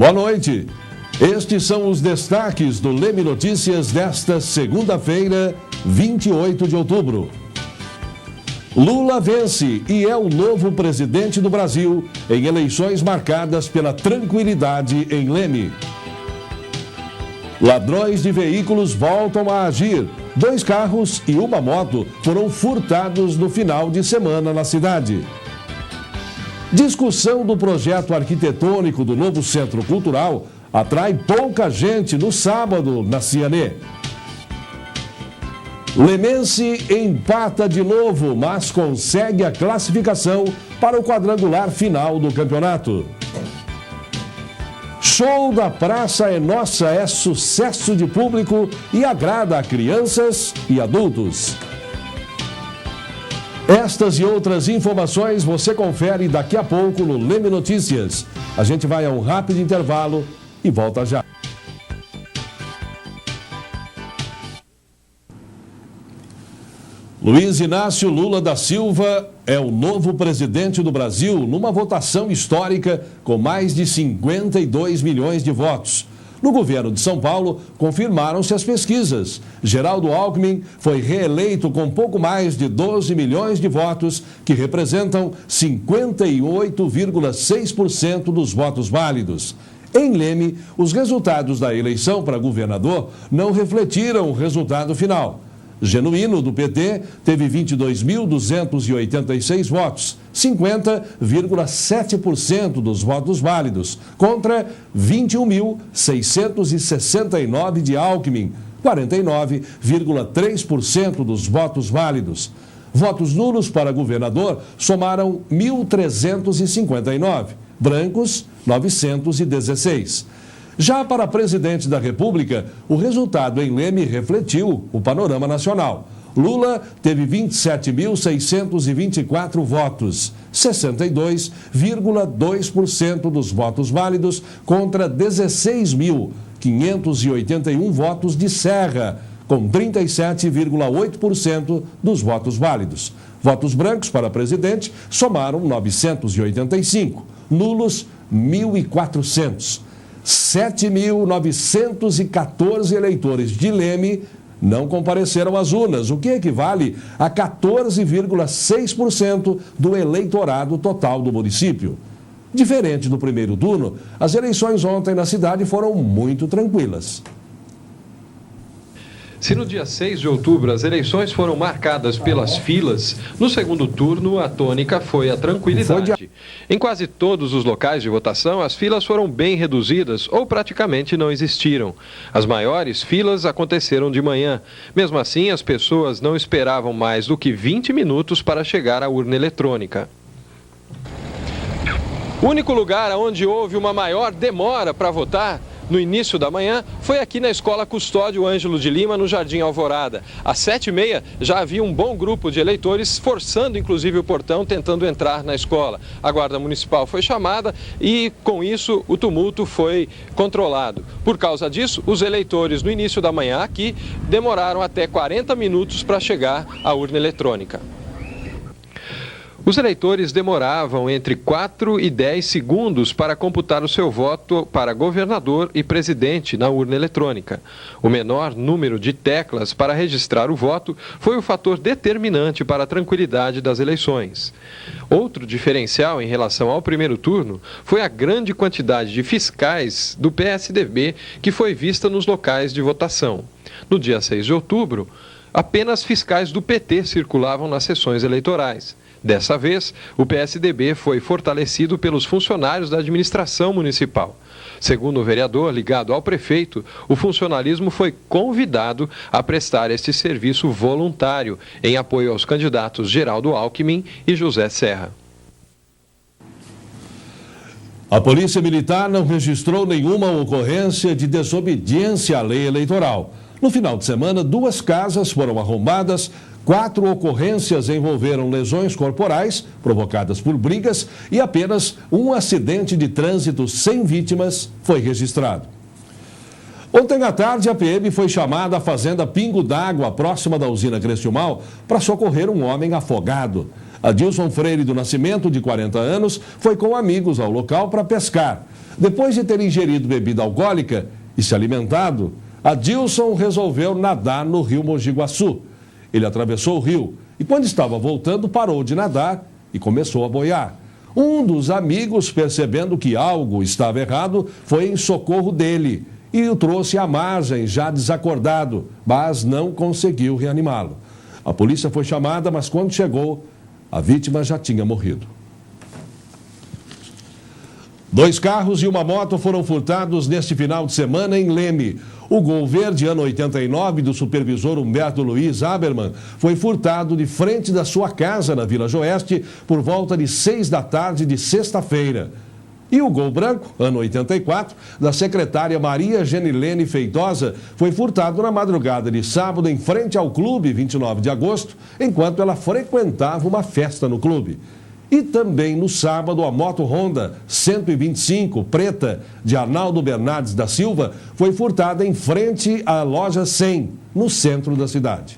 Boa noite. Estes são os destaques do Leme Notícias desta segunda-feira, 28 de outubro. Lula vence e é o novo presidente do Brasil em eleições marcadas pela tranquilidade em Leme. Ladrões de veículos voltam a agir. 2 carros e uma moto foram furtados no final de semana na cidade. Discussão do projeto arquitetônico do novo Centro Cultural atrai pouca gente no sábado na Cianê. Lemense empata de novo, mas consegue a classificação para o quadrangular final do campeonato. Show da Praça é Nossa é sucesso de público e agrada a crianças e adultos. Estas e outras informações você confere daqui a pouco no Leme Notícias. A gente vai a um rápido intervalo e volta já. Luiz Inácio Lula da Silva é o novo presidente do Brasil numa votação histórica com mais de 52 milhões de votos. No governo de São Paulo, confirmaram-se as pesquisas. Geraldo Alckmin foi reeleito com pouco mais de 12 milhões de votos, que representam 58,6% dos votos válidos. Em Leme, os resultados da eleição para governador não refletiram o resultado final. Genuíno, do PT, teve 22.286 votos, 50,7% dos votos válidos, contra 21.669 de Alckmin, 49,3% dos votos válidos. Votos nulos para governador somaram 1.359, brancos 916. Já para presidente da República, o resultado em Leme refletiu o panorama nacional. Lula teve 27.624 votos, 62,2% dos votos válidos contra 16.581 votos de Serra, com 37,8% dos votos válidos. Votos brancos para presidente somaram 985, nulos 1.400. 7.914 eleitores de Leme não compareceram às urnas, o que equivale a 14,6% do eleitorado total do município. Diferente do primeiro turno, as eleições ontem na cidade foram muito tranquilas. Se no dia 6 de outubro as eleições foram marcadas pelas filas, no segundo turno a tônica foi a tranquilidade. Em quase todos os locais de votação, as filas foram bem reduzidas ou praticamente não existiram. As maiores filas aconteceram de manhã. Mesmo assim, as pessoas não esperavam mais do que 20 minutos para chegar à urna eletrônica. O único lugar onde houve uma maior demora para votar no início da manhã foi aqui na Escola Custódio Ângelo de Lima, no Jardim Alvorada. Às 7h30 já havia um bom grupo de eleitores forçando inclusive o portão, tentando entrar na escola. A Guarda Municipal foi chamada e com isso o tumulto foi controlado. Por causa disso, os eleitores no início da manhã aqui demoraram até 40 minutos para chegar à urna eletrônica. Os eleitores demoravam entre 4 e 10 segundos para computar o seu voto para governador e presidente na urna eletrônica. O menor número de teclas para registrar o voto foi o fator determinante para a tranquilidade das eleições. Outro diferencial em relação ao primeiro turno foi a grande quantidade de fiscais do PSDB que foi vista nos locais de votação. No dia 6 de outubro, apenas fiscais do PT circulavam nas sessões eleitorais. Dessa vez, o PSDB foi fortalecido pelos funcionários da administração municipal. Segundo o vereador ligado ao prefeito, o funcionalismo foi convidado a prestar este serviço voluntário em apoio aos candidatos Geraldo Alckmin e José Serra. A Polícia Militar não registrou nenhuma ocorrência de desobediência à lei eleitoral. No final de semana, 2 casas foram arrombadas, 4 ocorrências envolveram lesões corporais provocadas por brigas e apenas um acidente de trânsito sem vítimas foi registrado. Ontem à tarde, a PM foi chamada à fazenda Pingo d'Água, próxima da usina Crestiumal, para socorrer um homem afogado. Adilson Freire do Nascimento, de 40 anos, foi com amigos ao local para pescar. Depois de ter ingerido bebida alcoólica e se alimentado, Adilson resolveu nadar no rio Mogi Guaçu. Ele atravessou o rio e, quando estava voltando, parou de nadar e começou a boiar. Um dos amigos, percebendo que algo estava errado, foi em socorro dele e o trouxe à margem, já desacordado, mas não conseguiu reanimá-lo. A polícia foi chamada, mas quando chegou, a vítima já tinha morrido. 2 carros e uma moto foram furtados neste final de semana em Leme. O Gol Verde, ano 89, do supervisor Humberto Luiz Habermann, foi furtado de frente da sua casa na Vila Joeste por volta de 6 da tarde de sexta-feira. E o Gol Branco, ano 84, da secretária Maria Genilene Feitosa, foi furtado na madrugada de sábado em frente ao Clube 29 de agosto, enquanto ela frequentava uma festa no clube. E também no sábado, a moto Honda 125, preta, de Arnaldo Bernardes da Silva, foi furtada em frente à loja 100, no centro da cidade.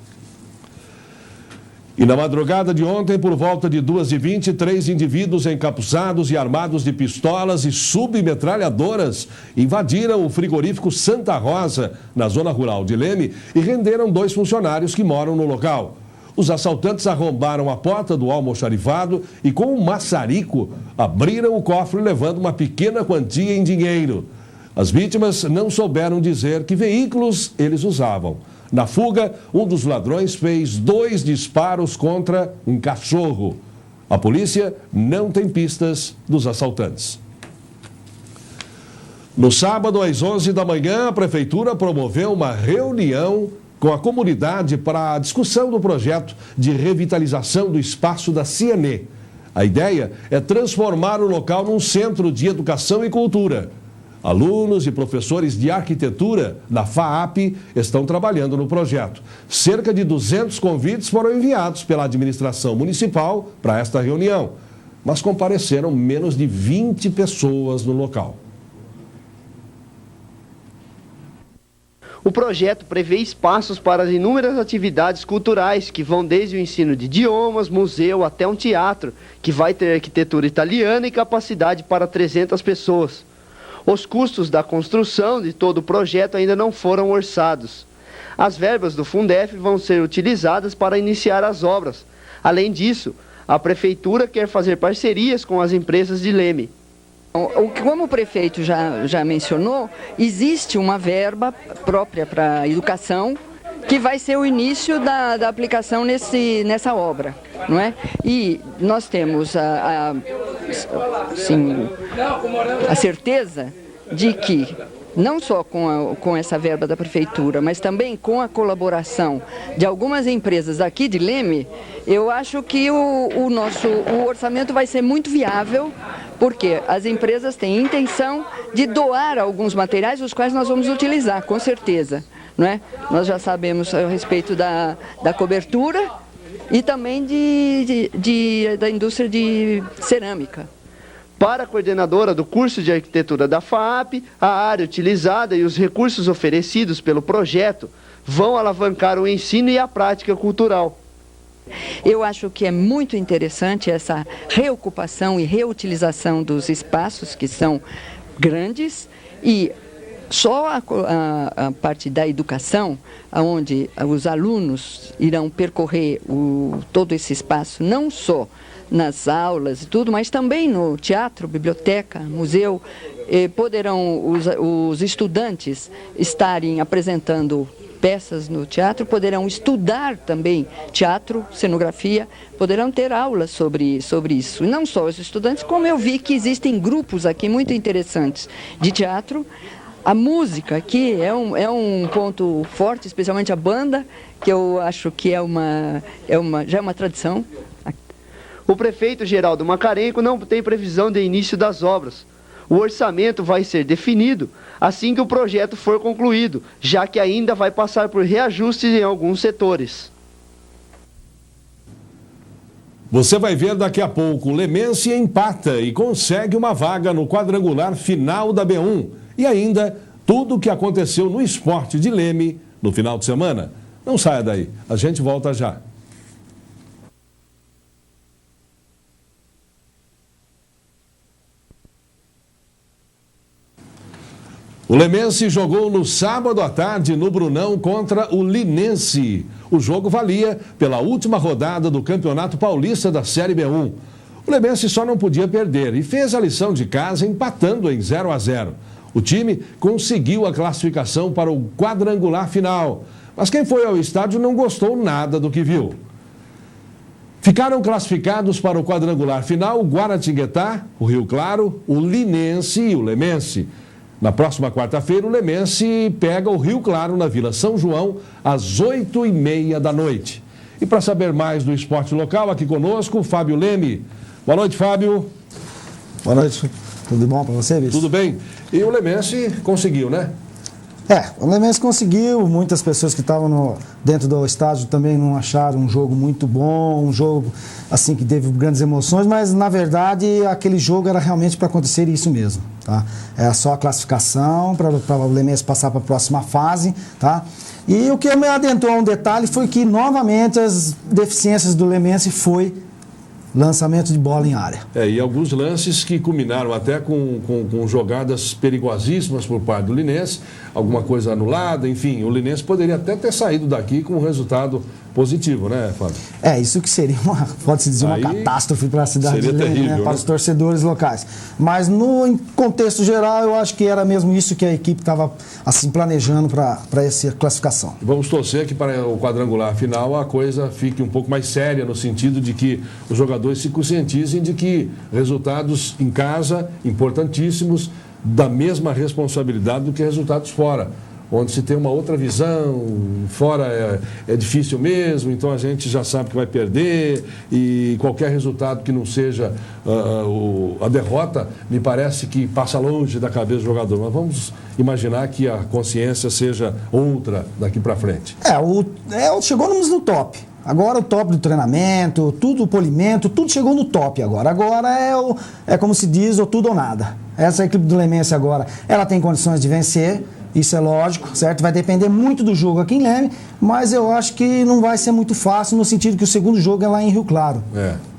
E na madrugada de ontem, por volta de 2h20, 3 indivíduos encapuzados e armados de pistolas e submetralhadoras invadiram o frigorífico Santa Rosa, na zona rural de Leme, e renderam 2 funcionários que moram no local. Os assaltantes arrombaram a porta do almoxarifado e, com um maçarico, abriram o cofre levando uma pequena quantia em dinheiro. As vítimas não souberam dizer que veículos eles usavam. Na fuga, um dos ladrões fez 2 disparos contra um cachorro. A polícia não tem pistas dos assaltantes. No sábado, às 11 da manhã, a prefeitura promoveu uma reunião com a comunidade para a discussão do projeto de revitalização do espaço da Cianê. A ideia é transformar o local num centro de educação e cultura. Alunos e professores de arquitetura da FAAP estão trabalhando no projeto. Cerca de 200 convites foram enviados pela administração municipal para esta reunião, mas compareceram menos de 20 pessoas no local. O projeto prevê espaços para as inúmeras atividades culturais, que vão desde o ensino de idiomas, museu, até um teatro, que vai ter arquitetura italiana e capacidade para 300 pessoas. Os custos da construção de todo o projeto ainda não foram orçados. As verbas do Fundef vão ser utilizadas para iniciar as obras. Além disso, a Prefeitura quer fazer parcerias com as empresas de Leme. Como o prefeito já mencionou, existe uma verba própria para a educação que vai ser o início da aplicação nessa obra, não é? E nós temos a certeza de que, não só com essa verba da prefeitura, mas também com a colaboração de algumas empresas aqui de Leme, eu acho que o orçamento vai ser muito viável, porque as empresas têm intenção de doar alguns materiais, os quais nós vamos utilizar, com certeza. Não é? Nós já sabemos a respeito da cobertura e também da indústria de cerâmica. Para a coordenadora do curso de arquitetura da FAAP, a área utilizada e os recursos oferecidos pelo projeto vão alavancar o ensino e a prática cultural. Eu acho que é muito interessante essa reocupação e reutilização dos espaços, que são grandes, e só a parte da educação, onde os alunos irão percorrer todo esse espaço, não só nas aulas e tudo, mas também no teatro, biblioteca, museu, poderão os estudantes estarem apresentando peças no teatro, poderão estudar também teatro, cenografia, poderão ter aulas sobre isso. E não só os estudantes, como eu vi que existem grupos aqui muito interessantes de teatro. A música aqui é um ponto forte, especialmente a banda, que eu acho que já é uma tradição. O prefeito Geraldo Macarenco não tem previsão de início das obras. O orçamento vai ser definido assim que o projeto for concluído, já que ainda vai passar por reajustes em alguns setores. Você vai ver daqui a pouco, Lemense empata e consegue uma vaga no quadrangular final da B1. E ainda, tudo o que aconteceu no esporte de Leme no final de semana. Não saia daí, a gente volta já. O Lemense jogou no sábado à tarde no Brunão contra o Linense. O jogo valia pela última rodada do Campeonato Paulista da Série B1. O Lemense só não podia perder e fez a lição de casa empatando em 0-0. O time conseguiu a classificação para o quadrangular final, mas quem foi ao estádio não gostou nada do que viu. Ficaram classificados para o quadrangular final o Guaratinguetá, o Rio Claro, o Linense e o Lemense. Na próxima quarta-feira, o Lemense pega o Rio Claro na Vila São João, às 8h30 da noite. E para saber mais do esporte local, aqui conosco, o Fábio Leme. Boa noite, Fábio. Boa noite. Tudo bom para você, Vítor? Tudo bem. E o Lemense conseguiu, né? O Lemense conseguiu. Muitas pessoas que estavam dentro do estádio também não acharam um jogo muito bom, um jogo assim que teve grandes emoções, mas na verdade aquele jogo era realmente para acontecer isso mesmo, tá? Era só a classificação para o Lemense passar para a próxima fase, tá? E o que me adentrou a um detalhe foi que novamente as deficiências do Lemense foi lançamento de bola em área. E alguns lances que culminaram até com jogadas perigosíssimas por parte do Linense, alguma coisa anulada, enfim, o Linense poderia até ter saído daqui com um resultado positivo, né, Fábio? Isso que seria pode-se dizer, uma catástrofe para a cidade de Leme, né? Para os torcedores locais. Mas no contexto geral, eu acho que era mesmo isso que a equipe estava assim planejando para essa classificação. Vamos torcer que para o quadrangular final a coisa fique um pouco mais séria, no sentido de que os jogadores se conscientizem de que resultados em casa, importantíssimos, da mesma responsabilidade do que resultados fora, onde se tem uma outra visão, fora é difícil mesmo, então a gente já sabe que vai perder e qualquer resultado que não seja a derrota, me parece que passa longe da cabeça do jogador. Mas vamos imaginar que a consciência seja outra daqui para frente. Chegamos no top. Agora o top do treinamento, tudo o polimento, tudo chegou no top agora. Agora é como se diz, ou tudo ou nada. Essa equipe do Lemense agora, ela tem condições de vencer, isso é lógico, certo? Vai depender muito do jogo aqui em Leme, mas eu acho que não vai ser muito fácil, no sentido que o segundo jogo é lá em Rio Claro.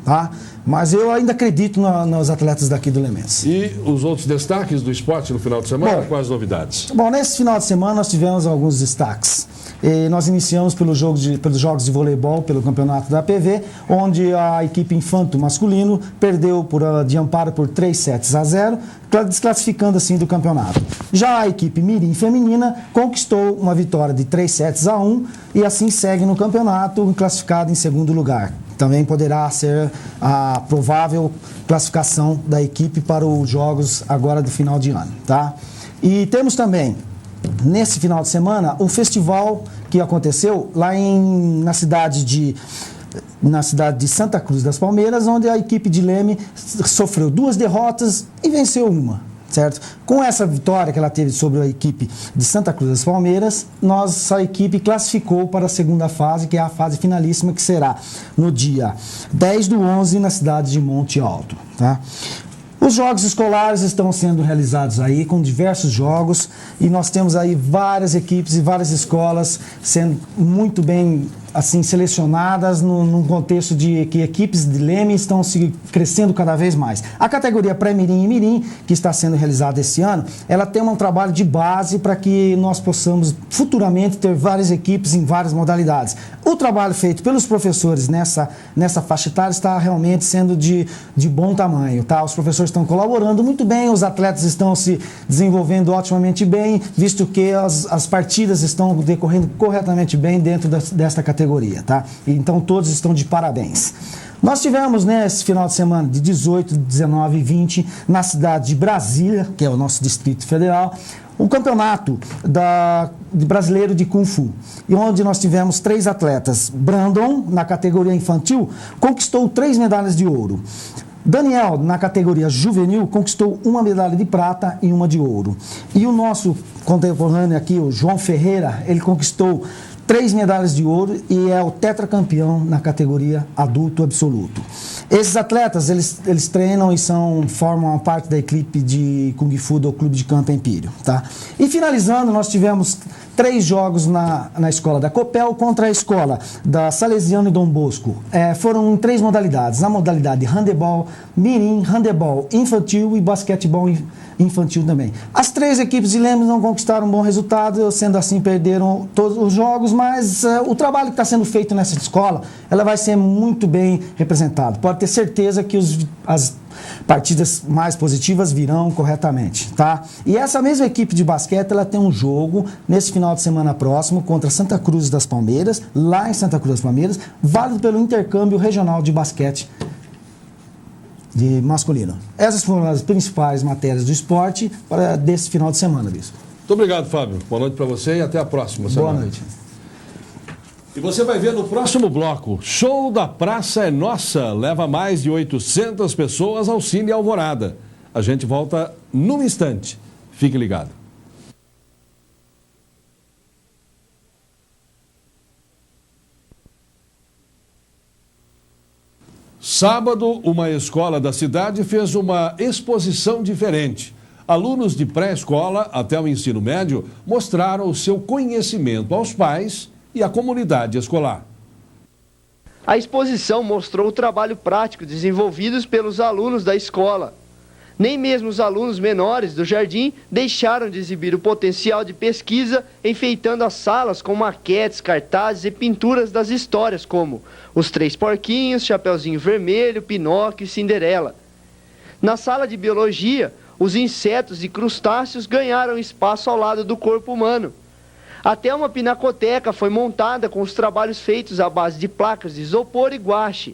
Tá? Mas eu ainda acredito nos atletas daqui do Lemense. E os outros destaques do esporte no final de semana, quais novidades? Bom, nesse final de semana nós tivemos alguns destaques. Nós iniciamos pelos jogos de voleibol, pelo campeonato da APV, onde a equipe infanto masculino perdeu de Amparo por 3-0, desclassificando assim do campeonato. Já a equipe mirim feminina conquistou uma vitória de 3-1 e assim segue no campeonato, classificado em segundo lugar. Também poderá ser a provável classificação da equipe para os jogos agora do final de ano, tá? E temos também, nesse final de semana, um festival que aconteceu lá na cidade de Santa Cruz das Palmeiras, onde a equipe de Leme sofreu 2 derrotas e venceu uma. Certo? Com essa vitória que ela teve sobre a equipe de Santa Cruz das Palmeiras, nossa equipe classificou para a segunda fase, que é a fase finalíssima, que será no dia 10/11 na cidade de Monte Alto. Tá? Os jogos escolares estão sendo realizados aí com diversos jogos e nós temos aí várias equipes e várias escolas sendo muito bem assim selecionadas num contexto de que equipes de Leme estão se crescendo cada vez mais. A categoria pré-mirim e mirim, que está sendo realizada esse ano, ela tem um trabalho de base para que nós possamos futuramente ter várias equipes em várias modalidades. O trabalho feito pelos professores nessa faixa etária está realmente sendo de bom tamanho, tá? Os professores estão colaborando muito bem, os atletas estão se desenvolvendo otimamente bem, visto que as partidas estão decorrendo corretamente bem dentro desta categoria. Tá? Então todos estão de parabéns. Nós tivemos nesse final de semana de 18, 19 e 20 na cidade de Brasília, que é o nosso Distrito Federal, um campeonato brasileiro de Kung Fu, e onde nós tivemos 3 atletas. Brandon, na categoria infantil, conquistou 3 medalhas de ouro. Daniel, na categoria juvenil, conquistou 1 medalha de prata e 1 de ouro. E o nosso contemporâneo aqui, o João Ferreira, ele conquistou 3 medalhas de ouro e é o tetracampeão na categoria adulto absoluto. Esses atletas, eles treinam e formam parte da equipe de Kung Fu do Clube de Campo Empírio, tá? E finalizando, nós tivemos 3 jogos na escola da Copel contra a escola da Salesiano e Dom Bosco. Foram em 3 modalidades, na modalidade handebol, mirim, handebol infantil e basquetebol infantil também. As 3 equipes de Lemos não conquistaram um bom resultado, sendo assim perderam todos os jogos, mas o trabalho que está sendo feito nessa escola, ela vai ser muito bem representada. Pode ter certeza que as partidas mais positivas virão corretamente, tá? E essa mesma equipe de basquete, ela tem um jogo nesse final de semana próximo contra Santa Cruz das Palmeiras, lá em Santa Cruz das Palmeiras, válido pelo intercâmbio regional de basquete de masculino. Essas foram as principais matérias do esporte desse final de semana, Bispo. Muito obrigado, Fábio. Boa noite para você e até a próxima semana. Boa noite. E você vai ver no próximo bloco, Show da Praça é Nossa, leva mais de 800 pessoas ao Cine Alvorada. A gente volta num instante. Fique ligado. Sábado, uma escola da cidade fez uma exposição diferente. Alunos de pré-escola até o ensino médio mostraram o seu conhecimento aos pais e à comunidade escolar. A exposição mostrou o trabalho prático desenvolvido pelos alunos da escola. Nem mesmo os alunos menores do jardim deixaram de exibir o potencial de pesquisa, enfeitando as salas com maquetes, cartazes e pinturas das histórias como Os 3 Porquinhos, Chapeuzinho Vermelho, Pinóquio e Cinderela. Na sala de biologia, os insetos e crustáceos ganharam espaço ao lado do corpo humano. Até uma pinacoteca foi montada com os trabalhos feitos à base de placas de isopor e guache.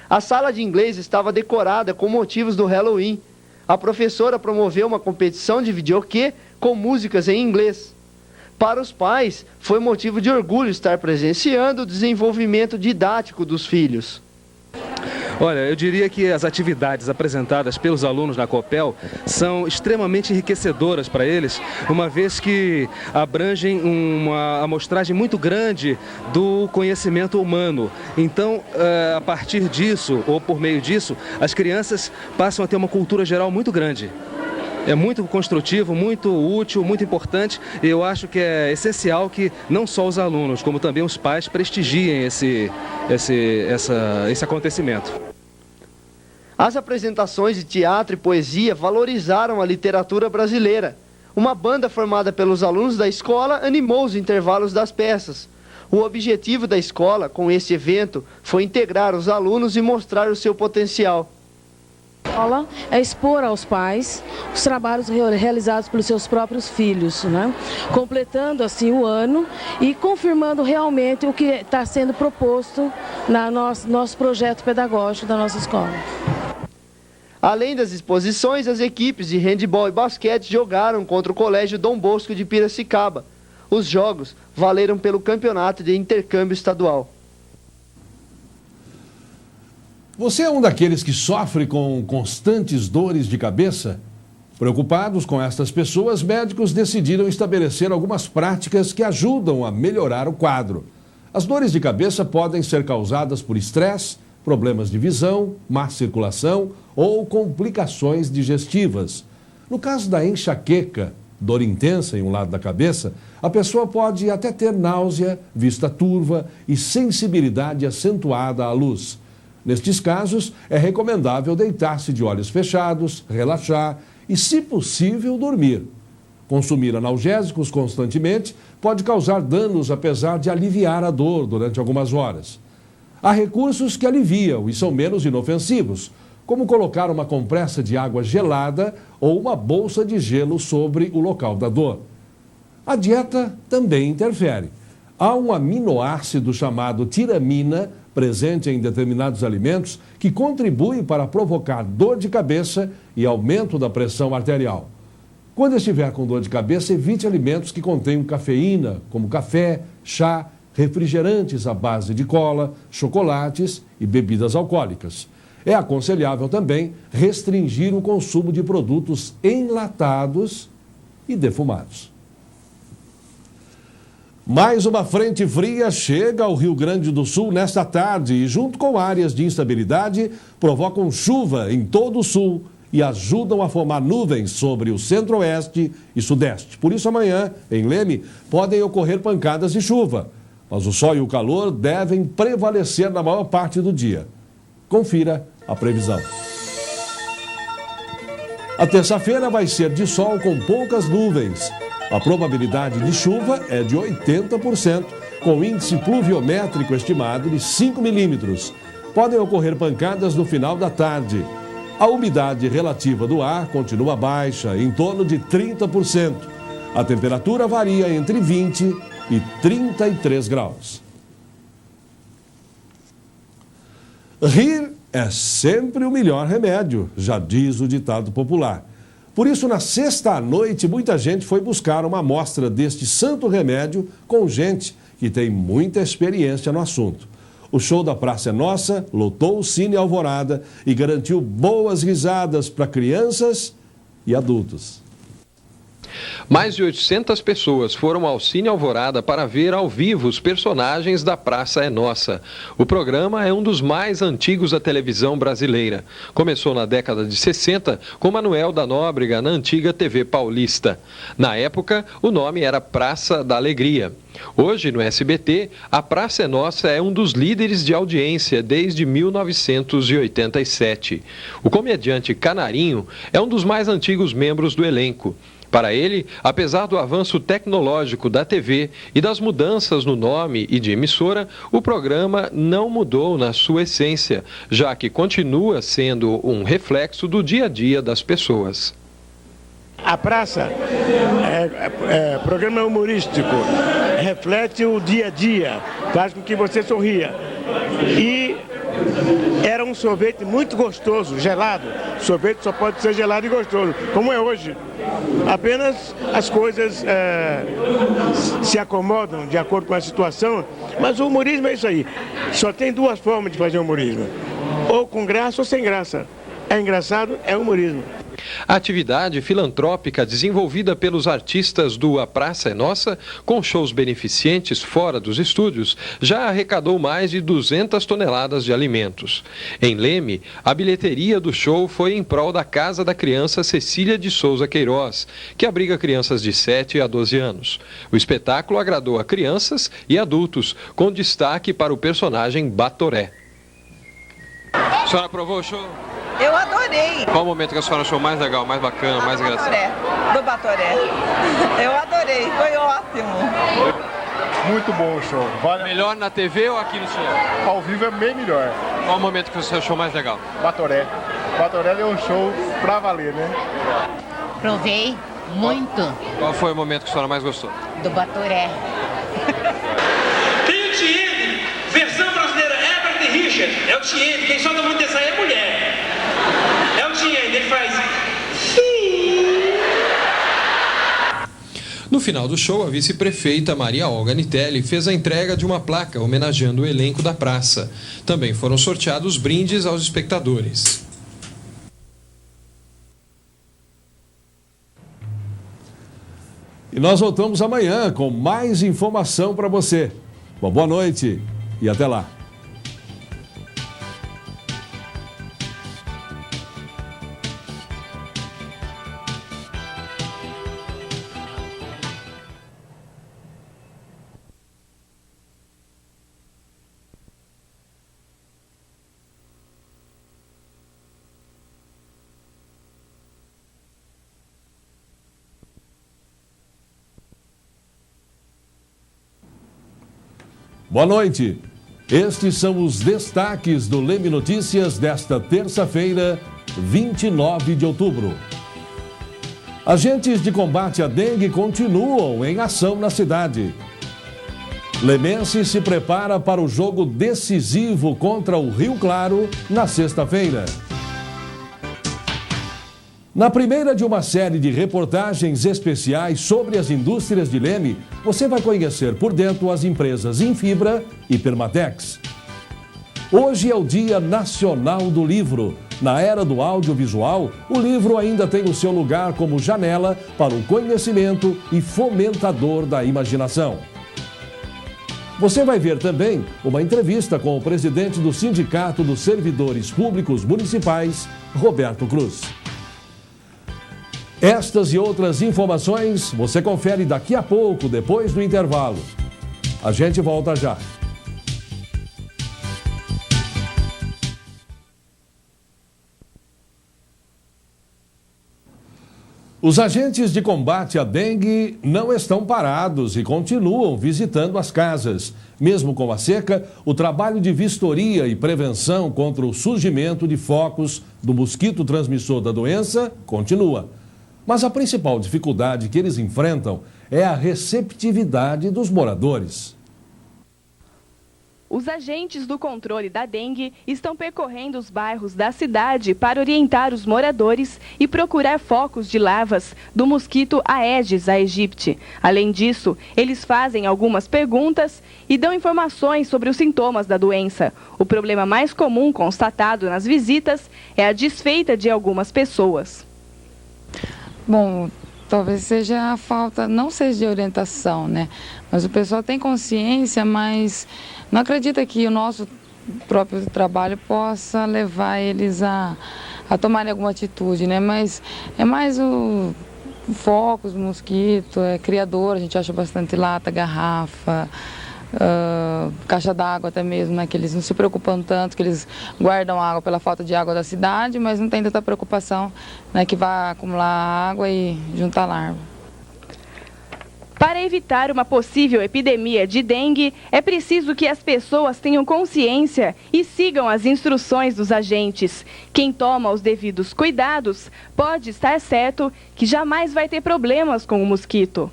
A sala de inglês estava decorada com motivos do Halloween. A professora promoveu uma competição de videokê com músicas em inglês. Para os pais, foi motivo de orgulho estar presenciando o desenvolvimento didático dos filhos. Olha, eu diria que as atividades apresentadas pelos alunos na Copel são extremamente enriquecedoras para eles, uma vez que abrangem uma amostragem muito grande do conhecimento humano. Então, a partir disso, ou por meio disso, as crianças passam a ter uma cultura geral muito grande. É muito construtivo, muito útil, muito importante, e eu acho que é essencial que não só os alunos, como também os pais prestigiem esse acontecimento. As apresentações de teatro e poesia valorizaram a literatura brasileira. Uma banda formada pelos alunos da escola animou os intervalos das peças. O objetivo da escola com esse evento foi integrar os alunos e mostrar o seu potencial. A escola é expor aos pais os trabalhos realizados pelos seus próprios filhos, né? Completando assim o ano e confirmando realmente o que está sendo proposto no nosso projeto pedagógico da nossa escola. Além das exposições, as equipes de handebol e basquete jogaram contra o Colégio Dom Bosco de Piracicaba. Os jogos valeram pelo campeonato de intercâmbio estadual. Você é um daqueles que sofre com constantes dores de cabeça? Preocupados com estas pessoas, médicos decidiram estabelecer algumas práticas que ajudam a melhorar o quadro. As dores de cabeça podem ser causadas por estresse, problemas de visão, má circulação ou complicações digestivas. No caso da enxaqueca, dor intensa em um lado da cabeça, a pessoa pode até ter náusea, vista turva e sensibilidade acentuada à luz. Nestes casos, é recomendável deitar-se de olhos fechados, relaxar e, se possível, dormir. Consumir analgésicos constantemente pode causar danos, apesar de aliviar a dor durante algumas horas. Há recursos que aliviam e são menos inofensivos, como colocar uma compressa de água gelada ou uma bolsa de gelo sobre o local da dor. A dieta também interfere. Há um aminoácido chamado tiramina, presente em determinados alimentos, que contribui para provocar dor de cabeça e aumento da pressão arterial. Quando estiver com dor de cabeça, evite alimentos que contenham cafeína, como café, chá, refrigerantes à base de cola, chocolates e bebidas alcoólicas. É aconselhável também restringir o consumo de produtos enlatados e defumados. Mais uma frente fria chega ao Rio Grande do Sul nesta tarde e, junto com áreas de instabilidade, provocam chuva em todo o sul e ajudam a formar nuvens sobre o centro-oeste e sudeste. Por isso, amanhã, em Leme, podem ocorrer pancadas de chuva, mas o sol e o calor devem prevalecer na maior parte do dia. Confira a previsão. A terça-feira vai ser de sol com poucas nuvens. A probabilidade de chuva é de 80%, com índice pluviométrico estimado de 5 milímetros. Podem ocorrer pancadas no final da tarde. A umidade relativa do ar continua baixa, em torno de 30%. A temperatura varia entre 20 e 33 graus. Rir é sempre o melhor remédio, já diz o ditado popular. Por isso, na sexta à noite, muita gente foi buscar uma amostra deste santo remédio com gente que tem muita experiência no assunto. O show da Praça é Nossa lotou o Cine Alvorada e garantiu boas risadas para crianças e adultos. Mais de 800 pessoas foram ao Cine Alvorada para ver ao vivo os personagens da Praça é Nossa. O programa é um dos mais antigos da televisão brasileira. Começou na década de 60 com Manuel da Nóbrega na antiga TV Paulista. Na época, o nome era Praça da Alegria. Hoje, no SBT, a Praça é Nossa é um dos líderes de audiência desde 1987. O comediante Canarinho é um dos mais antigos membros do elenco. Para ele, apesar do avanço tecnológico da TV e das mudanças no nome e de emissora, o programa não mudou na sua essência, já que continua sendo um reflexo do dia a dia das pessoas. A praça é programa humorístico, reflete o dia a dia, faz com que você sorria. E era um sorvete muito gostoso, gelado. Sorvete só pode ser gelado e gostoso, como é hoje. Apenas as coisas se acomodam de acordo com a situação, mas o humorismo é isso aí. Só tem duas formas de fazer humorismo, ou com graça ou sem graça. É engraçado, é humorismo. A atividade filantrópica desenvolvida pelos artistas do A Praça é Nossa, com shows beneficentes fora dos estúdios, já arrecadou mais de 200 toneladas de alimentos. Em Leme, a bilheteria do show foi em prol da Casa da Criança Cecília de Souza Queiroz, que abriga crianças de 7 a 12 anos. O espetáculo agradou a crianças e adultos, com destaque para o personagem Batoré. A senhora aprovou o show? Eu adorei. Qual o momento que a senhora achou mais legal, mais bacana, mais engraçado? Do Batoré. Eu adorei, foi ótimo. Muito bom o show. Melhor na TV ou aqui no cinema? Ao vivo é bem melhor. Qual o momento que você achou mais legal? Batoré. Batoré é um show pra valer, né? Provei muito. Qual foi o momento que a senhora mais gostou? Do Batoré. Tem o Tiene, versão brasileira, Herbert Richard. É o Tiene, quem solta muito essa aí é mulher. É o Tiene, ele faz... No final do show, a vice-prefeita Maria Olga Nitelli fez a entrega de uma placa homenageando o elenco da praça. Também foram sorteados brindes aos espectadores. E nós voltamos amanhã com mais informação para você. Uma boa noite e até lá. Boa noite. Estes são os destaques do Leme Notícias desta terça-feira, 29 de outubro. Agentes de combate à dengue continuam em ação na cidade. Lemense se prepara para o jogo decisivo contra o Rio Claro na sexta-feira. Na primeira de uma série de reportagens especiais sobre as indústrias de Leme, você vai conhecer por dentro as empresas Infibra e Permatex. Hoje é o Dia Nacional do Livro. Na era do audiovisual, o livro ainda tem o seu lugar como janela para o conhecimento e fomentador da imaginação. Você vai ver também uma entrevista com o presidente do Sindicato dos Servidores Públicos Municipais, Roberto Cruz. Estas e outras informações você confere daqui a pouco, depois do intervalo. A gente volta já. Os agentes de combate à dengue não estão parados e continuam visitando as casas. Mesmo com a seca, o trabalho de vistoria e prevenção contra o surgimento de focos do mosquito transmissor da doença continua. Mas a principal dificuldade que eles enfrentam é a receptividade dos moradores. Os agentes do controle da dengue estão percorrendo os bairros da cidade para orientar os moradores e procurar focos de larvas do mosquito Aedes aegypti. Além disso, eles fazem algumas perguntas e dão informações sobre os sintomas da doença. O problema mais comum constatado nas visitas é a desfeita de algumas pessoas. Bom, talvez seja a falta, não seja de orientação, né? Mas o pessoal tem consciência, mas não acredita que o nosso próprio trabalho possa levar eles a tomarem alguma atitude, né? Mas é mais o focos, mosquito, criador, a gente acha bastante lata, garrafa, caixa d'água até mesmo, né? Que eles não se preocupam tanto, que eles guardam água pela falta de água da cidade, mas não tem tanta preocupação, né? Que vai acumular água e juntar larva. Para evitar uma possível epidemia de dengue, é preciso que as pessoas tenham consciência e sigam as instruções dos agentes. Quem toma os devidos cuidados pode estar certo que jamais vai ter problemas com o mosquito.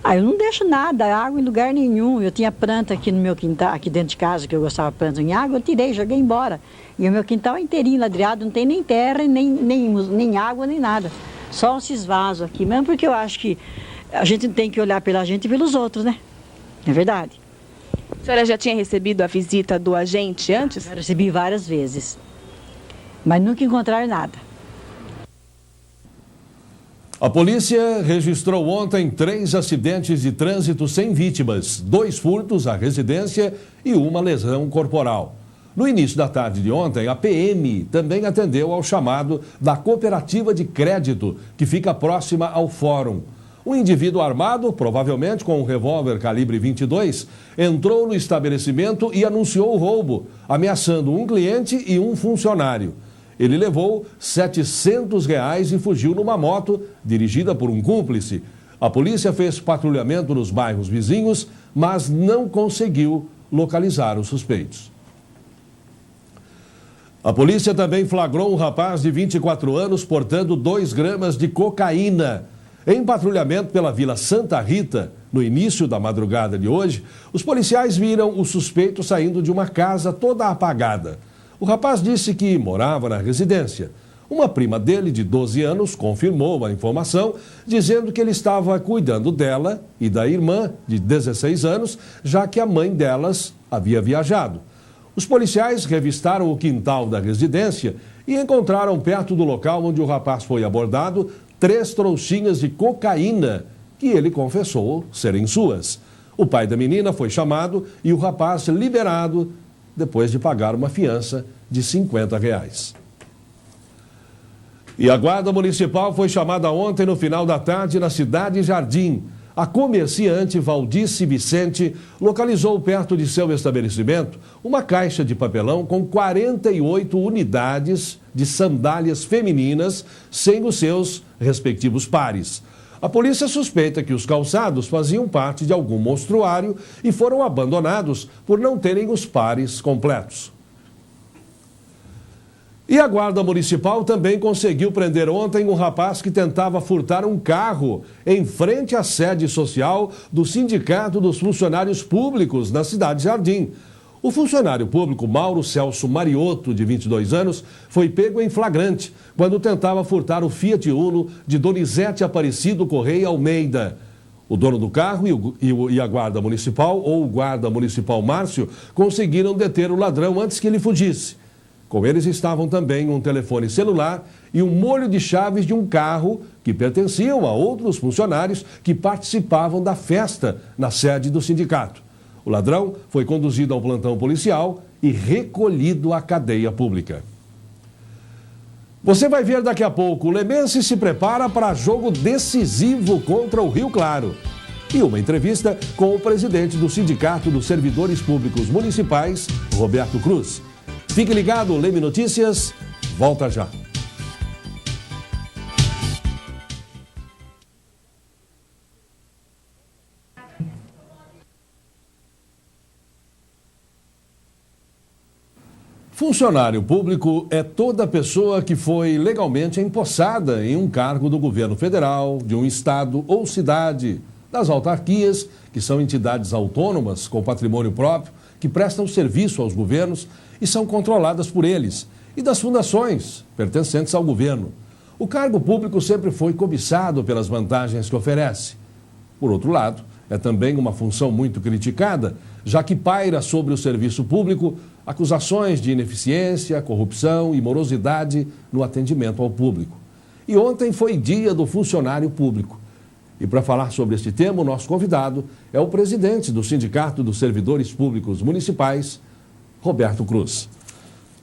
Eu não deixo nada, água em lugar nenhum. Eu tinha planta aqui no meu quintal, aqui dentro de casa, que eu gostava de planta em água, eu tirei, joguei embora. E o meu quintal é inteirinho ladreado, não tem nem terra, nem água, nem nada. Só esses vasos aqui, mesmo porque eu acho que a gente tem que olhar pela gente e pelos outros, né? É verdade. A senhora já tinha recebido a visita do agente antes? Eu recebi várias vezes, mas nunca encontraram nada. A polícia registrou ontem 3 acidentes de trânsito sem vítimas, 2 furtos à residência e uma lesão corporal. No início da tarde de ontem, a PM também atendeu ao chamado da cooperativa de crédito, que fica próxima ao fórum. Um indivíduo armado, provavelmente com um revólver calibre 22, entrou no estabelecimento e anunciou o roubo, ameaçando um cliente e um funcionário. Ele levou R$ 700 e fugiu numa moto dirigida por um cúmplice. A polícia fez patrulhamento nos bairros vizinhos, mas não conseguiu localizar os suspeitos. A polícia também flagrou um rapaz de 24 anos portando 2 gramas de cocaína. Em patrulhamento pela Vila Santa Rita, no início da madrugada de hoje, os policiais viram o suspeito saindo de uma casa toda apagada. O rapaz disse que morava na residência. Uma prima dele, de 12 anos, confirmou a informação, dizendo que ele estava cuidando dela e da irmã, de 16 anos, já que a mãe delas havia viajado. Os policiais revistaram o quintal da residência e encontraram perto do local onde o rapaz foi abordado 3 trouxinhas de cocaína, que ele confessou serem suas. O pai da menina foi chamado e o rapaz liberado depois de pagar uma fiança de R$ 50. E a Guarda Municipal foi chamada ontem no final da tarde na Cidade Jardim. A comerciante Valdice Vicente localizou perto de seu estabelecimento uma caixa de papelão com 48 unidades de sandálias femininas sem os seus respectivos pares. A polícia suspeita que os calçados faziam parte de algum monstruário e foram abandonados por não terem os pares completos. E a Guarda Municipal também conseguiu prender ontem um rapaz que tentava furtar um carro em frente à sede social do Sindicato dos Funcionários Públicos na Cidade Jardim. O funcionário público Mauro Celso Mariotto, de 22 anos, foi pego em flagrante quando tentava furtar o Fiat Uno de Donizete Aparecido Correia Almeida. O dono do carro e a Guarda Municipal, ou o Guarda Municipal Márcio, conseguiram deter o ladrão antes que ele fugisse. Com eles estavam também um telefone celular e um molho de chaves de um carro que pertenciam a outros funcionários que participavam da festa na sede do sindicato. O ladrão foi conduzido ao plantão policial e recolhido à cadeia pública. Você vai ver daqui a pouco, o Lemense se prepara para jogo decisivo contra o Rio Claro. E uma entrevista com o presidente do Sindicato dos Servidores Públicos Municipais, Roberto Cruz. Fique ligado, Leme Notícias, volta já. Funcionário público é toda pessoa que foi legalmente empossada em um cargo do governo federal, de um estado ou cidade, das autarquias, que são entidades autônomas com patrimônio próprio, que prestam serviço aos governos e são controladas por eles, e das fundações pertencentes ao governo. O cargo público sempre foi cobiçado pelas vantagens que oferece. Por outro lado, é também uma função muito criticada, já que paira sobre o serviço público acusações de ineficiência, corrupção e morosidade no atendimento ao público. E ontem foi dia do funcionário público. E para falar sobre este tema, o nosso convidado é o presidente do Sindicato dos Servidores Públicos Municipais, Roberto Cruz.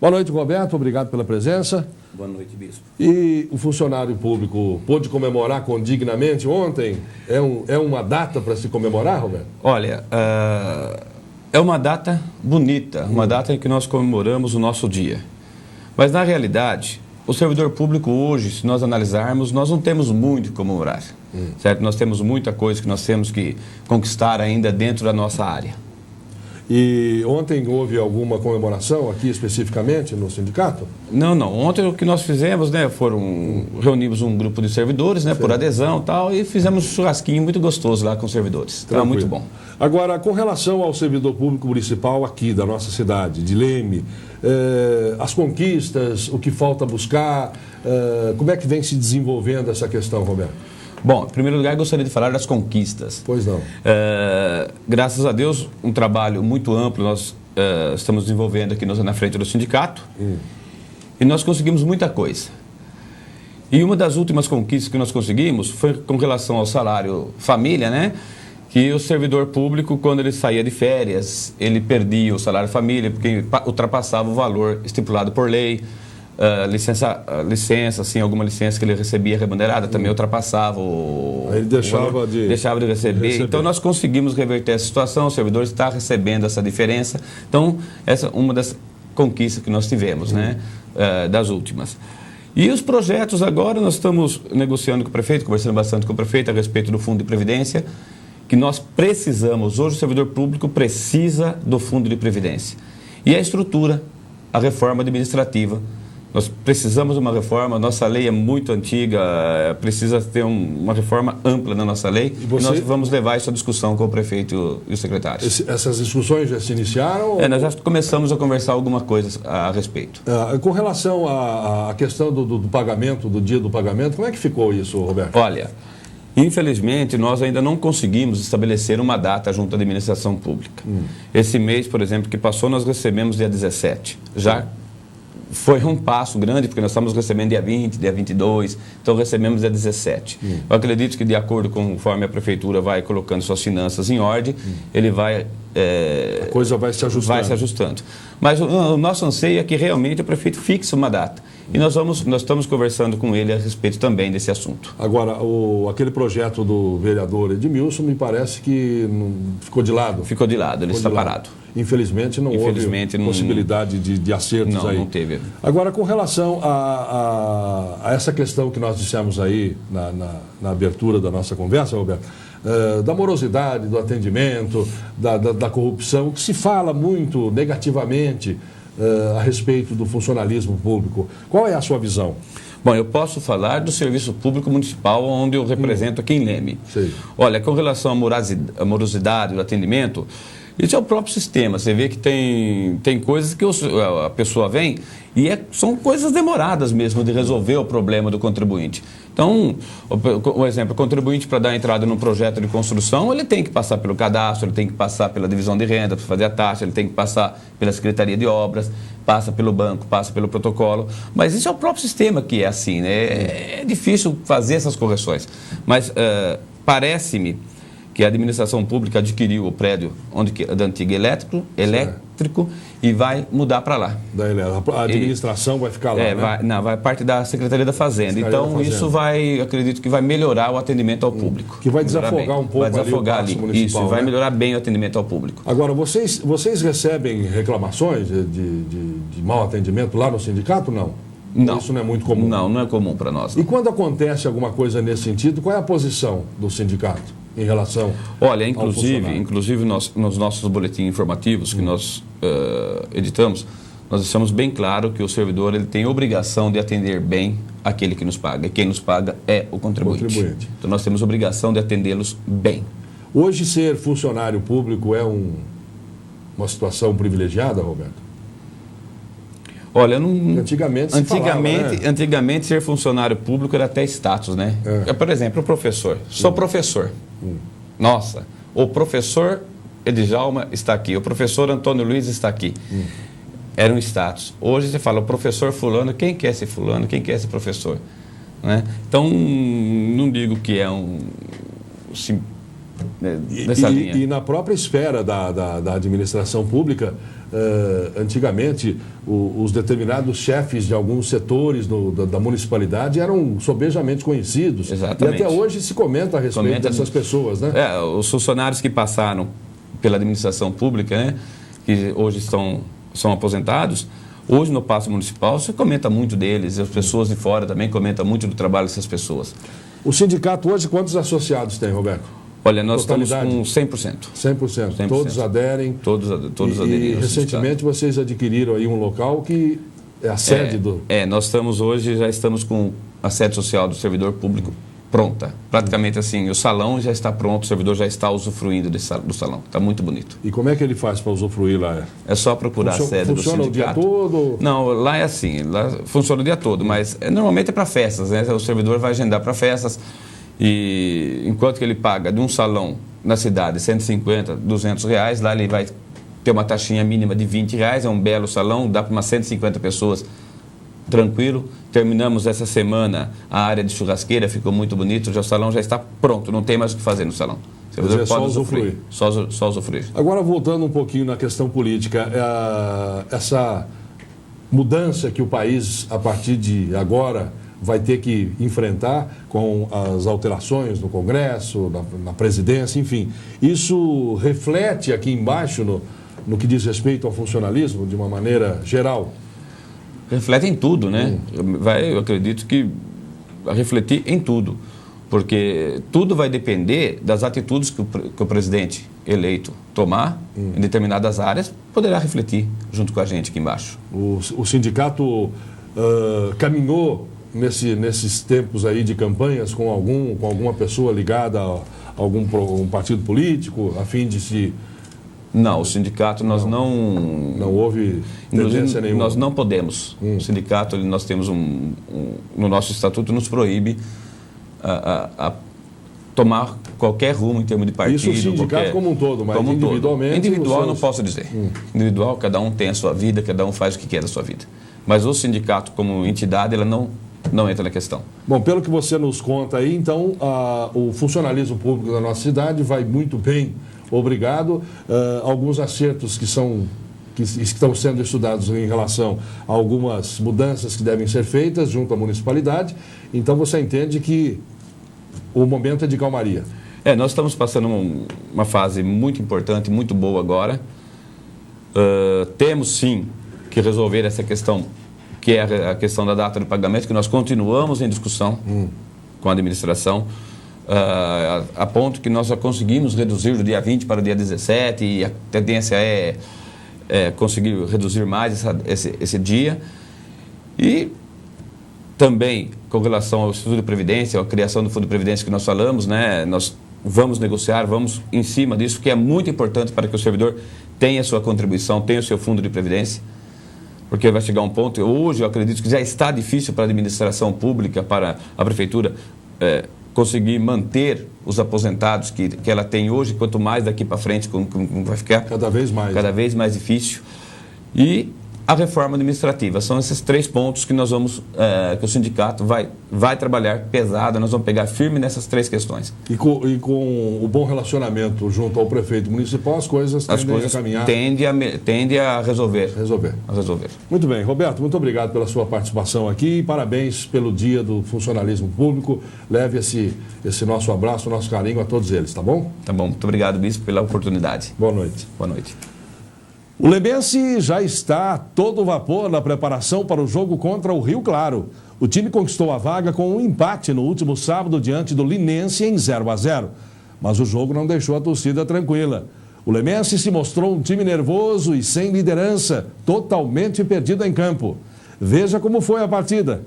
Boa noite, Roberto. Obrigado pela presença. Boa noite, bispo. E o funcionário público pôde comemorar condignamente ontem? É uma data para se comemorar, Roberto? Olha, é uma data bonita, uma data em que nós comemoramos o nosso dia. Mas, na realidade, o servidor público hoje, se nós analisarmos, nós não temos muito que comemorar. Certo? Nós temos muita coisa que nós temos que conquistar ainda dentro da nossa área. E ontem houve alguma comemoração aqui especificamente no sindicato? Não. Ontem o que nós fizemos, né, reunimos um grupo de servidores, né, por adesão e tal, e fizemos um churrasquinho muito gostoso lá com os servidores. Então, muito bom. Agora, com relação ao servidor público municipal aqui da nossa cidade, de Leme, as conquistas, o que falta buscar, como é que vem se desenvolvendo essa questão, Roberto? Bom, em primeiro lugar, gostaria de falar das conquistas. Pois não. Graças a Deus, um trabalho muito amplo nós estamos desenvolvendo aqui na frente do sindicato e nós conseguimos muita coisa. E uma das últimas conquistas que nós conseguimos foi com relação ao salário família, né? Que o servidor público, quando ele saía de férias, ele perdia o salário família porque ultrapassava o valor estipulado por lei. Licença, assim, alguma licença que ele recebia remunerada também ultrapassava ele deixava de receber. Então nós conseguimos reverter essa situação, o servidor está recebendo essa diferença. Então essa é uma das conquistas que nós tivemos, né, das últimas. E os projetos agora nós estamos negociando com o prefeito, conversando bastante com o prefeito a respeito do Fundo de Previdência, que nós precisamos, hoje o servidor público precisa do Fundo de Previdência. E a estrutura, a reforma administrativa. Nós precisamos de uma reforma, nossa lei é muito antiga, precisa ter uma reforma ampla na nossa lei. E nós vamos levar essa discussão com o prefeito e os secretários. Essas discussões já se iniciaram? Nós já começamos a conversar alguma coisa a respeito. Com relação à questão do pagamento, do dia do pagamento, como é que ficou isso, Roberto? Olha, infelizmente, nós ainda não conseguimos estabelecer uma data junto à administração pública. Esse mês, por exemplo, que passou, nós recebemos dia 17. Já foi um passo grande, porque nós estamos recebendo dia 20, dia 22, então recebemos dia 17. Eu acredito que, de acordo com conforme a prefeitura vai colocando suas finanças em ordem, ele vai... a coisa vai se ajustando. Vai se ajustando. Mas o nosso anseio é que realmente o prefeito fixe uma data. E nós estamos conversando com ele a respeito também desse assunto. Agora, aquele projeto do vereador Edmilson, me parece que ficou de lado. Ficou de lado, ele está parado. Infelizmente não houve possibilidade de acertos aí. Não teve. Agora, com relação a essa questão que nós dissemos aí na abertura da nossa conversa, Roberto, da morosidade, do atendimento, da corrupção, que se fala muito negativamente a respeito do funcionalismo público. Qual é a sua visão? Bom, eu posso falar do serviço público municipal, onde eu represento aqui em Leme. Sei. Olha, com relação à morosidade do atendimento, isso é o próprio sistema. Você vê que tem coisas que a pessoa vem e são coisas demoradas mesmo de resolver o problema do contribuinte. Então, um exemplo, o contribuinte para dar entrada num projeto de construção, ele tem que passar pelo cadastro, ele tem que passar pela divisão de renda para fazer a taxa, ele tem que passar pela Secretaria de Obras, passa pelo banco, passa pelo protocolo. Mas isso é o próprio sistema que é assim, né? É difícil fazer essas correções. Mas parece-me que a administração pública adquiriu o prédio da antiga elétrico e vai mudar para lá. A administração vai ficar lá, né? Vai parte da Secretaria da Fazenda. Então, isso acredito que vai melhorar o atendimento ao público. Que vai desafogar um pouco vai desafogar ali o ali. municipal, Isso, vai né? melhorar bem o atendimento ao público. Agora, vocês recebem reclamações de mau atendimento lá no sindicato, não? Não. Isso não é muito comum? Não é comum para nós. Não. E quando acontece alguma coisa nesse sentido, qual é a posição do sindicato em relação Olha, inclusive nos nossos boletins informativos que nós editamos, nós deixamos bem claro que o servidor ele tem obrigação de atender bem aquele que nos paga. E quem nos paga é o contribuinte. Então, nós temos obrigação de atendê-los bem. Hoje, ser funcionário público é uma situação privilegiada, Roberto? Olha, Antigamente ser funcionário público era até status, né? Por exemplo, o professor. Sou professor. Nossa, o professor Edjalma está aqui, o professor Antônio Luiz está aqui. Era um status. Hoje você fala, o professor fulano, quem quer ser fulano, quem quer ser professor? Né? Então, não digo que é nessa linha. E na própria esfera da administração pública, antigamente, os determinados chefes de alguns setores da municipalidade eram sobejamente conhecidos. Exatamente. E até hoje se comenta a respeito dessas pessoas, né? Os funcionários que passaram pela administração pública, né, que hoje são aposentados, hoje no Paço Municipal se comenta muito deles, e as pessoas de fora também comentam muito do trabalho dessas pessoas. O sindicato hoje, quantos associados tem, Roberto? Olha, nós estamos com 100%. 100%. Todos aderem. Todos aderiram. E recentemente vocês adquiriram aí um local que é a sede do... nós já estamos com a sede social do servidor público pronta. Praticamente assim, o salão já está pronto, o servidor já está usufruindo do salão. Está muito bonito. E como é que ele faz para usufruir lá? É só procurar a sede do sindicato. Funciona o dia todo? Não, lá é assim, lá funciona o dia todo, mas normalmente é para festas, né? O servidor vai agendar para festas. E enquanto que ele paga de um salão na cidade 150, 200 reais, lá ele vai ter uma taxinha mínima de 20 reais, é um belo salão, dá para umas 150 pessoas, tranquilo. Terminamos essa semana a área de churrasqueira, ficou muito bonito, o salão já está pronto, não tem mais o que fazer no salão. O servidor pode usufruir. Só usufruir. Agora, voltando um pouquinho na questão política, essa mudança que o país, a partir de agora, vai ter que enfrentar com as alterações no Congresso, na presidência, enfim. Isso reflete aqui embaixo no que diz respeito ao funcionalismo, de uma maneira geral? Reflete em tudo, né? Eu acredito que vai refletir em tudo, porque tudo vai depender das atitudes que o presidente eleito tomar em determinadas áreas, poderá refletir junto com a gente aqui embaixo. O sindicato caminhou nesses tempos aí de campanhas com alguma pessoa ligada a algum partido político, a fim de se... Não, o sindicato nós não houve tendência nenhuma. Nós não podemos. O sindicato, nós temos no nosso estatuto, nos proíbe a tomar qualquer rumo em termos de partido. Isso o sindicato como um todo, mas individualmente... Individual eu não posso dizer. Individual, cada um tem a sua vida, cada um faz o que quer da sua vida. Mas o sindicato como entidade, ela não entra na questão. Bom, pelo que você nos conta aí, então, o funcionalismo público da nossa cidade vai muito bem, obrigado. Alguns acertos que estão sendo estudados em relação a algumas mudanças que devem ser feitas junto à municipalidade. Então, você entende que o momento é de calmaria. Nós estamos passando uma fase muito importante, muito boa agora. Temos, sim, que resolver essa questão, que é a questão da data de pagamento, que nós continuamos em discussão com a administração, a ponto que nós já conseguimos reduzir do dia 20 para o dia 17, e a tendência é conseguir reduzir mais esse dia. E também, com relação ao Fundo de Previdência, a criação do Fundo de Previdência que nós falamos, né, nós vamos negociar, vamos em cima disso, que é muito importante para que o servidor tenha a sua contribuição, tenha o seu Fundo de Previdência. Porque vai chegar um ponto, hoje eu acredito que já está difícil para a administração pública, para a prefeitura, conseguir manter os aposentados que ela tem hoje, quanto mais daqui para frente vai ficar cada vez mais difícil. E a reforma administrativa. São esses 3 pontos que nós vamos, que o sindicato vai trabalhar pesado, nós vamos pegar firme nessas 3 questões. E com o bom relacionamento junto ao prefeito municipal, as coisas tendem a caminhar. Tende a resolver. Muito bem, Roberto, muito obrigado pela sua participação aqui e parabéns pelo Dia do Funcionalismo Público. Leve esse nosso abraço, nosso carinho a todos eles, tá bom? Tá bom, muito obrigado, bispo, pela oportunidade. Boa noite. Boa noite. O Lemense já está a todo vapor na preparação para o jogo contra o Rio Claro. O time conquistou a vaga com um empate no último sábado diante do Linense em 0-0. Mas o jogo não deixou a torcida tranquila. O Lemense se mostrou um time nervoso e sem liderança, totalmente perdido em campo. Veja como foi a partida.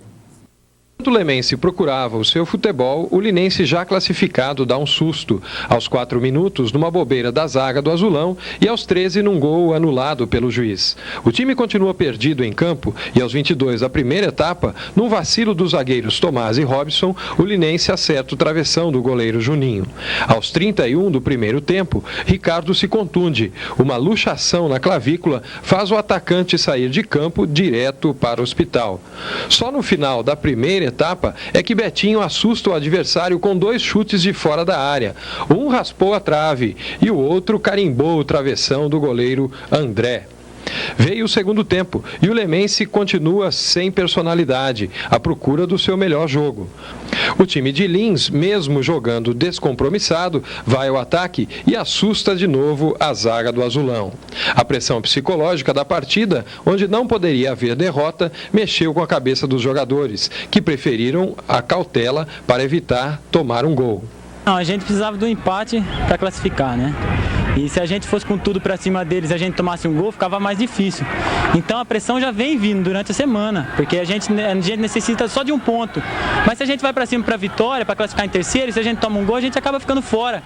Enquanto o Lemense procurava o seu futebol, o Linense já classificado dá um susto. Aos 4 minutos, numa bobeira da zaga do Azulão e aos 13 num gol anulado pelo juiz. O time continua perdido em campo e aos 22 da primeira etapa, num vacilo dos zagueiros Tomás e Robson, o Linense acerta o travessão do goleiro Juninho. Aos 31 do primeiro tempo, Ricardo se contunde. Uma luxação na clavícula faz o atacante sair de campo direto para o hospital. Só no final da primeira etapa é que Betinho assusta o adversário com 2 chutes de fora da área. Um raspou a trave e o outro carimbou o travessão do goleiro André. Veio o segundo tempo e o Lemense continua sem personalidade, à procura do seu melhor jogo. O time de Lins, mesmo jogando descompromissado, vai ao ataque e assusta de novo a zaga do Azulão. A pressão psicológica da partida, onde não poderia haver derrota, mexeu com a cabeça dos jogadores, que preferiram a cautela para evitar tomar um gol. Não, a gente precisava do empate para classificar, né? E se a gente fosse com tudo para cima deles e a gente tomasse um gol, ficava mais difícil. Então a pressão já vem vindo durante a semana, porque a gente necessita só de um ponto. Mas se a gente vai para cima para a vitória, para classificar em terceiro, e se a gente toma um gol, a gente acaba ficando fora.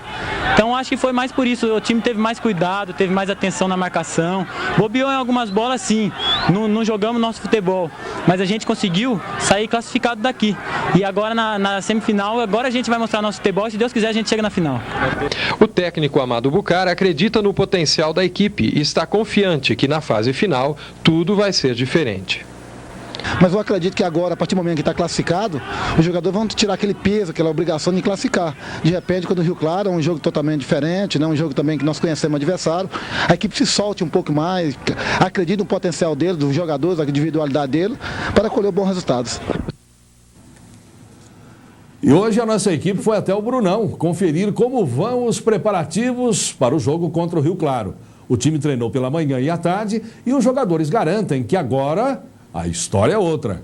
Então acho que foi mais por isso. O time teve mais cuidado, teve mais atenção na marcação. Bobeou em algumas bolas, sim. Não jogamos nosso futebol. Mas a gente conseguiu sair classificado daqui. E agora na semifinal, agora a gente vai mostrar nosso futebol. Se Deus quiser, a gente chega na final. O técnico Amado Bucara acredita no potencial da equipe e está confiante que na fase final tudo vai ser diferente. Mas eu acredito que agora, a partir do momento que está classificado, os jogadores vão tirar aquele peso, aquela obrigação de classificar. De repente, quando o Rio Claro é um jogo totalmente diferente, né? Um jogo também que nós conhecemos o adversário, a equipe se solte um pouco mais, acredite no potencial dele, dos jogadores, a individualidade dele, para colher bons resultados. E hoje a nossa equipe foi até o Brunão conferir como vão os preparativos para o jogo contra o Rio Claro. O time treinou pela manhã e à tarde e os jogadores garantem que agora a história é outra.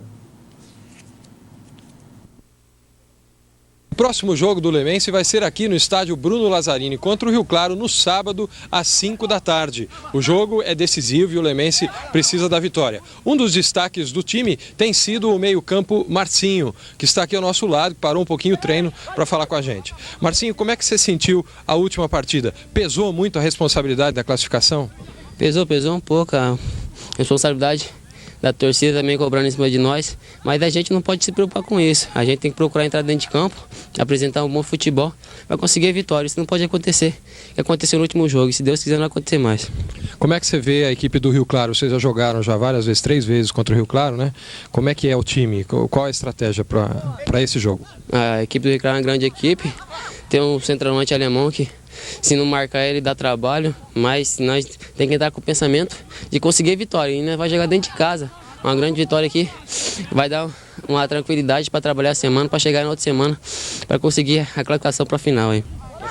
O próximo jogo do Lemense vai ser aqui no estádio Bruno Lazzarini contra o Rio Claro no sábado às 5 da tarde. O jogo é decisivo e o Lemense precisa da vitória. Um dos destaques do time tem sido o meio-campo Marcinho, que está aqui ao nosso lado, que parou um pouquinho o treino para falar com a gente. Marcinho, como é que você sentiu a última partida? Pesou muito a responsabilidade da classificação? Pesou um pouco a responsabilidade da torcida também cobrando em cima de nós, mas a gente não pode se preocupar com isso. A gente tem que procurar entrar dentro de campo, apresentar um bom futebol, para conseguir a vitória. Isso não pode acontecer. Aconteceu no último jogo e se Deus quiser não vai acontecer mais. Como é que você vê a equipe do Rio Claro? Vocês já jogaram várias vezes, 3 vezes contra o Rio Claro, né? Como é que é o time? Qual a estratégia para esse jogo? A equipe do Rio Claro é uma grande equipe. Tem um centroavante alemão que, se não marcar ele, dá trabalho, mas nós temos que entrar com o pensamento de conseguir a vitória. E nós vamos jogar dentro de casa. Uma grande vitória aqui vai dar uma tranquilidade para trabalhar a semana, para chegar na outra semana, para conseguir a classificação para a final. Aí.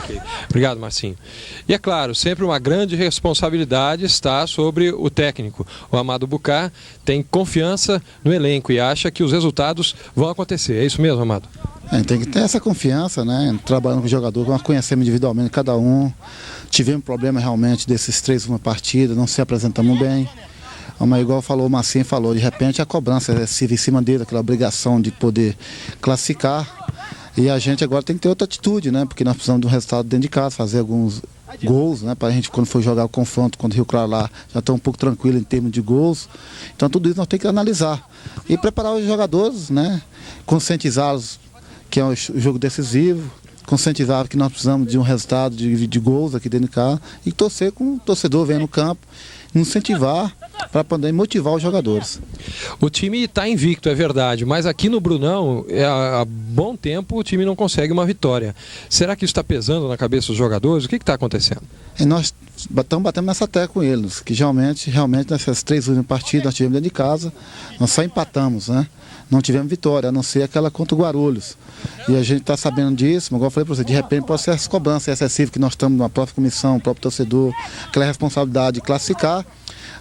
Okay. Obrigado, Marcinho. E é claro, sempre uma grande responsabilidade está sobre o técnico. O Amado Bucar tem confiança no elenco e acha que os resultados vão acontecer. É isso mesmo, Amado? Tem que ter essa confiança, né? Trabalhando com o jogador, nós conhecemos individualmente cada um. Tivemos problema realmente desses 3 últimas partidas, não se apresentamos bem. Mas igual o Marcinho falou, de repente a cobrança excessiva em cima dele, aquela obrigação de poder classificar. E a gente agora tem que ter outra atitude, né? Porque nós precisamos de um resultado dentro de casa, fazer alguns gols, né? Para a gente, quando for jogar o confronto contra o Rio Claro lá, já está um pouco tranquilo em termos de gols. Então tudo isso nós temos que analisar. E preparar os jogadores, né? Conscientizá-los que é um jogo decisivo, conscientizar que nós precisamos de um resultado de gols aqui dentro de casa e torcer com o torcedor vem no campo, incentivar para poder motivar os jogadores. O time está invicto, é verdade, mas aqui no Brunão, há bom tempo o time não consegue uma vitória. Será que isso está pesando na cabeça dos jogadores? O que está acontecendo? E nós estamos batendo nessa tecla com eles, que realmente nessas 3 últimas partidas nós tivemos dentro de casa, nós só empatamos, né? Não tivemos vitória, a não ser aquela contra o Guarulhos. E a gente está sabendo disso, igual eu falei para você, de repente pode ser essa cobrança excessiva que nós estamos na própria comissão, o próprio torcedor, aquela responsabilidade de classificar.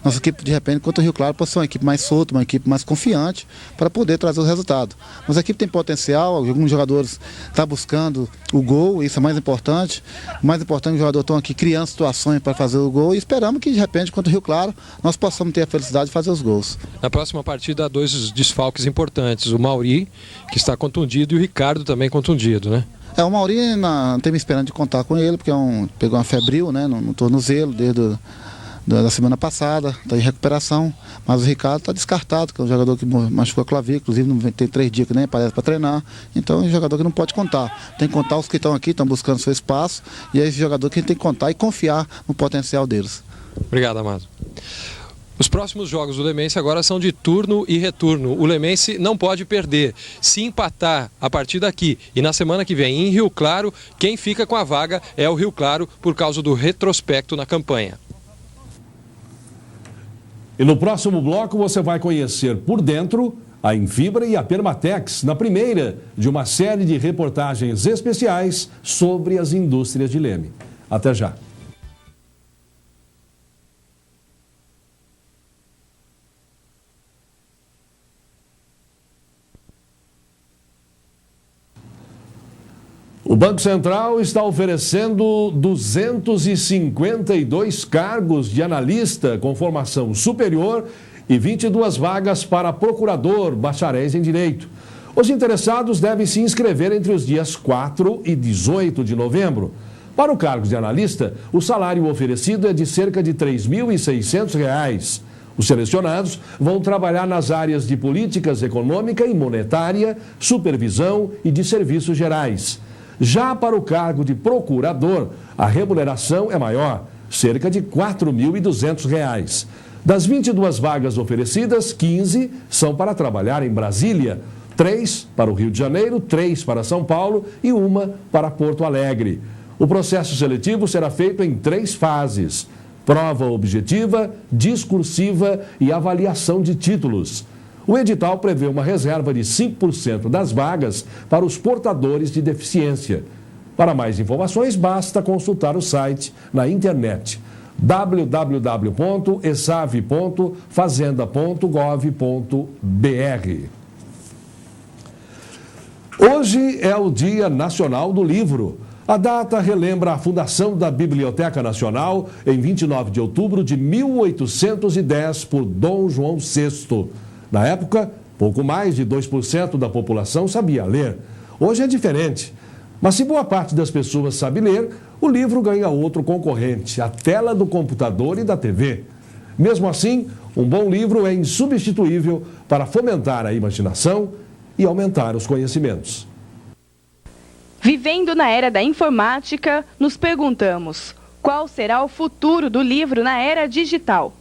Nossa equipe, de repente, contra o Rio Claro, pode ser uma equipe mais solta, uma equipe mais confiante para poder trazer os resultados. Mas a equipe tem potencial, alguns jogadores estão buscando o gol, isso é mais importante. O mais importante é que os jogadores estão aqui criando situações para fazer o gol e esperamos que, de repente, contra o Rio Claro, nós possamos ter a felicidade de fazer os gols. Na próxima partida há 2 desfalques importantes, o Mauri, que está contundido, e o Ricardo também contundido, né? O Mauri, não tem me esperando de contar com ele, porque pegou uma febril, né, no tornozelo, desde da semana passada, está em recuperação, mas o Ricardo está descartado, que é um jogador que machucou a clavícula, inclusive não tem 3 dias que nem aparece para treinar, então é um jogador que não pode contar. Tem que contar os que estão aqui, estão buscando seu espaço, e é esse jogador que a gente tem que contar e confiar no potencial deles. Obrigado, Amado. Os próximos jogos do Lemense agora são de turno e retorno. O Lemense não pode perder. Se empatar a partir daqui e na semana que vem em Rio Claro, quem fica com a vaga é o Rio Claro por causa do retrospecto na campanha. E no próximo bloco você vai conhecer por dentro a Infibra e a Permatex, na primeira de uma série de reportagens especiais sobre as indústrias de Leme. Até já. O Banco Central está oferecendo 252 cargos de analista com formação superior e 22 vagas para procurador, bacharéis em direito. Os interessados devem se inscrever entre os dias 4 e 18 de novembro. Para o cargo de analista, o salário oferecido é de cerca de R$ 3.600. Os selecionados vão trabalhar nas áreas de políticas econômica e monetária, supervisão e de serviços gerais. Já para o cargo de procurador, a remuneração é maior, cerca de R$ 4.200. Das 22 vagas oferecidas, 15 são para trabalhar em Brasília, 3 para o Rio de Janeiro, 3 para São Paulo e 1 para Porto Alegre. O processo seletivo será feito em 3 fases: prova objetiva, discursiva e avaliação de títulos. O edital prevê uma reserva de 5% das vagas para os portadores de deficiência. Para mais informações, basta consultar o site na internet www.esave.fazenda.gov.br. Hoje é o Dia Nacional do Livro. A data relembra a fundação da Biblioteca Nacional em 29 de outubro de 1810 por Dom João VI. Na época, pouco mais de 2% da população sabia ler. Hoje é diferente. Mas se boa parte das pessoas sabe ler, o livro ganha outro concorrente, a tela do computador e da TV. Mesmo assim, um bom livro é insubstituível para fomentar a imaginação e aumentar os conhecimentos. Vivendo na era da informática, nos perguntamos: qual será o futuro do livro na era digital?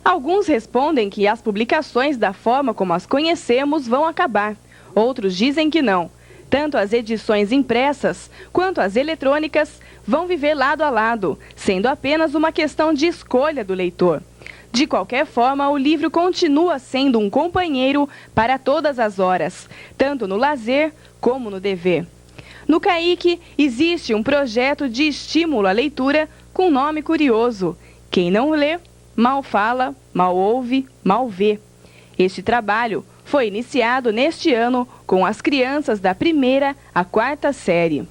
Alguns respondem que as publicações da forma como as conhecemos vão acabar. Outros dizem que não. Tanto as edições impressas quanto as eletrônicas vão viver lado a lado, sendo apenas uma questão de escolha do leitor. De qualquer forma, o livro continua sendo um companheiro para todas as horas, tanto no lazer como no dever. No CAIC existe um projeto de estímulo à leitura com nome curioso: Quem não lê, mal fala, mal ouve, mal vê. Este trabalho foi iniciado neste ano com as crianças da 1ª à 4ª série.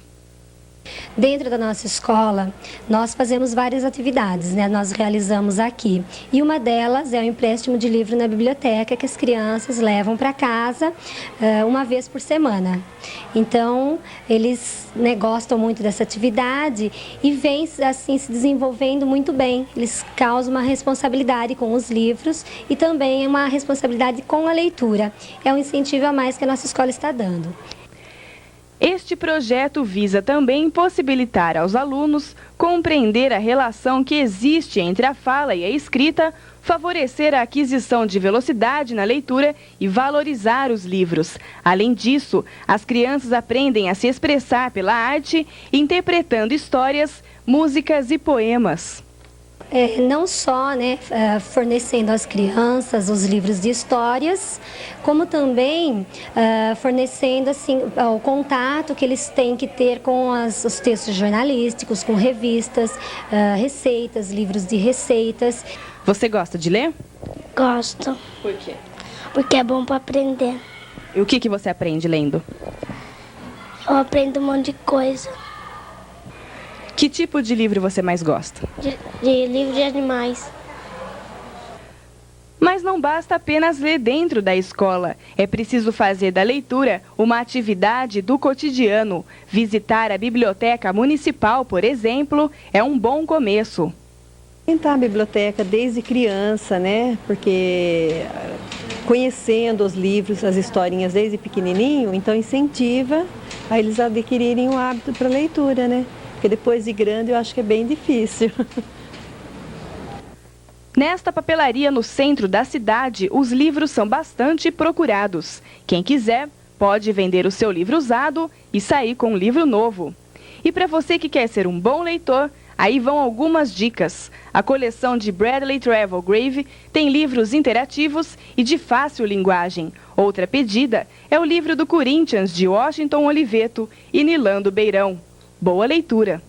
Dentro da nossa escola, nós fazemos várias atividades, nós realizamos aqui. E uma delas é o empréstimo de livro na biblioteca, que as crianças levam para casa uma vez por semana. Então, eles gostam muito dessa atividade e vêm assim se desenvolvendo muito bem. Eles causam uma responsabilidade com os livros e também uma responsabilidade com a leitura. É um incentivo a mais que a nossa escola está dando. Este projeto visa também possibilitar aos alunos compreender a relação que existe entre a fala e a escrita, favorecer a aquisição de velocidade na leitura e valorizar os livros. Além disso, as crianças aprendem a se expressar pela arte, interpretando histórias, músicas e poemas. Não só fornecendo às crianças os livros de histórias, como também fornecendo assim, o contato que eles têm que ter com os textos jornalísticos, com revistas, receitas, livros de receitas. Você gosta de ler? Gosto. Por quê? Porque é bom para aprender. E o que você aprende lendo? Eu aprendo um monte de coisa. Que tipo de livro você mais gosta? De livro de animais. Mas não basta apenas ler dentro da escola. É preciso fazer da leitura uma atividade do cotidiano. Visitar a biblioteca municipal, por exemplo, é um bom começo. Frequentar a biblioteca desde criança, né? Porque conhecendo os livros, as historinhas desde pequenininho, então incentiva a eles adquirirem um hábito para leitura, né? Porque depois de grande eu acho que é bem difícil. Nesta papelaria no centro da cidade, os livros são bastante procurados. Quem quiser pode vender o seu livro usado e sair com um livro novo. E para você que quer ser um bom leitor, aí vão algumas dicas. A coleção de Bradley Travel Grave tem livros interativos e de fácil linguagem. Outra pedida é o livro do Corinthians, de Washington Oliveto e Nilando Beirão. Boa leitura!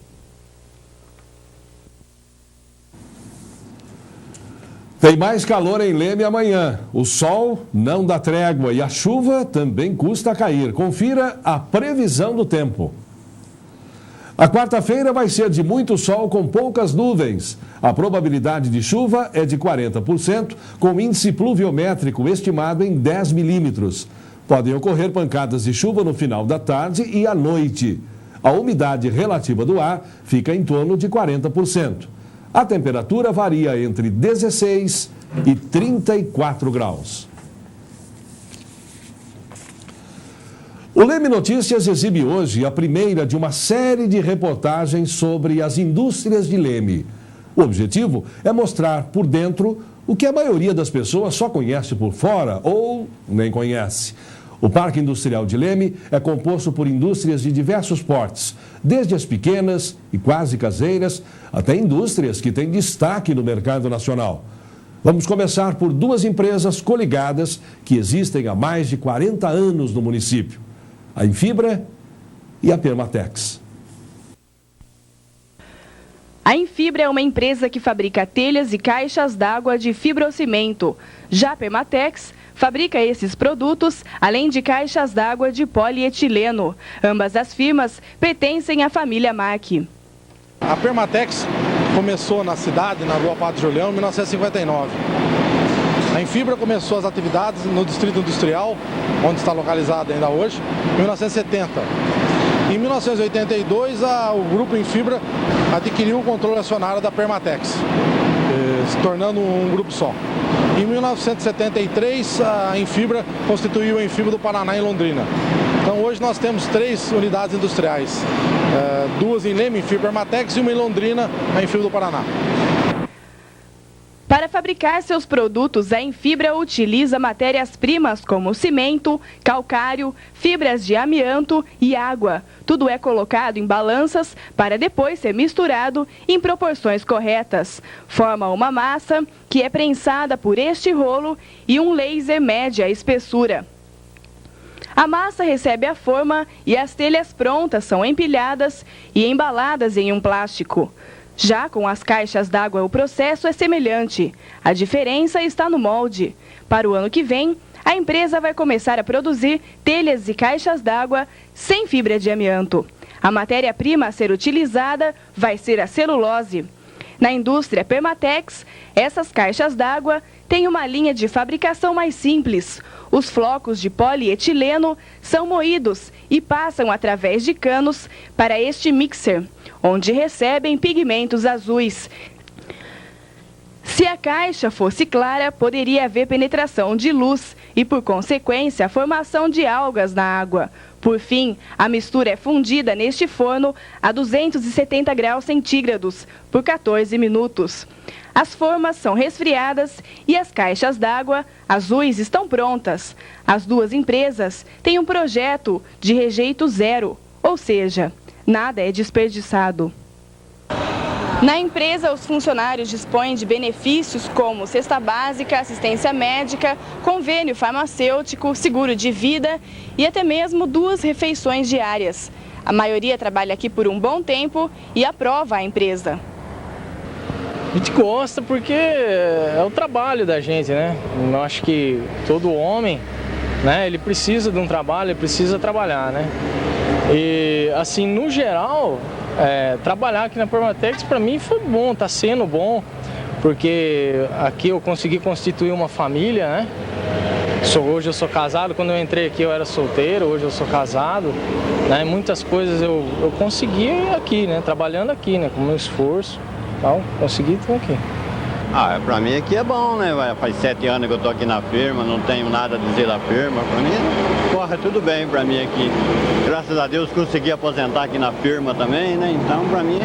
Tem mais calor em Leme amanhã. O sol não dá trégua e a chuva também custa cair. Confira a previsão do tempo. A quarta-feira vai ser de muito sol com poucas nuvens. A probabilidade de chuva é de 40%, com índice pluviométrico estimado em 10 milímetros. Podem ocorrer pancadas de chuva no final da tarde e à noite. A umidade relativa do ar fica em torno de 40%. A temperatura varia entre 16 e 34 graus. O Leme Notícias exibe hoje a primeira de uma série de reportagens sobre as indústrias de Leme. O objetivo é mostrar por dentro o que a maioria das pessoas só conhece por fora ou nem conhece. O Parque Industrial de Leme é composto por indústrias de diversos portes, desde as pequenas e quase caseiras, até indústrias que têm destaque no mercado nacional. Vamos começar por duas empresas coligadas que existem há mais de 40 anos no município: a Infibra e a Permatex. A Infibra é uma empresa que fabrica telhas e caixas d'água de fibrocimento. Já a Permatex fabrica esses produtos, além de caixas d'água de polietileno. Ambas as firmas pertencem à família Mack. A Permatex começou na cidade, na Rua Padre Julião, em 1959. A Infibra começou as atividades no Distrito Industrial, onde está localizada ainda hoje, em 1970. Em 1982, o grupo Infibra adquiriu o controle acionário da Permatex, se tornando um grupo só. Em 1973, a Infibra constituiu a Infibra do Paraná, em Londrina. Então hoje nós temos 3 unidades industriais, 2 em Leme, Infibra Permatex, e uma em Londrina, a Infibra do Paraná. Para fabricar seus produtos, a Infibra utiliza matérias-primas como cimento, calcário, fibras de amianto e água. Tudo é colocado em balanças para depois ser misturado em proporções corretas. Forma uma massa que é prensada por este rolo e um laser mede a espessura. A massa recebe a forma e as telhas prontas são empilhadas e embaladas em um plástico. Já com as caixas d'água, o processo é semelhante. A diferença está no molde. Para o ano que vem, a empresa vai começar a produzir telhas e caixas d'água sem fibra de amianto. A matéria-prima a ser utilizada vai ser a celulose. Na indústria Permatex, essas caixas d'água têm uma linha de fabricação mais simples. Os flocos de polietileno são moídos e passam através de canos para este mixer, onde recebem pigmentos azuis. Se a caixa fosse clara, poderia haver penetração de luz e, por consequência, a formação de algas na água. Por fim, a mistura é fundida neste forno a 270 graus centígrados por 14 minutos. As formas são resfriadas e as caixas d'água azuis estão prontas. As duas empresas têm um projeto de rejeito zero, ou seja, nada é desperdiçado. Na empresa, os funcionários dispõem de benefícios como cesta básica, assistência médica, convênio farmacêutico, seguro de vida e até mesmo 2 refeições diárias. A maioria trabalha aqui por um bom tempo e aprova a empresa. A gente gosta porque é o trabalho da gente, né? Eu acho que todo homem, né, ele precisa de um trabalho, ele precisa trabalhar, né? E assim, no geral, trabalhar aqui na Permatex para mim foi bom, está sendo bom, porque aqui eu consegui constituir uma família, né? Hoje eu sou casado, quando eu entrei aqui eu era solteiro, hoje eu sou casado, né? Muitas coisas eu consegui aqui, né? Trabalhando aqui, né? Com o meu esforço, então, consegui estar aqui. Pra mim aqui é bom, né? Faz 7 anos que eu tô aqui na firma, não tenho nada a dizer da firma. Pra mim, corre tudo bem pra mim aqui. Graças a Deus consegui aposentar aqui na firma também, né? Então, pra mim,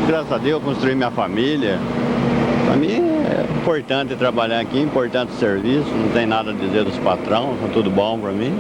graças a Deus, construí minha família. Pra mim é importante trabalhar aqui, importante o serviço, não tem nada a dizer dos patrões, tá tudo bom pra mim.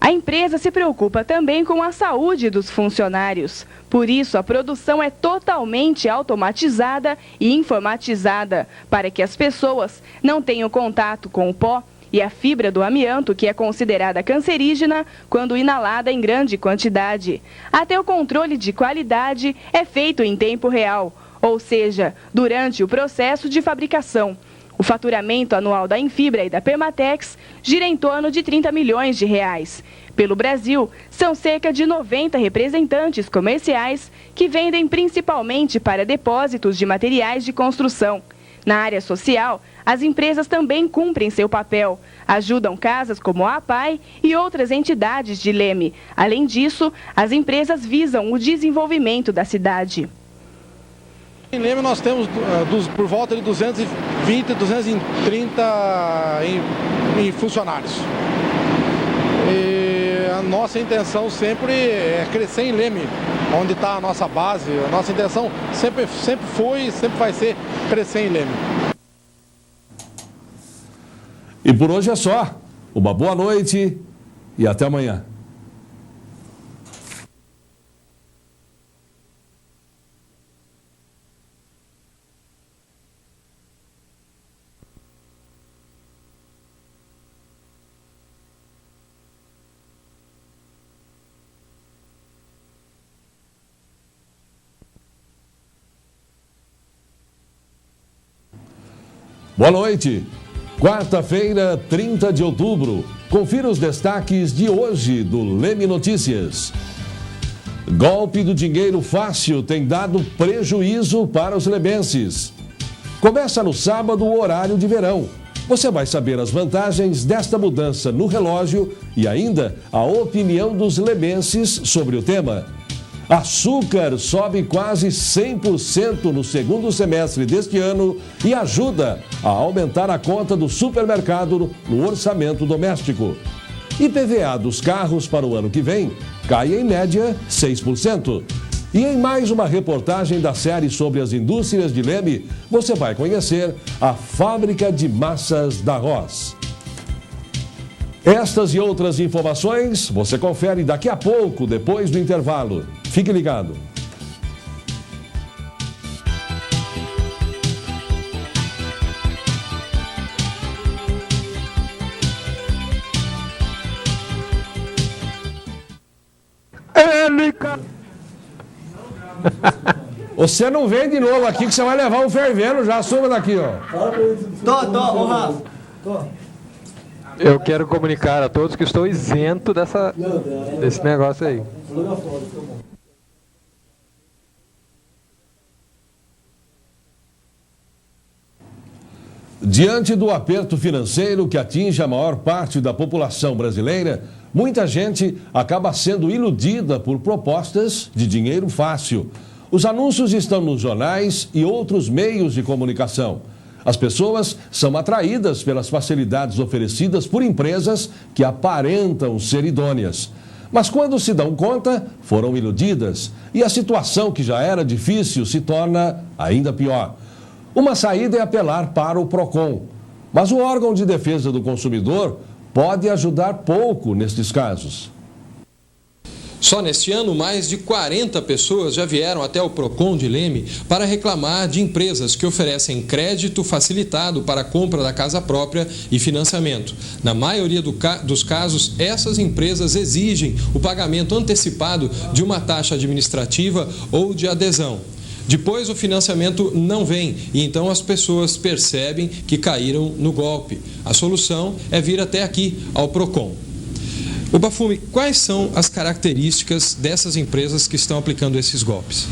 A empresa se preocupa também com a saúde dos funcionários. Por isso, a produção é totalmente automatizada e informatizada, para que as pessoas não tenham contato com o pó e a fibra do amianto, que é considerada cancerígena quando inalada em grande quantidade. Até o controle de qualidade é feito em tempo real, ou seja, durante o processo de fabricação. O faturamento anual da Infibra e da Permatex gira em torno de 30 milhões de reais. Pelo Brasil, são cerca de 90 representantes comerciais que vendem principalmente para depósitos de materiais de construção. Na área social, as empresas também cumprem seu papel. Ajudam casas como a APAI e outras entidades de Leme. Além disso, as empresas visam o desenvolvimento da cidade. Em Leme nós temos por volta de 220, 230 em funcionários. E a nossa intenção sempre é crescer em Leme, onde está a nossa base. A nossa intenção sempre foi e sempre vai ser crescer em Leme. E por hoje é só. Uma boa noite e até amanhã. Boa noite. Quarta-feira, 30 de outubro. Confira os destaques de hoje do Leme Notícias. Golpe do dinheiro fácil tem dado prejuízo para os lemenses. Começa no sábado o horário de verão. Você vai saber as vantagens desta mudança no relógio e ainda a opinião dos lemenses sobre o tema. Açúcar sobe quase 100% no segundo semestre deste ano e ajuda a aumentar a conta do supermercado no orçamento doméstico. IPVA dos carros para o ano que vem cai em média 6%. E em mais uma reportagem da série sobre as indústrias de Leme, você vai conhecer a fábrica de massas da Ross. Estas e outras informações você confere daqui a pouco, depois do intervalo. Fique ligado. Você não vem de novo aqui que você vai levar um fervendo, já suma daqui, ó. Ô Rafa. Eu quero comunicar a todos que estou isento desse negócio aí. Diante do aperto financeiro que atinge a maior parte da população brasileira, muita gente acaba sendo iludida por propostas de dinheiro fácil. Os anúncios estão nos jornais e outros meios de comunicação. As pessoas são atraídas pelas facilidades oferecidas por empresas que aparentam ser idôneas. Mas quando se dão conta, foram iludidas e a situação que já era difícil se torna ainda pior. Uma saída é apelar para o PROCON, mas o órgão de defesa do consumidor pode ajudar pouco nestes casos. Só neste ano, mais de 40 pessoas já vieram até o PROCON de Leme para reclamar de empresas que oferecem crédito facilitado para a compra da casa própria e financiamento. Na maioria dos casos, essas empresas exigem o pagamento antecipado de uma taxa administrativa ou de adesão. Depois o financiamento não vem e então as pessoas percebem que caíram no golpe. A solução é vir até aqui, ao PROCON. O Bafumi, quais são as características dessas empresas que estão aplicando esses golpes?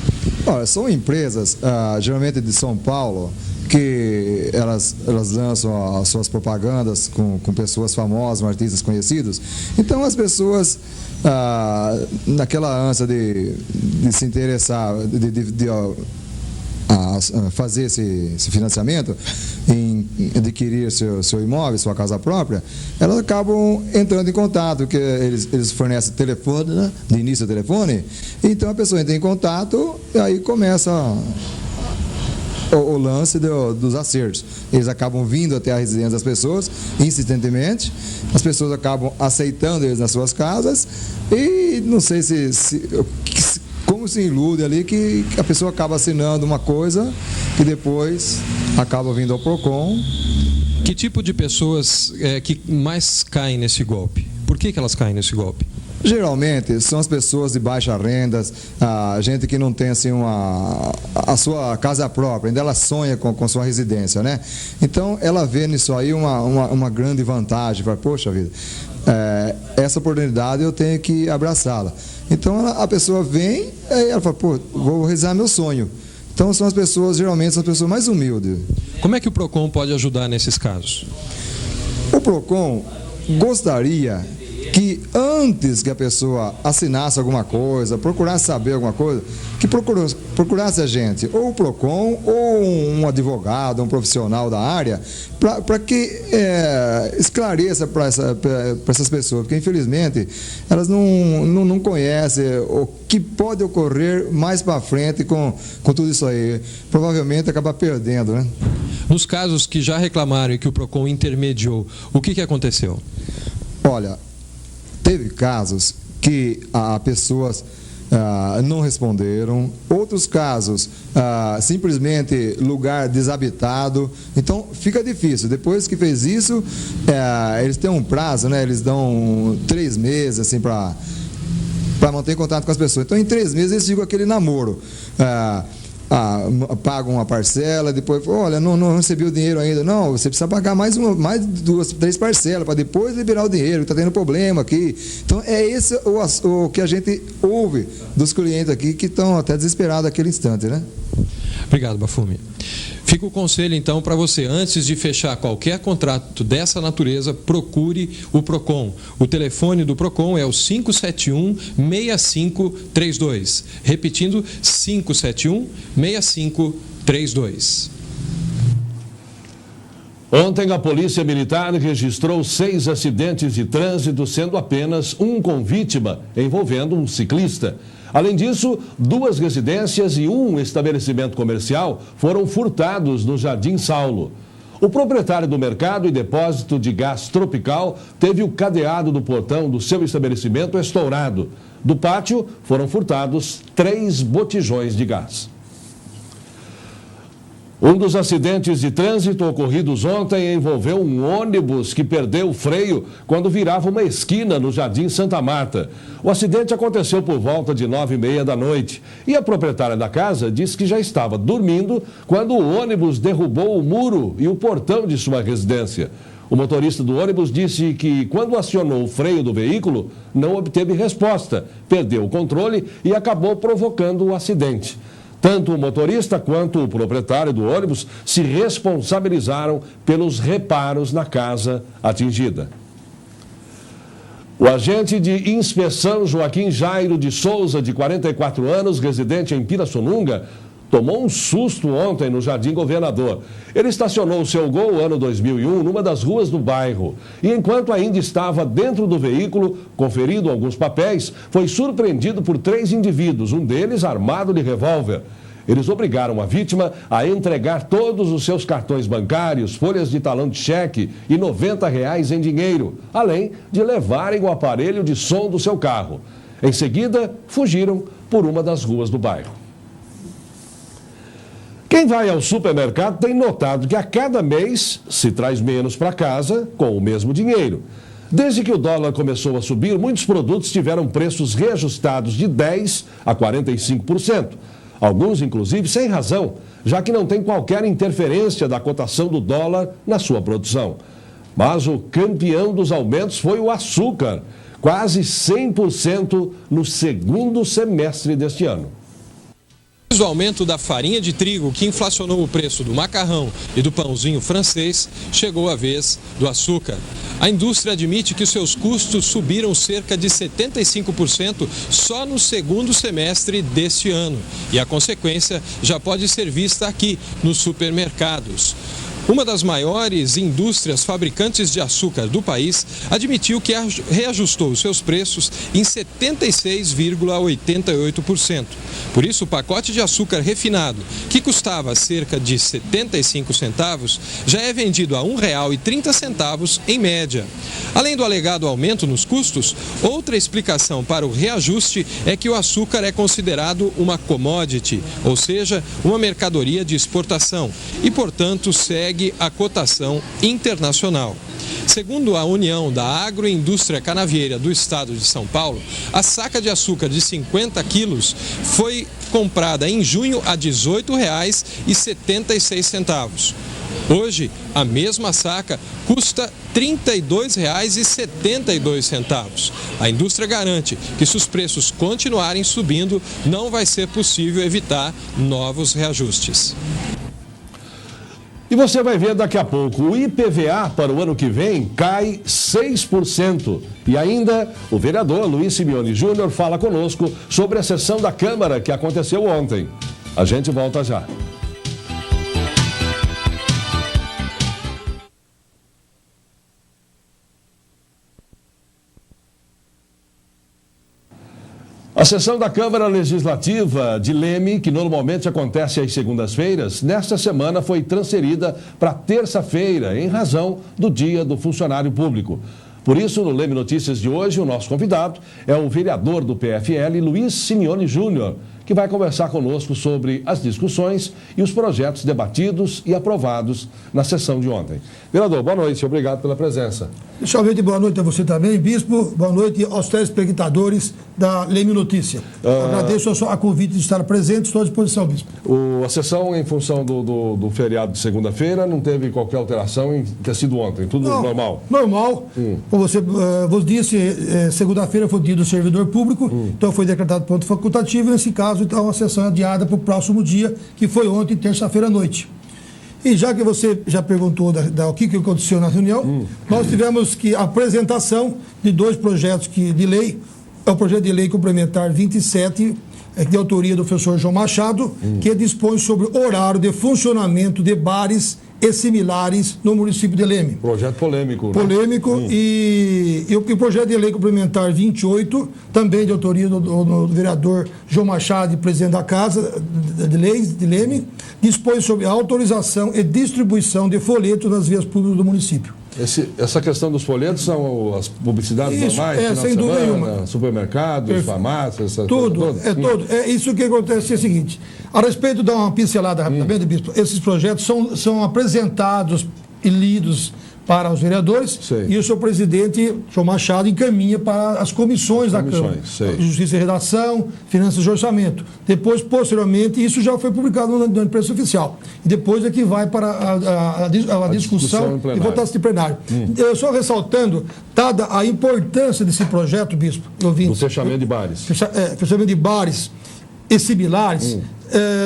Olha, são empresas, geralmente de São Paulo, que elas lançam as suas propagandas com pessoas famosas, artistas conhecidos. Então as pessoas, naquela ânsia de se interessar, fazer esse financiamento, em adquirir seu imóvel, sua casa própria, elas acabam entrando em contato, porque eles fornecem telefone, né? De início o telefone, então a pessoa entra em contato e aí começa o lance dos acertos. Eles acabam vindo até a residência das pessoas, insistentemente, as pessoas acabam aceitando eles nas suas casas e não sei como se ilude ali que a pessoa acaba assinando uma coisa e depois acaba vindo ao PROCON. Que tipo de pessoas que mais caem nesse golpe? Por que elas caem nesse golpe? Geralmente são as pessoas de baixa renda, a gente que não tem assim a sua casa própria, ainda ela sonha com sua residência, né? Então ela vê nisso aí uma grande vantagem, fala, poxa vida, essa oportunidade eu tenho que abraçá-la. Então a pessoa vem e ela fala, pô, vou realizar meu sonho. Então são as pessoas, geralmente são as pessoas mais humildes. Como é que o PROCON pode ajudar nesses casos? O PROCON gostaria que antes que a pessoa assinasse alguma coisa, procurasse saber alguma coisa, que procurasse a gente, ou o PROCON, ou um advogado, um profissional da área, para que esclareça para essas pessoas, porque infelizmente elas não conhecem o que pode ocorrer mais para frente com tudo isso aí. Provavelmente acaba perdendo, né? Nos casos que já reclamaram e que o PROCON intermediou, o que aconteceu? Olha, teve casos que pessoas não responderam, outros casos simplesmente lugar desabitado, então fica difícil. Depois que fez isso, eles têm um prazo, né? Eles dão 3 meses assim para manter contato com as pessoas. Então em 3 meses eles ficam aquele namoro. Pagam uma parcela, depois, olha, não recebi o dinheiro ainda. Não, você precisa pagar mais 2, 3 parcelas para depois liberar o dinheiro, está tendo problema aqui. Então é esse o que a gente ouve dos clientes aqui que estão até desesperados naquele instante, né? Obrigado, Bafumi. Fica o conselho, então, para você, antes de fechar qualquer contrato dessa natureza, procure o PROCON. O telefone do PROCON é o 571-6532. Repetindo, 571-6532. Ontem, a Polícia Militar registrou 6 acidentes de trânsito, sendo apenas um com vítima, envolvendo um ciclista. Além disso, 2 residências e um estabelecimento comercial foram furtados no Jardim Saulo. O proprietário do mercado e depósito de gás tropical teve o cadeado do portão do seu estabelecimento estourado. Do pátio foram furtados 3 botijões de gás. Um dos acidentes de trânsito ocorridos ontem envolveu um ônibus que perdeu o freio quando virava uma esquina no Jardim Santa Marta. O acidente aconteceu por volta de 9h30 da noite e a proprietária da casa disse que já estava dormindo quando o ônibus derrubou o muro e o portão de sua residência. O motorista do ônibus disse que quando acionou o freio do veículo, não obteve resposta, perdeu o controle e acabou provocando o acidente. Tanto o motorista quanto o proprietário do ônibus se responsabilizaram pelos reparos na casa atingida. O agente de inspeção Joaquim Jairo de Souza, de 44 anos, residente em Pirassununga, tomou um susto ontem no Jardim Governador. Ele estacionou o seu Gol ano 2001 numa das ruas do bairro. E enquanto ainda estava dentro do veículo, conferindo alguns papéis, foi surpreendido por 3 indivíduos, um deles armado de revólver. Eles obrigaram a vítima a entregar todos os seus cartões bancários, folhas de talão de cheque e R$ 90 em dinheiro, além de levarem o aparelho de som do seu carro. Em seguida, fugiram por uma das ruas do bairro. Quem vai ao supermercado tem notado que a cada mês se traz menos para casa com o mesmo dinheiro. Desde que o dólar começou a subir, muitos produtos tiveram preços reajustados de 10% a 45%. Alguns, inclusive, sem razão, já que não tem qualquer interferência da cotação do dólar na sua produção. Mas o campeão dos aumentos foi o açúcar, quase 100% no segundo semestre deste ano. O aumento da farinha de trigo, que inflacionou o preço do macarrão e do pãozinho francês, chegou a vez do açúcar. A indústria admite que seus custos subiram cerca de 75% só no segundo semestre deste ano. E a consequência já pode ser vista aqui nos supermercados. Uma das maiores indústrias fabricantes de açúcar do país admitiu que reajustou seus preços em 76,88%. Por isso, o pacote de açúcar refinado, que custava cerca de 75 centavos, já é vendido a R$ 1,30 em média. Além do alegado aumento nos custos, outra explicação para o reajuste é que o açúcar é considerado uma commodity, ou seja, uma mercadoria de exportação, e, portanto, segue a cotação internacional. Segundo a União da Agroindústria Canavieira do Estado de São Paulo, a saca de açúcar de 50 quilos foi comprada em junho a R$ 18,76. Hoje, a mesma saca custa R$ 32,72. A indústria garante que, se os preços continuarem subindo, não vai ser possível evitar novos reajustes. E você vai ver daqui a pouco, o IPVA para o ano que vem cai 6%. E ainda o vereador Luiz Simeone Júnior fala conosco sobre a sessão da Câmara que aconteceu ontem. A gente volta já. A sessão da Câmara Legislativa de Leme, que normalmente acontece às segundas-feiras, nesta semana foi transferida para terça-feira, em razão do Dia do Funcionário Público. Por isso, no Leme Notícias de hoje, o nosso convidado é o vereador do PFL, Luiz Simeone Júnior, que vai conversar conosco sobre as discussões e os projetos debatidos e aprovados na sessão de ontem. Vereador, boa noite, obrigado pela presença. Inicialmente, boa noite a você também, Bispo, boa noite aos telespectadores da Leme Notícia. Agradeço a convite de estar presente, estou à disposição, Bispo. A sessão, em função do feriado de segunda-feira, não teve qualquer alteração em ter sido ontem, tudo normal? Normal. Como você vos disse, segunda-feira foi o dia do servidor público, então foi decretado ponto facultativo, e nesse caso, então, a sessão é adiada para o próximo dia, que foi ontem, terça-feira à noite. E já que você já perguntou o que aconteceu na reunião, nós tivemos a apresentação de 2 projetos de lei. É o projeto de lei complementar 27, de autoria do professor João Machado, que dispõe sobre horário de funcionamento de bares e similares no município de Leme. Projeto polêmico. Né? Polêmico. E o projeto de lei complementar 28, também de autoria do vereador João Machado, presidente da Casa de Leis de Leme, dispõe sobre a autorização e distribuição de folhetos nas vias públicas do município. Essa questão dos folhetos são as publicidades normais? Sem dúvida nenhuma. Supermercados, farmácias... Tudo. Isso que acontece é o seguinte, a respeito de dar uma pincelada rapidamente, Bispo, esses projetos são apresentados e lidos para os vereadores. E o seu presidente, João Machado, encaminha para as comissões da Câmara. Justiça e Redação, Finanças e Orçamento. Depois, posteriormente, isso já foi publicado na imprensa oficial. E depois é que vai para a discussão e votação de plenário. Eu só ressaltando, dada a importância desse projeto, Bispo, do fechamento de bares. Fechamento de bares. e similares,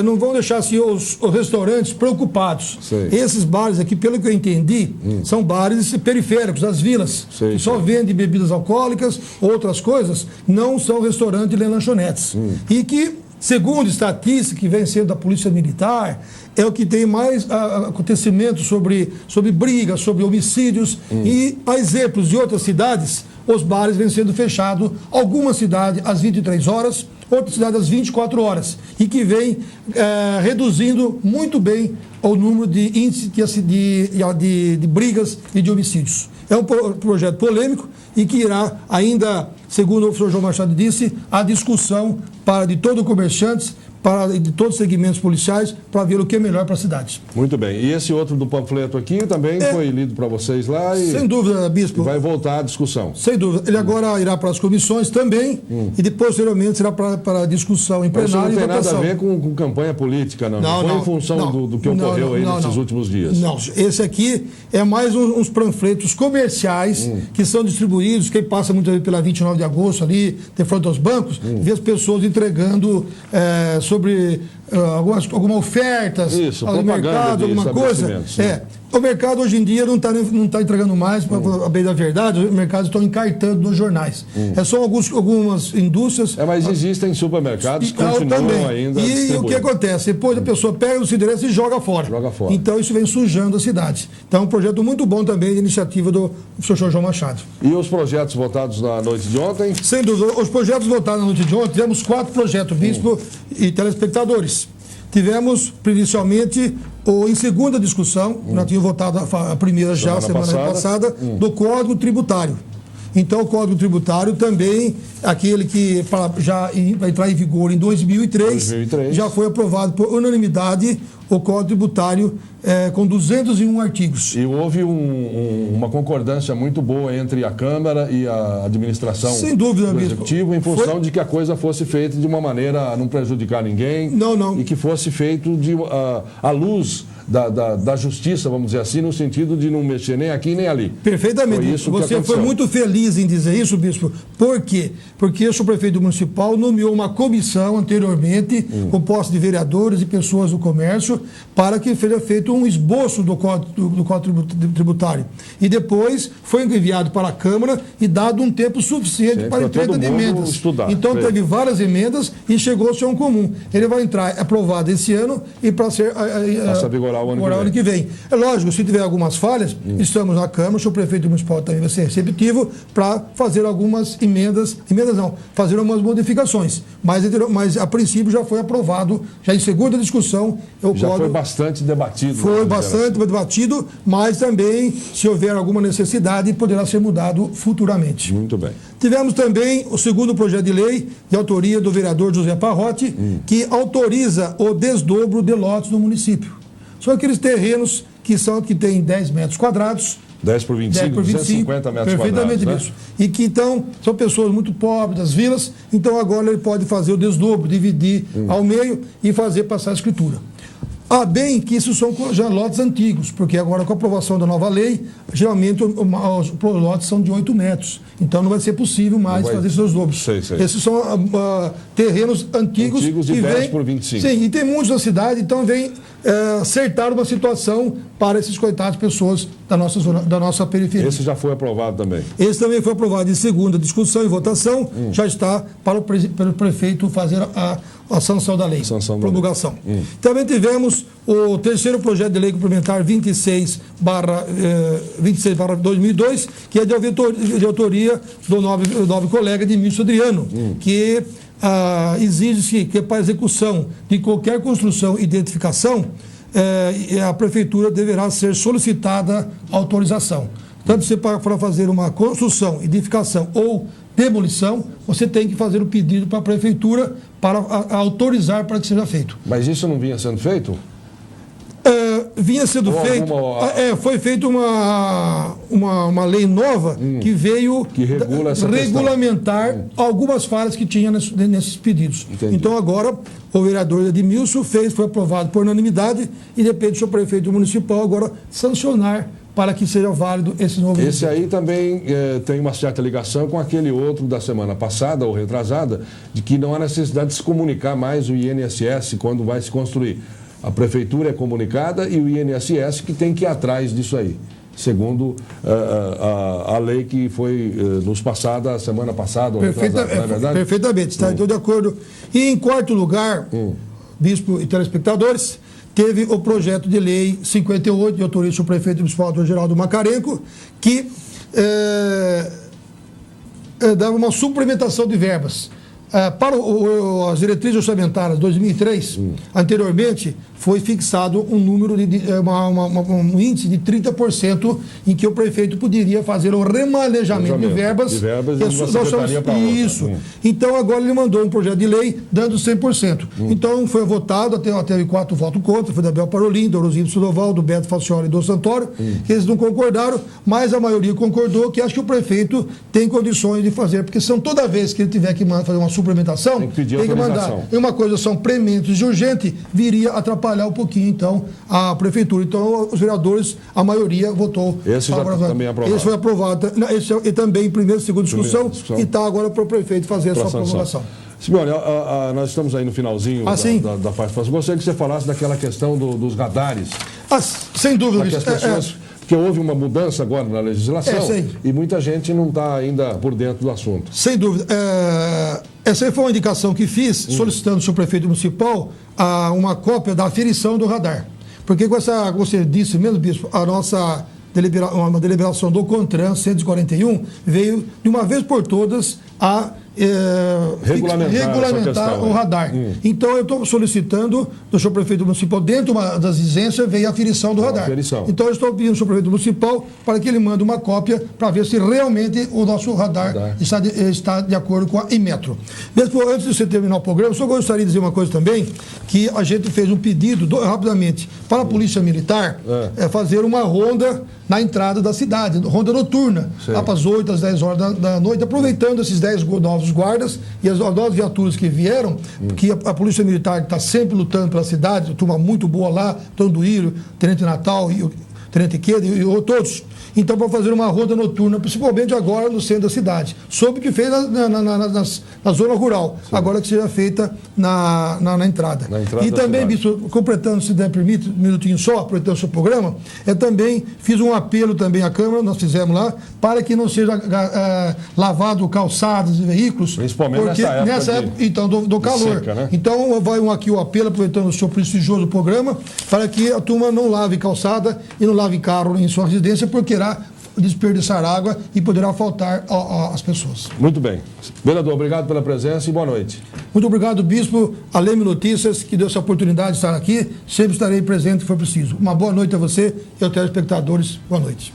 não vão deixar assim, os restaurantes preocupados. Esses bares aqui, pelo que eu entendi, são bares periféricos, das vilas, que só vendem bebidas alcoólicas, outras coisas, não são restaurantes nem lanchonetes. E que, segundo estatística que vem sendo da Polícia Militar, é o que tem mais acontecimentos sobre brigas, sobre homicídios, e a exemplos de outras cidades, os bares vêm sendo fechados, algumas cidades às 23 horas, outras cidades às 24 horas, e que vem reduzindo muito bem o número de índices de brigas e de homicídios. É um projeto polêmico e que irá ainda, segundo o professor João Machado disse, a discussão de todos os comerciantes, de todos os segmentos policiais, para ver o que é melhor para a cidade. Muito bem. E esse outro do panfleto aqui também foi lido para vocês lá e... Sem dúvida, Bispo. Vai voltar à discussão. Sem dúvida. Ele agora irá para as comissões também e depois, posteriormente, será para a discussão em plenário e votação. Isso não tem nada a ver com campanha política, não. Não foi em função do que ocorreu aí nesses últimos dias. Não. Esse aqui é mais uns panfletos comerciais que são distribuídos. Quem passa muitas vezes pela 29 de agosto ali, de frente aos bancos, vê as pessoas entregando sobre algumas ofertas ao mercado, alguma coisa. O mercado hoje em dia não está entregando mais, para a bem da verdade, o mercado está encartando nos jornais. São algumas indústrias. Mas existem supermercados que continuam ainda. E o que acontece? Depois a pessoa pega o endereço e joga fora. Então isso vem sujando a cidade. Então é um projeto muito bom também de iniciativa do professor João Machado. E os projetos votados na noite de ontem? Sem dúvida. Os projetos votados na noite de ontem, tivemos 4 projetos, Bispo e telespectadores. Tivemos, inicialmente, em segunda discussão, nós tínhamos votado a primeira já, semana passada, do Código Tributário. Então, o Código Tributário também, aquele que já vai entrar em vigor em 2003, já foi aprovado por unanimidade o Código Tributário com 201 artigos. E houve uma concordância muito boa entre a Câmara e a administração do Executivo, em função de que a coisa fosse feita de uma maneira a não prejudicar ninguém. E que fosse feito à luz da justiça, vamos dizer assim, no sentido de não mexer nem aqui nem ali. Perfeitamente. Você foi muito feliz em dizer isso, Bispo. Por quê? Porque o prefeito municipal nomeou uma comissão anteriormente, composta de vereadores e pessoas do comércio, para que seja feito um esboço do Código Tributário. E depois foi enviado para a Câmara e dado um tempo suficiente para entrega de emendas. Então teve várias emendas e chegou-se a um comum. Ele vai entrar aprovado esse ano e para ser vigorar o ano que vem. É lógico, se tiver algumas falhas, estamos na Câmara, o prefeito municipal também vai ser receptivo para fazer algumas fazer algumas modificações. Mas a princípio já foi aprovado, já em segunda discussão. Foi bastante debatido. Foi bastante debatido, mas também, se houver alguma necessidade, poderá ser mudado futuramente. Muito bem. Tivemos também o segundo projeto de lei, de autoria do vereador José Parrotti, que autoriza o desdobro de lotes no município. São aqueles terrenos que têm 10 metros quadrados. 10 por 25, 250 metros perfeitamente quadrados. Isso. E que, então, são pessoas muito pobres das vilas, então agora ele pode fazer o desdobro, dividir ao meio e fazer passar a escritura. Bem que isso são já lotes antigos, porque agora com a aprovação da nova lei, geralmente os lotes são de 8 metros. Então não vai ser possível mais fazer seus dobros. Esses são terrenos antigos de 10 por 25. Sim, e tem muitos na cidade, então vem acertar uma situação para esses coitados pessoas da nossa periferia. Esse já foi aprovado também? Esse também foi aprovado em segunda discussão e votação, já está para o prefeito fazer a sanção da lei, promulgação. Também tivemos o terceiro projeto de lei complementar 26/2002, que é de autoria do nobre colega de Edmilson Adriano, que exige-se que para a execução de qualquer construção e identificação, a prefeitura deverá ser solicitada autorização. Tanto se para fazer uma construção, edificação ou demolição, você tem que fazer o pedido para a prefeitura para autorizar para que seja feito. Mas isso não vinha sendo feito? Vinha sendo feito. Foi feita uma lei nova que veio regulamentar algumas falhas que tinha nesses pedidos. Entendi. Então agora o vereador Edmilson foi aprovado por unanimidade e depende do seu prefeito municipal agora sancionar para que seja válido esse novo Esse aí também tem uma certa ligação com aquele outro da semana passada ou retrasada, de que não há necessidade de se comunicar mais o INSS quando vai se construir. A prefeitura é comunicada e o INSS que tem que ir atrás disso aí, segundo a lei que foi nos passada a semana passada ou retrasada, não é verdade? Perfeitamente, está então de acordo. E em quarto lugar, bispo e telespectadores, teve o projeto de lei 58, de autoria do prefeito municipal, Dr. Geraldo Macarenco, que dava uma suplementação de verbas. Para as diretrizes orçamentárias 2003, anteriormente, foi fixado um número um índice de 30% em que o prefeito poderia fazer o remanejamento de verbas. Isso. Então, agora ele mandou um projeto de lei dando 100%. Então, foi votado, teve 4 votos contra, foi da Bel Parolin, do Rosino Sudoval, do Beto Facioli e do Santoro, que eles não concordaram, mas a maioria concordou que acho que o prefeito tem condições de fazer, porque são toda vez que ele tiver que fazer uma suplementação, tem que mandar. E uma coisa são prementos de urgente, viria atrapalhar um pouquinho, então, a prefeitura. Então, os vereadores, a maioria votou. Esse já também é aprovado. Esse foi aprovado. Esse é também primeira e segunda discussão, e está agora para o prefeito fazer a sua promulgação. Simeone, nós estamos aí no finalzinho da participação. Gostaria que você falasse daquela questão dos radares. Sem dúvida. Porque houve uma mudança agora na legislação e muita gente não está ainda por dentro do assunto. Sem dúvida. Essa foi uma indicação que fiz, solicitando ao senhor prefeito municipal uma cópia da aferição do radar. Porque com essa, como você disse mesmo, bispo, a nossa uma deliberação do CONTRAN 141 veio de uma vez por todas a regulamentar o radar. Então, eu estou solicitando do senhor prefeito municipal, dentro das exigências, veio a aferição do radar. Então, eu estou pedindo ao senhor prefeito municipal para que ele mande uma cópia para ver se realmente o nosso radar está de acordo com a Inmetro. Mesmo antes de você terminar o programa, eu só gostaria de dizer uma coisa também, que a gente fez um pedido, rapidamente, para a Polícia Militar fazer uma ronda na entrada da cidade, ronda noturna, lá para as 8, às 10 horas da noite, aproveitando esses 10 novos guardas e as novas viaturas que vieram, que a Polícia Militar está sempre lutando pela cidade, turma muito boa lá, Tonduílio, Tenente Natal e o Tenente Queda e todos. Então, para fazer uma ronda noturna, principalmente agora no centro da cidade. Soube que fez na zona rural, agora que seja feita na entrada. E também, bispo, completando, se der permite, um minutinho só, aproveitando o seu programa, também fiz um apelo também à Câmara, nós fizemos lá, para que não seja lavado calçadas e veículos. Principalmente nessa época então, do calor. Seca, né? Então, vai aqui o apelo, aproveitando o seu prestigioso programa, para que a turma não lave calçada e não lave carro em sua residência, porque desperdiçar água e poderá faltar às pessoas. Muito bem. Vereador, obrigado pela presença e boa noite. Muito obrigado, bispo. A Leme Notícias, que deu essa oportunidade de estar aqui. Sempre estarei presente se for preciso. Uma boa noite a você e aos telespectadores. Boa noite.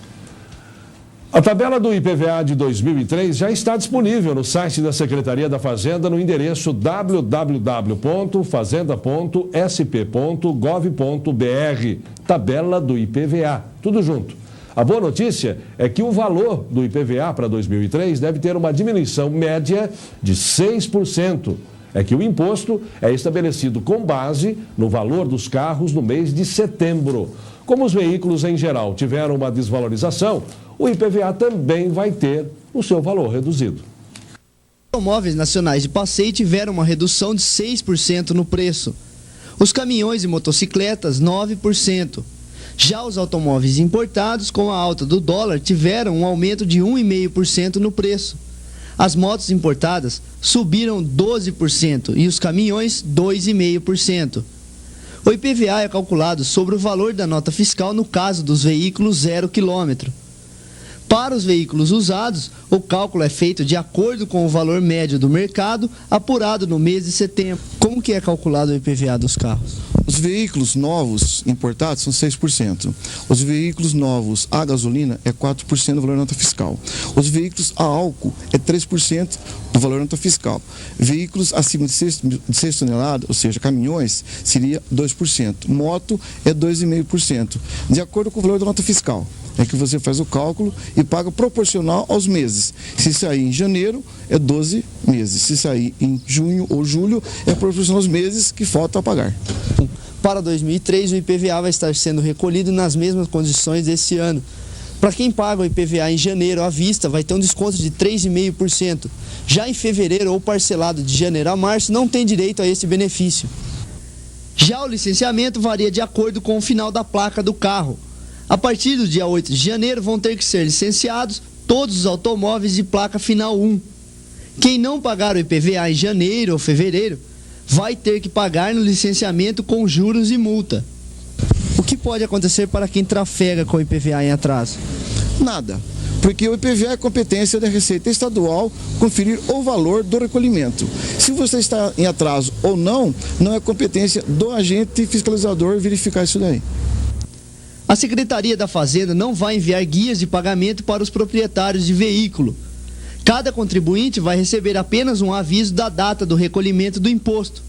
A tabela do IPVA de 2003 já está disponível no site da Secretaria da Fazenda no endereço www.fazenda.sp.gov.br. Tabela do IPVA. Tudo junto. A boa notícia é que o valor do IPVA para 2003 deve ter uma diminuição média de 6%. É que o imposto é estabelecido com base no valor dos carros no mês de setembro. Como os veículos em geral tiveram uma desvalorização, o IPVA também vai ter o seu valor reduzido. Os automóveis nacionais de passeio tiveram uma redução de 6% no preço. Os caminhões e motocicletas, 9%. Já os automóveis importados, com a alta do dólar, tiveram um aumento de 1,5% no preço. As motos importadas subiram 12% e os caminhões 2,5%. O IPVA é calculado sobre o valor da nota fiscal no caso dos veículos 0 km. Para os veículos usados, o cálculo é feito de acordo com o valor médio do mercado apurado no mês de setembro. Como que é calculado o IPVA dos carros? Os veículos novos importados são 6%. Os veículos novos a gasolina é 4% do valor da nota fiscal. Os veículos a álcool é 3% do valor da nota fiscal. Veículos acima de 6 toneladas, ou seja, caminhões, seria 2%. Moto é 2,5%, de acordo com o valor da nota fiscal. É que você faz o cálculo e paga proporcional aos meses. Se sair em janeiro, é 12 meses. Se sair em junho ou julho, é proporcional aos meses que faltam a pagar. Para 2003, o IPVA vai estar sendo recolhido nas mesmas condições deste ano. Para quem paga o IPVA em janeiro à vista, vai ter um desconto de 3,5%. Já em fevereiro ou parcelado de janeiro a março, não tem direito a esse benefício. Já o licenciamento varia de acordo com o final da placa do carro. A partir do dia 8 de janeiro vão ter que ser licenciados todos os automóveis de placa final 1. Quem não pagar o IPVA em janeiro ou fevereiro vai ter que pagar no licenciamento com juros e multa. O que pode acontecer para quem trafega com o IPVA em atraso? Nada, porque o IPVA é competência da Receita Estadual conferir o valor do recolhimento. Se você está em atraso ou não, não é competência do agente fiscalizador verificar isso daí. A Secretaria da Fazenda não vai enviar guias de pagamento para os proprietários de veículo. Cada contribuinte vai receber apenas um aviso da data do recolhimento do imposto.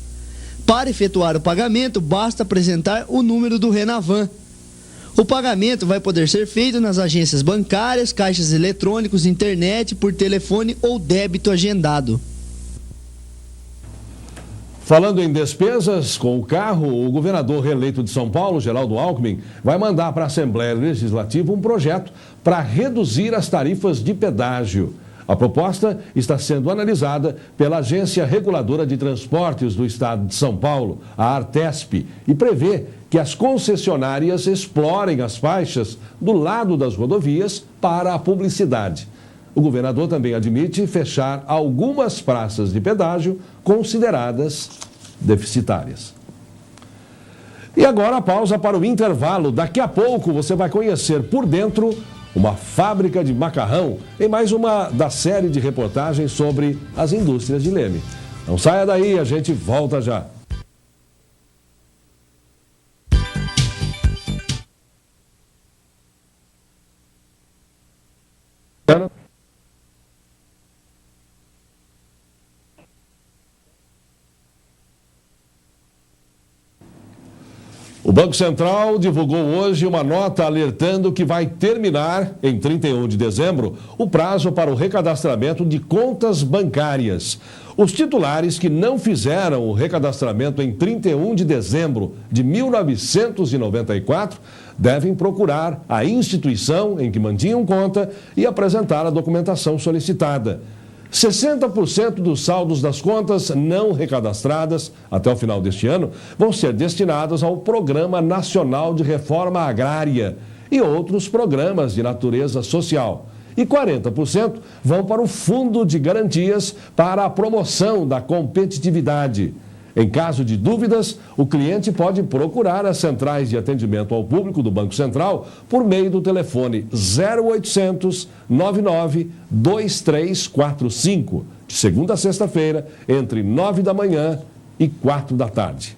Para efetuar o pagamento, basta apresentar o número do Renavan. O pagamento vai poder ser feito nas agências bancárias, caixas eletrônicos, internet, por telefone ou débito agendado. Falando em despesas com o carro, o governador reeleito de São Paulo, Geraldo Alckmin, vai mandar para a Assembleia Legislativa um projeto para reduzir as tarifas de pedágio. A proposta está sendo analisada pela Agência Reguladora de Transportes do Estado de São Paulo, a Artesp, e prevê que as concessionárias explorem as faixas do lado das rodovias para a publicidade. O governador também admite fechar algumas praças de pedágio consideradas deficitárias. E agora a pausa para o intervalo. Daqui a pouco você vai conhecer por dentro uma fábrica de macarrão em mais uma da série de reportagens sobre as indústrias de Leme. Não saia daí, a gente volta já. O Banco Central divulgou hoje uma nota alertando que vai terminar, em 31 de dezembro, o prazo para o recadastramento de contas bancárias. Os titulares que não fizeram o recadastramento em 31 de dezembro de 1994 devem procurar a instituição em que mantinham conta e apresentar a documentação solicitada. 60% dos saldos das contas não recadastradas até o final deste ano vão ser destinados ao Programa Nacional de Reforma Agrária e outros programas de natureza social. E 40% vão para o Fundo de Garantias para a Promoção da Competitividade. Em caso de dúvidas, o cliente pode procurar as centrais de atendimento ao público do Banco Central por meio do telefone 0800 99 2345, de segunda a sexta-feira, entre 9 da manhã e 4 da tarde.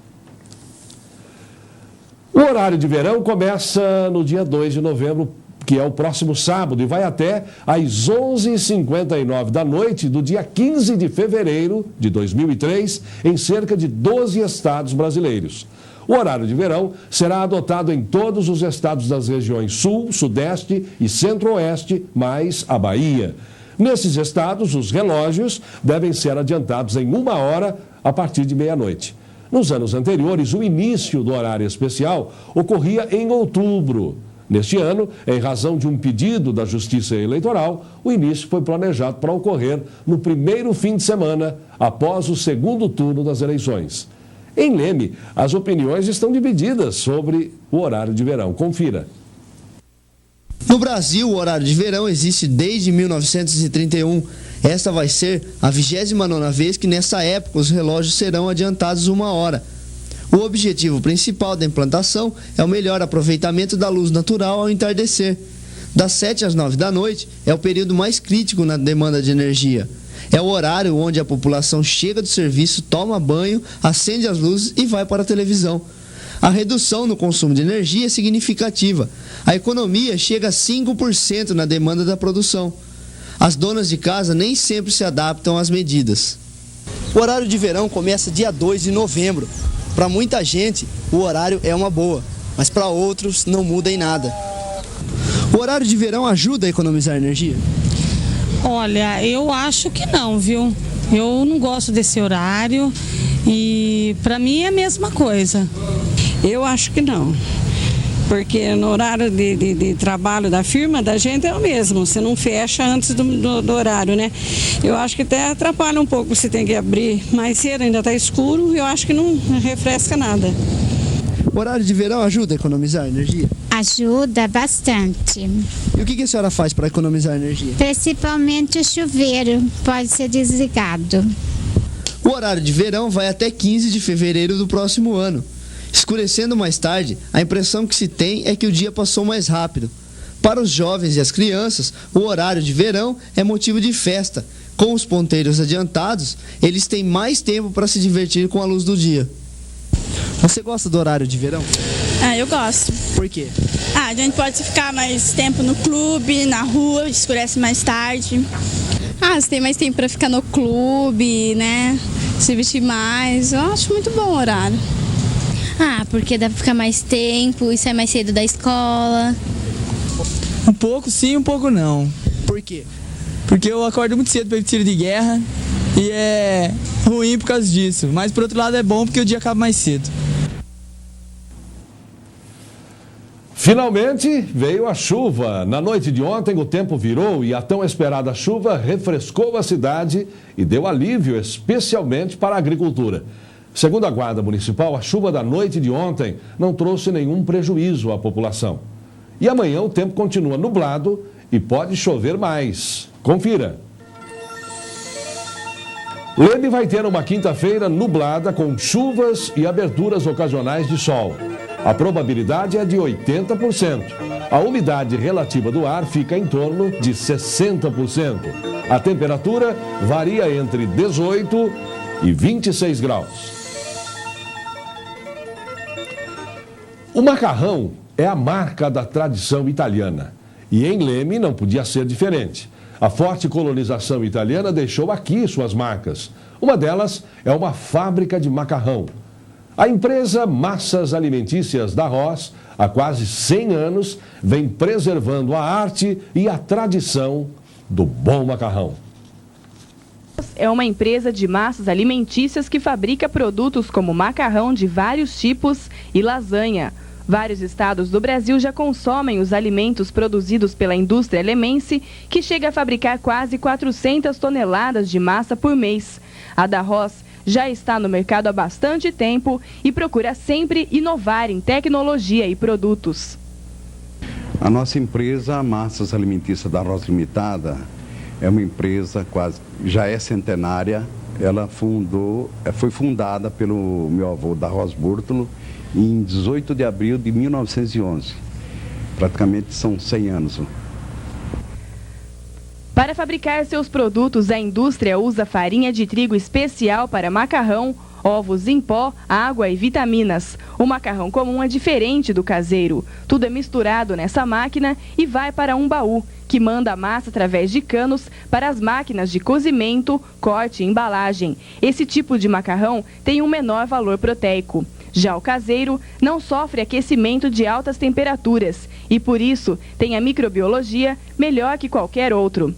O horário de verão começa no dia 2 de novembro, que é o próximo sábado, e vai até às 11h59 da noite do dia 15 de fevereiro de 2003, em cerca de 12 estados brasileiros. O horário de verão será adotado em todos os estados das regiões Sul, Sudeste e Centro-Oeste, mais a Bahia. Nesses estados, os relógios devem ser adiantados em 1 hora a partir de meia-noite. Nos anos anteriores, o início do horário especial ocorria em outubro. Neste ano, em razão de um pedido da Justiça Eleitoral, o início foi planejado para ocorrer no primeiro fim de semana, após o segundo turno das eleições. Em Leme, as opiniões estão divididas sobre o horário de verão. Confira. No Brasil, o horário de verão existe desde 1931. Esta vai ser a 29ª vez que nessa época os relógios serão adiantados 1 hora. O objetivo principal da implantação é o melhor aproveitamento da luz natural ao entardecer. Das 7 às 9 da noite é o período mais crítico na demanda de energia. É o horário onde a população chega do serviço, toma banho, acende as luzes e vai para a televisão. A redução no consumo de energia é significativa. A economia chega a 5% na demanda da produção. As donas de casa nem sempre se adaptam às medidas. O horário de verão começa dia 2 de novembro. Para muita gente, o horário é uma boa, mas para outros não muda em nada. O horário de verão ajuda a economizar energia? Olha, eu acho que não, viu? Eu não gosto desse horário e para mim é a mesma coisa. Eu acho que não. porque no horário de trabalho da firma da gente é o mesmo, você não fecha antes do horário, né? Eu acho que até atrapalha um pouco, você tem que abrir mais cedo, ainda está escuro, eu acho que não refresca nada. O horário de verão ajuda a economizar energia? Ajuda bastante. E o que a senhora faz para economizar energia? Principalmente o chuveiro, pode ser desligado. O horário de verão vai até 15 de fevereiro do próximo ano. Escurecendo mais tarde, a impressão que se tem é que o dia passou mais rápido. Para os jovens e as crianças, o horário de verão é motivo de festa. Com os ponteiros adiantados, eles têm mais tempo para se divertir com a luz do dia. Você gosta do horário de verão? Eu gosto. Por quê? A gente pode ficar mais tempo no clube, na rua, escurece mais tarde. Você tem mais tempo para ficar no clube, né? Se vestir mais. Eu acho muito bom o horário. Porque dá pra ficar mais tempo e sair mais cedo da escola. Um pouco sim, um pouco não. Por quê? Porque eu acordo muito cedo para ir pro tiro de guerra e é ruim por causa disso. Mas por outro lado é bom porque o dia acaba mais cedo. Finalmente veio a chuva. Na noite de ontem o tempo virou e a tão esperada chuva refrescou a cidade e deu alívio especialmente para a agricultura. Segundo a Guarda Municipal, a chuva da noite de ontem não trouxe nenhum prejuízo à população. E amanhã o tempo continua nublado e pode chover mais. Confira. Leme vai ter uma quinta-feira nublada com chuvas e aberturas ocasionais de sol. A probabilidade é de 80%. A umidade relativa do ar fica em torno de 60%. A temperatura varia entre 18 e 26 graus. O macarrão é a marca da tradição italiana. E em Leme não podia ser diferente. A forte colonização italiana deixou aqui suas marcas. Uma delas é uma fábrica de macarrão. A empresa Massas Alimentícias da Ross, há quase 100 anos, vem preservando a arte e a tradição do bom macarrão. É uma empresa de massas alimentícias que fabrica produtos como macarrão de vários tipos e lasanha. Vários estados do Brasil já consomem os alimentos produzidos pela indústria lemense, que chega a fabricar quase 400 toneladas de massa por mês. A da Ross já está no mercado há bastante tempo e procura sempre inovar em tecnologia e produtos. A nossa empresa, Massas Alimentícias da Ross Limitada, é uma empresa já é centenária. Ela foi fundada pelo meu avô da Ross Búrtolo em 18 de abril de 1911. Praticamente são 100 anos. Para fabricar seus produtos, a indústria usa farinha de trigo especial para macarrão, ovos em pó, água e vitaminas. O macarrão comum é diferente do caseiro. Tudo é misturado nessa máquina e vai para um baú, que manda a massa através de canos para as máquinas de cozimento, corte e embalagem. Esse tipo de macarrão tem um menor valor proteico. Já o caseiro não sofre aquecimento de altas temperaturas e, por isso, tem a microbiologia melhor que qualquer outro.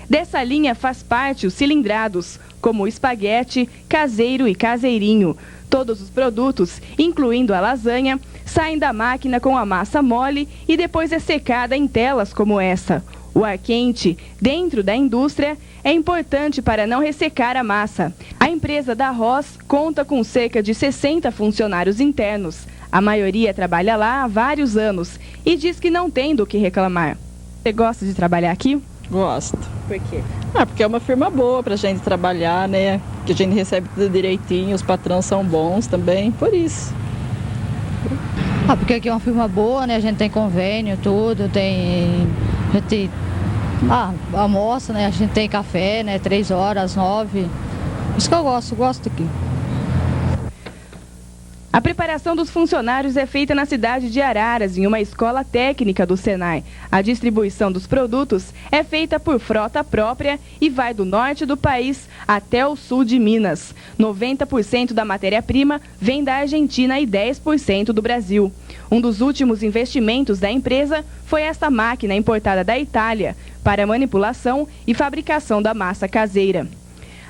Dessa linha faz parte os cilindrados, como o espaguete, caseiro e caseirinho. Todos os produtos, incluindo a lasanha, saem da máquina com a massa mole e depois é secada em telas como essa. O ar quente, dentro da indústria, é importante para não ressecar a massa. A empresa da Ross conta com cerca de 60 funcionários internos. A maioria trabalha lá há vários anos e diz que não tem do que reclamar. Você gosta de trabalhar aqui? Gosto. Por quê? Porque é uma firma boa pra gente trabalhar, né? Que a gente recebe tudo direitinho, os patrões são bons também, por isso. Porque aqui é uma firma boa, né? A gente tem convênio, tudo, a gente almoça, né? A gente tem café, né? 3 horas, 9. Isso que eu gosto aqui. A preparação dos funcionários é feita na cidade de Araras, em uma escola técnica do Senai. A distribuição dos produtos é feita por frota própria e vai do norte do país até o sul de Minas. 90% da matéria-prima vem da Argentina e 10% do Brasil. Um dos últimos investimentos da empresa foi esta máquina importada da Itália para manipulação e fabricação da massa caseira.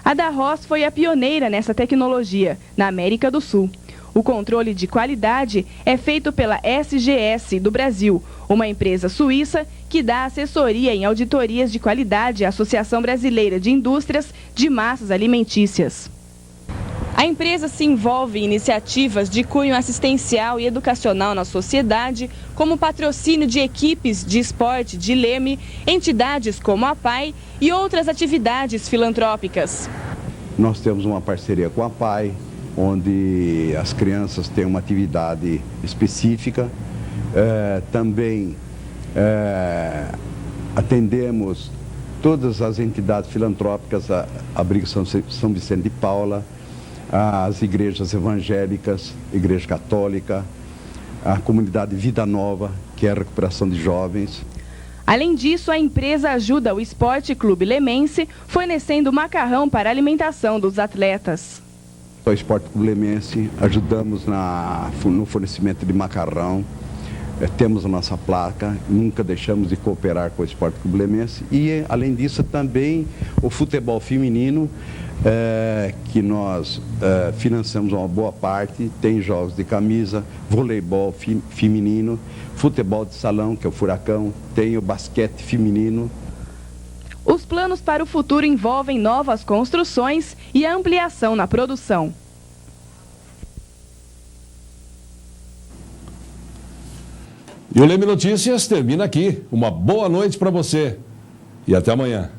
A da Ross foi a pioneira nessa tecnologia na América do Sul. O controle de qualidade é feito pela SGS do Brasil, uma empresa suíça que dá assessoria em auditorias de qualidade à Associação Brasileira de Indústrias de Massas Alimentícias. A empresa se envolve em iniciativas de cunho assistencial e educacional na sociedade, como patrocínio de equipes de esporte de Leme, entidades como a PAI e outras atividades filantrópicas. Nós temos uma parceria com a PAI, onde as crianças têm uma atividade específica. Também atendemos todas as entidades filantrópicas, a Abrigo São Vicente de Paula, as igrejas evangélicas, Igreja Católica, a comunidade Vida Nova, que é a recuperação de jovens. Além disso, a empresa ajuda o Esporte Clube Lemense, fornecendo macarrão para a alimentação dos atletas. O Esporte Clube Lemense, ajudamos no fornecimento de macarrão, temos a nossa placa, nunca deixamos de cooperar com o Esporte Clube Lemense. E, além disso, também o futebol feminino, que nós financiamos uma boa parte, tem jogos de camisa, voleibol feminino, futebol de salão, que é o Furacão, tem o basquete feminino. Os planos para o futuro envolvem novas construções e a ampliação na produção. E o Leme Notícias termina aqui. Uma boa noite para você e até amanhã.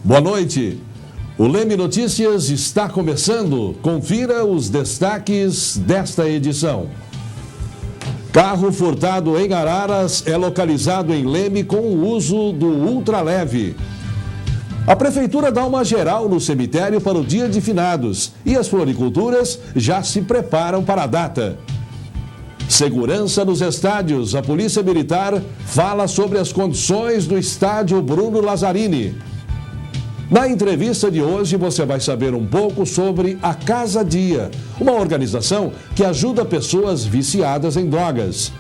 Boa noite. O Leme Notícias está começando. Confira os destaques desta edição. Carro furtado em Araras é localizado em Leme com o uso do ultraleve. A Prefeitura dá uma geral no cemitério para o Dia de Finados e as floriculturas já se preparam para a data. Segurança nos estádios. A Polícia Militar fala sobre as condições do estádio Bruno Lazzarini. Na entrevista de hoje, você vai saber um pouco sobre a Casa Dia, uma organização que ajuda pessoas viciadas em drogas.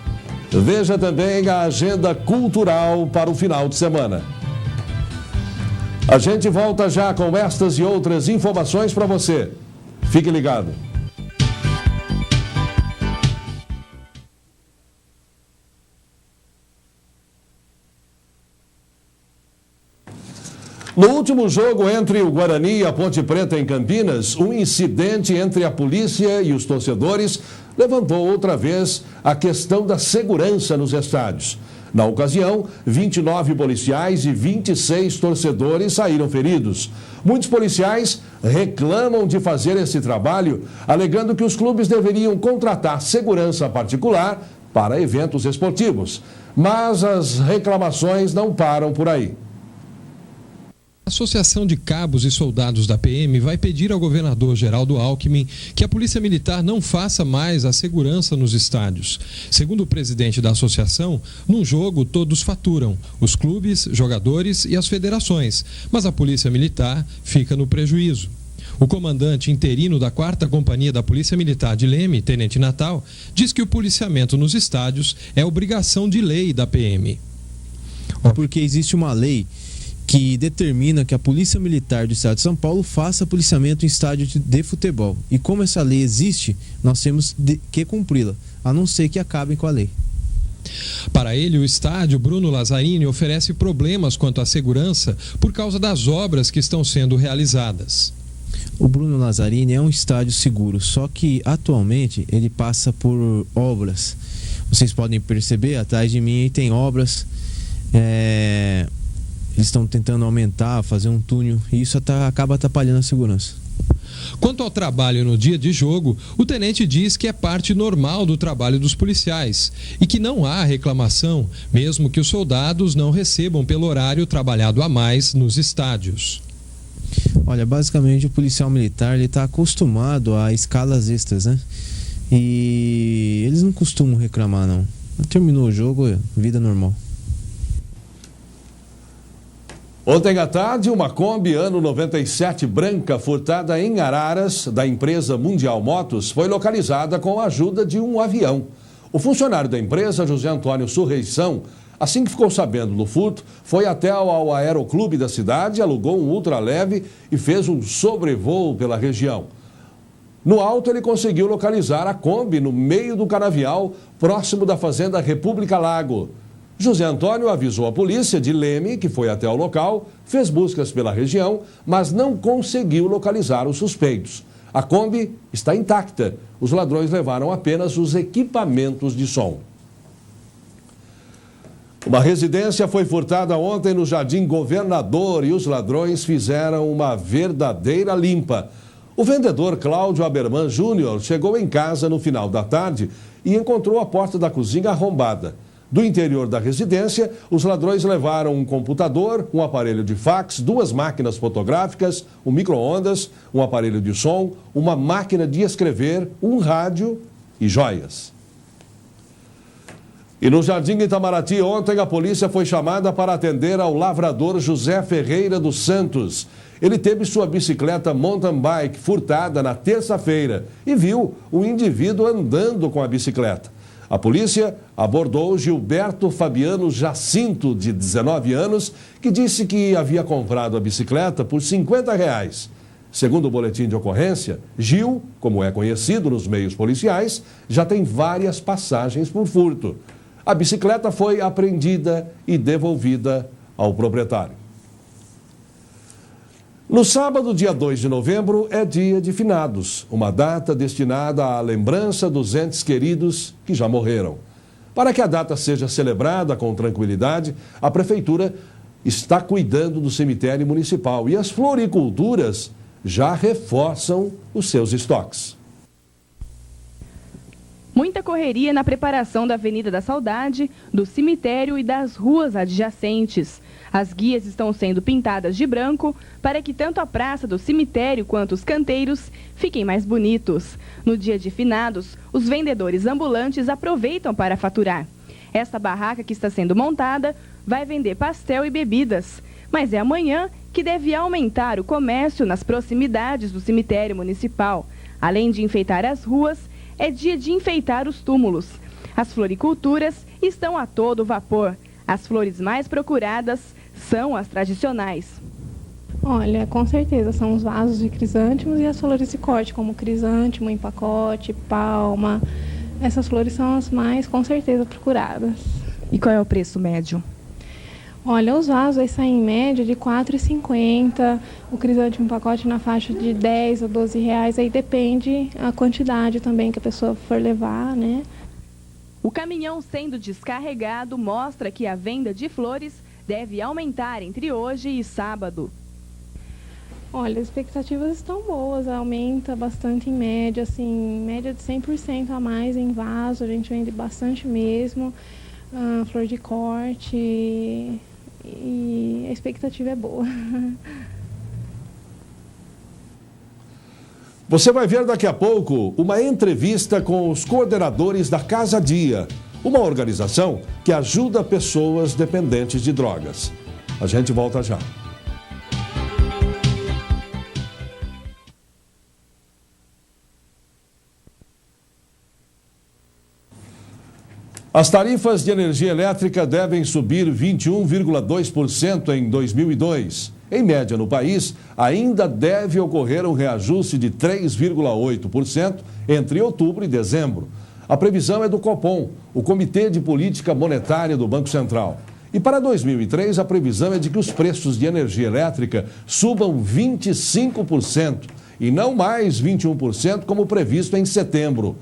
Veja também a agenda cultural para o final de semana. A gente volta já com estas e outras informações para você. Fique ligado. No último jogo entre o Guarani e a Ponte Preta em Campinas, um incidente entre a polícia e os torcedores levantou outra vez a questão da segurança nos estádios. Na ocasião, 29 policiais e 26 torcedores saíram feridos. Muitos policiais reclamam de fazer esse trabalho, alegando que os clubes deveriam contratar segurança particular para eventos esportivos. Mas as reclamações não param por aí. A Associação de Cabos e Soldados da PM vai pedir ao governador Geraldo Alckmin que a Polícia Militar não faça mais a segurança nos estádios. Segundo o presidente da associação, num jogo todos faturam, os clubes, jogadores e as federações, mas a Polícia Militar fica no prejuízo. O comandante interino da 4ª Companhia da Polícia Militar de Leme, Tenente Natal, diz que o policiamento nos estádios é obrigação de lei da PM. Porque existe uma lei que determina que a Polícia Militar do Estado de São Paulo faça policiamento em estádio de futebol. E como essa lei existe, nós temos que cumpri-la, a não ser que acabem com a lei. Para ele, o estádio Bruno Lazzarini oferece problemas quanto à segurança por causa das obras que estão sendo realizadas. O Bruno Lazzarini é um estádio seguro, só que atualmente ele passa por obras. Vocês podem perceber, atrás de mim tem obras. Eles estão tentando aumentar, fazer um túnel, e isso acaba atrapalhando a segurança. Quanto ao trabalho no dia de jogo, o tenente diz que é parte normal do trabalho dos policiais e que não há reclamação, mesmo que os soldados não recebam pelo horário trabalhado a mais nos estádios. Olha, basicamente o policial militar está acostumado a escalas extras, né? E eles não costumam reclamar, não. Terminou o jogo, vida normal. Ontem à tarde, uma Kombi ano 97 branca furtada em Araras, da empresa Mundial Motos, foi localizada com a ajuda de um avião. O funcionário da empresa, José Antônio Surreição, assim que ficou sabendo do furto, foi até ao aeroclube da cidade, alugou um ultraleve e fez um sobrevoo pela região. No alto, ele conseguiu localizar a Kombi no meio do canavial, próximo da fazenda República Lago. José Antônio avisou a polícia de Leme, que foi até o local, fez buscas pela região, mas não conseguiu localizar os suspeitos. A Kombi está intacta. Os ladrões levaram apenas os equipamentos de som. Uma residência foi furtada ontem no Jardim Governador e os ladrões fizeram uma verdadeira limpa. O vendedor Cláudio Aberman Júnior chegou em casa no final da tarde e encontrou a porta da cozinha arrombada. Do interior da residência, os ladrões levaram um computador, um aparelho de fax, 2 máquinas fotográficas, um micro-ondas, um aparelho de som, uma máquina de escrever, um rádio e joias. E no Jardim Itamaraty, ontem, a polícia foi chamada para atender ao lavrador José Ferreira dos Santos. Ele teve sua bicicleta mountain bike furtada na terça-feira e viu um indivíduo andando com a bicicleta. A polícia abordou Gilberto Fabiano Jacinto, de 19 anos, que disse que havia comprado a bicicleta por R$50. Segundo o boletim de ocorrência, Gil, como é conhecido nos meios policiais, já tem várias passagens por furto. A bicicleta foi apreendida e devolvida ao proprietário. No sábado, dia 2 de novembro, é dia de finados, uma data destinada à lembrança dos entes queridos que já morreram. Para que a data seja celebrada com tranquilidade, a Prefeitura está cuidando do cemitério municipal e as floriculturas já reforçam os seus estoques. Muita correria na preparação da Avenida da Saudade, do cemitério e das ruas adjacentes. As guias estão sendo pintadas de branco para que tanto a praça do cemitério quanto os canteiros fiquem mais bonitos. No dia de finados, os vendedores ambulantes aproveitam para faturar. Esta barraca que está sendo montada vai vender pastel e bebidas, mas é amanhã que deve aumentar o comércio nas proximidades do cemitério municipal. Além de enfeitar as ruas, é dia de enfeitar os túmulos. As floriculturas estão a todo vapor. As flores mais procuradas são as tradicionais. Olha, com certeza são os vasos de crisântemos e as flores de corte, como crisântemo em pacote, palma. Essas flores são as mais, com certeza, procuradas. E qual é o preço médio? Olha, os vasos aí saem em média de R$ 4,50, o crisântemo em pacote na faixa de R$10 a R$12, aí depende a quantidade também que a pessoa for levar, né? O caminhão sendo descarregado mostra que a venda de flores deve aumentar entre hoje e sábado. Olha, as expectativas estão boas, aumenta bastante em média, assim, média de 100% a mais em vaso, a gente vende bastante mesmo, flor de corte e a expectativa é boa. Você vai ver daqui a pouco uma entrevista com os coordenadores da Casa Dia, uma organização que ajuda pessoas dependentes de drogas. A gente volta já. As tarifas de energia elétrica devem subir 21,2% em 2002. Em média, no país, ainda deve ocorrer um reajuste de 3,8% entre outubro e dezembro. A previsão é do Copom, o Comitê de Política Monetária do Banco Central. E para 2003, a previsão é de que os preços de energia elétrica subam 25% e não mais 21% como previsto em setembro.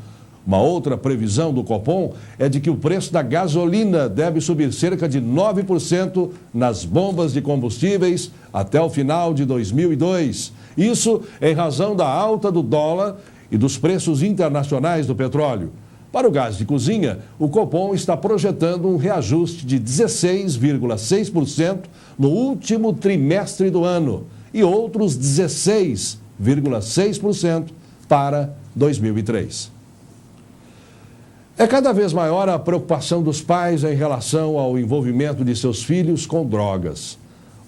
Uma outra previsão do Copom é de que o preço da gasolina deve subir cerca de 9% nas bombas de combustíveis até o final de 2002. Isso em razão da alta do dólar e dos preços internacionais do petróleo. Para o gás de cozinha, o Copom está projetando um reajuste de 16,6% no último trimestre do ano e outros 16,6% para 2003. É cada vez maior a preocupação dos pais em relação ao envolvimento de seus filhos com drogas.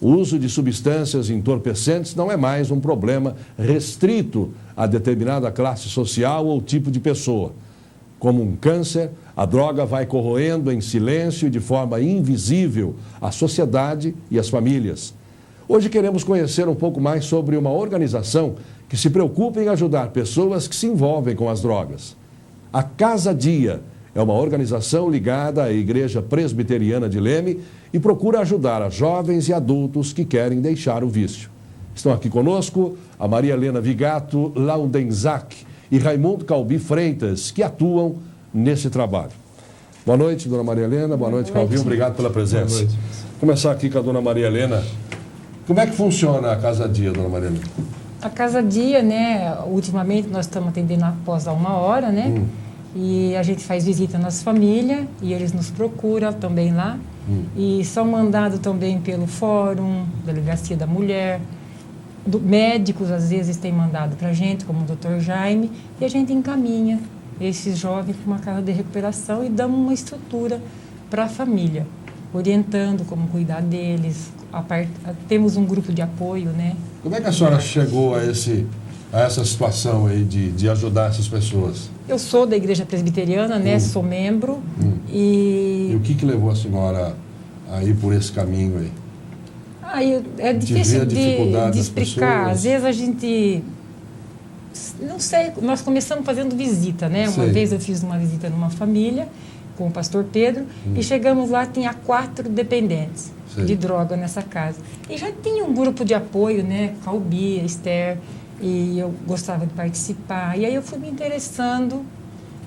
o uso de substâncias entorpecentes não é mais um problema restrito a determinada classe social ou tipo de pessoa. Como um câncer, a droga vai corroendo em silêncio e de forma invisível a sociedade e as famílias. Hoje queremos conhecer um pouco mais sobre uma organização que se preocupa em ajudar pessoas que se envolvem com as drogas. A Casa Dia é uma organização ligada à Igreja Presbiteriana de Leme e procura ajudar a jovens e adultos que querem deixar o vício. Estão aqui conosco a Maria Helena Vigato Laudenzac e Raimundo Calbi Freitas, que atuam nesse trabalho. Boa noite, dona Maria Helena. Boa noite, Calbi. Obrigado pela presença. Boa noite. Vou começar aqui com a dona Maria Helena. Como é que funciona a Casa Dia, dona Maria Helena? A Casa Dia, né, ultimamente nós estamos atendendo após 1 hora, né? E a gente faz visita nas famílias e eles nos procuram também lá. E são mandados também pelo Fórum, Delegacia da Mulher, médicos às vezes têm mandado para a gente, como o Dr. Jaime, e a gente encaminha esses jovens para uma casa de recuperação e damos uma estrutura para a família, orientando como cuidar deles. Temos um grupo de apoio, né? Como é que a senhora chegou a essa situação aí de ajudar essas pessoas? Eu sou da Igreja Presbiteriana, né? Sou membro. E o que levou a senhora a ir por esse caminho aí? É difícil de explicar. Às vezes a gente... Não sei, nós começamos fazendo visita, né? Uma vez eu fiz uma visita numa família com o pastor Pedro e chegamos lá, tinha 4 dependentes de droga nessa casa. E já tinha um grupo de apoio, né? Calbi, Esther, e eu gostava de participar. E aí eu fui me interessando,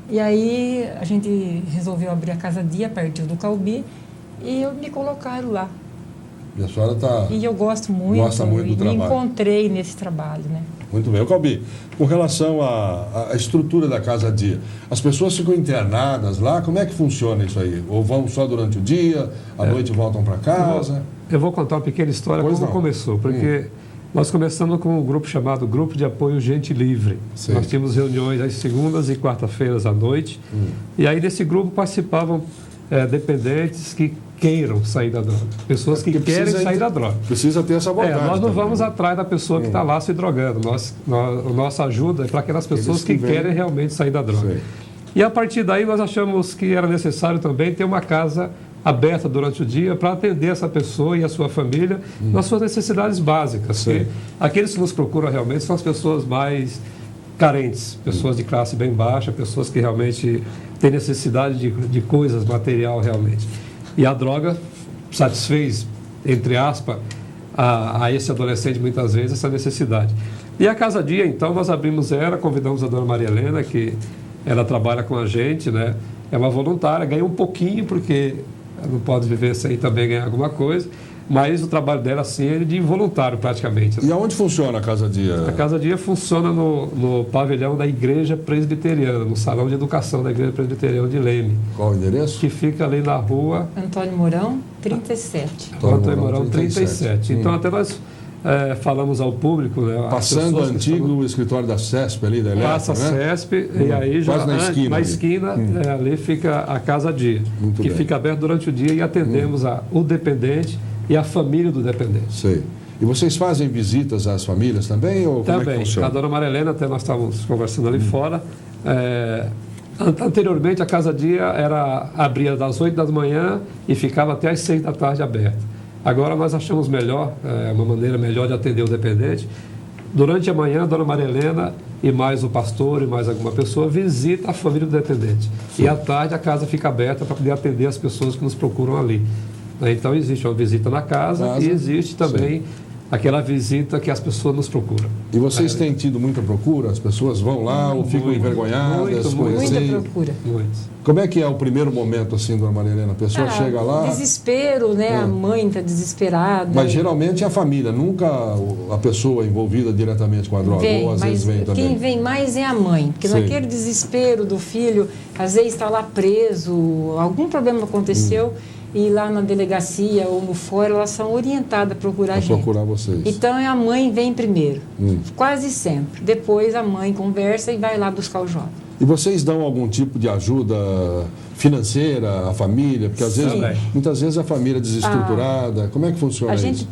e aí a gente resolveu abrir a Casa Dia a partir do Calbi, e me colocaram lá. E a senhora está... E eu gosta muito do trabalho. Me encontrei nesse trabalho, né? Muito bem. Calbi, com relação à estrutura da Casa Dia, as pessoas ficam internadas lá, como é que funciona isso aí? Ou vão só durante o dia, à noite voltam para casa? Eu vou contar uma pequena história como começou, porque nós começamos com um grupo chamado Grupo de Apoio Gente Livre. Nós tínhamos reuniões às segundas e quarta-feiras à noite, e aí desse grupo participavam dependentes que queiram sair da droga. Pessoas que querem sair da droga. Precisa ter essa vontade. Nós não vamos atrás da pessoa que está lá se drogando. Nossa ajuda é para aquelas pessoas que querem realmente sair da droga. E a partir daí nós achamos que era necessário também ter uma casa aberta durante o dia para atender essa pessoa e a sua família nas suas necessidades básicas. Porque aqueles que nos procuram realmente são as pessoas mais carentes, pessoas de classe bem baixa, pessoas que realmente têm necessidade de coisas material realmente. E a droga satisfez, entre aspas, a esse adolescente muitas vezes essa necessidade. E a Casa Dia, então, nós abrimos ela, convidamos a dona Maria Helena, que ela trabalha com a gente, né? É uma voluntária, ganha um pouquinho, porque ela não pode viver sem também ganhar alguma coisa, mas o trabalho dela, assim, é de voluntário praticamente. E aonde funciona a Casa Dia? A Casa Dia funciona no pavilhão da Igreja Presbiteriana, no Salão de Educação da Igreja Presbiteriana de Leme. Qual o endereço? Que fica ali na rua... Antônio Mourão, 37. Antônio Mourão, 37. Então, até nós falamos ao público... Né, passando o antigo escritório da CESP ali, da Eletro, passa a CESP, e aí já na esquina ali fica a Casa Dia, que fica aberto durante o dia e atendemos o dependente e a família do dependente. Sei. E vocês fazem visitas às famílias também? Ou também. Como é que funciona? A dona Maria Helena, até nós estávamos conversando ali fora. Anteriormente, a Casa Dia abria das 8 da manhã e ficava até às 6 da tarde aberta. Agora nós achamos melhor, uma maneira melhor de atender o dependente. Durante a manhã, a dona Maria Helena e mais o pastor e mais alguma pessoa visita a família do dependente. Sim. E à tarde a casa fica aberta para poder atender as pessoas que nos procuram ali. Então, existe uma visita na casa e existe também aquela visita que as pessoas nos procuram. E vocês têm tido muita procura? As pessoas vão lá ou ficam envergonhadas? Muita procura. Como é que é o primeiro momento, assim, dona Maria Helena? A pessoa chega lá... Desespero, né? A mãe está desesperada. Mas geralmente é a família, nunca a pessoa envolvida diretamente com a droga. Ou às vezes vem também. Quem vem mais é a mãe. Porque naquele desespero do filho, às vezes está lá preso, algum problema aconteceu... E lá na delegacia ou no fórum, elas são orientadas a procurar a gente. Procurar vocês. Então, a mãe vem primeiro, quase sempre. Depois, a mãe conversa e vai lá buscar o jovem. E vocês dão algum tipo de ajuda financeira, a família? Porque às vezes, muitas vezes a família é desestruturada. Como é que funciona isso?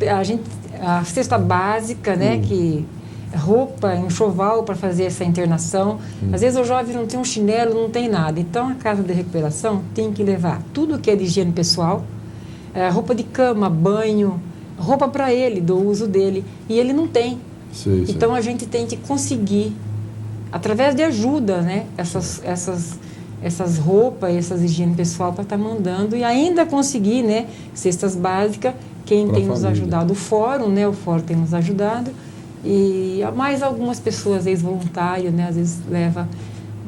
A cesta básica, né, que roupa, enxoval para fazer essa internação. Às vezes o jovem não tem um chinelo, não tem nada. Então a casa de recuperação tem que levar tudo que é de higiene pessoal, roupa de cama, banho, roupa para ele, do uso dele. E ele não tem. Então a gente tem que conseguir, através de ajuda, né, essas roupas, essas higiene pessoal para estar mandando e ainda conseguir, né, cestas básicas. Quem tem nos ajudado, o fórum, né, o fórum tem nos ajudado. E mais algumas pessoas, ex-voluntários, né, às vezes leva,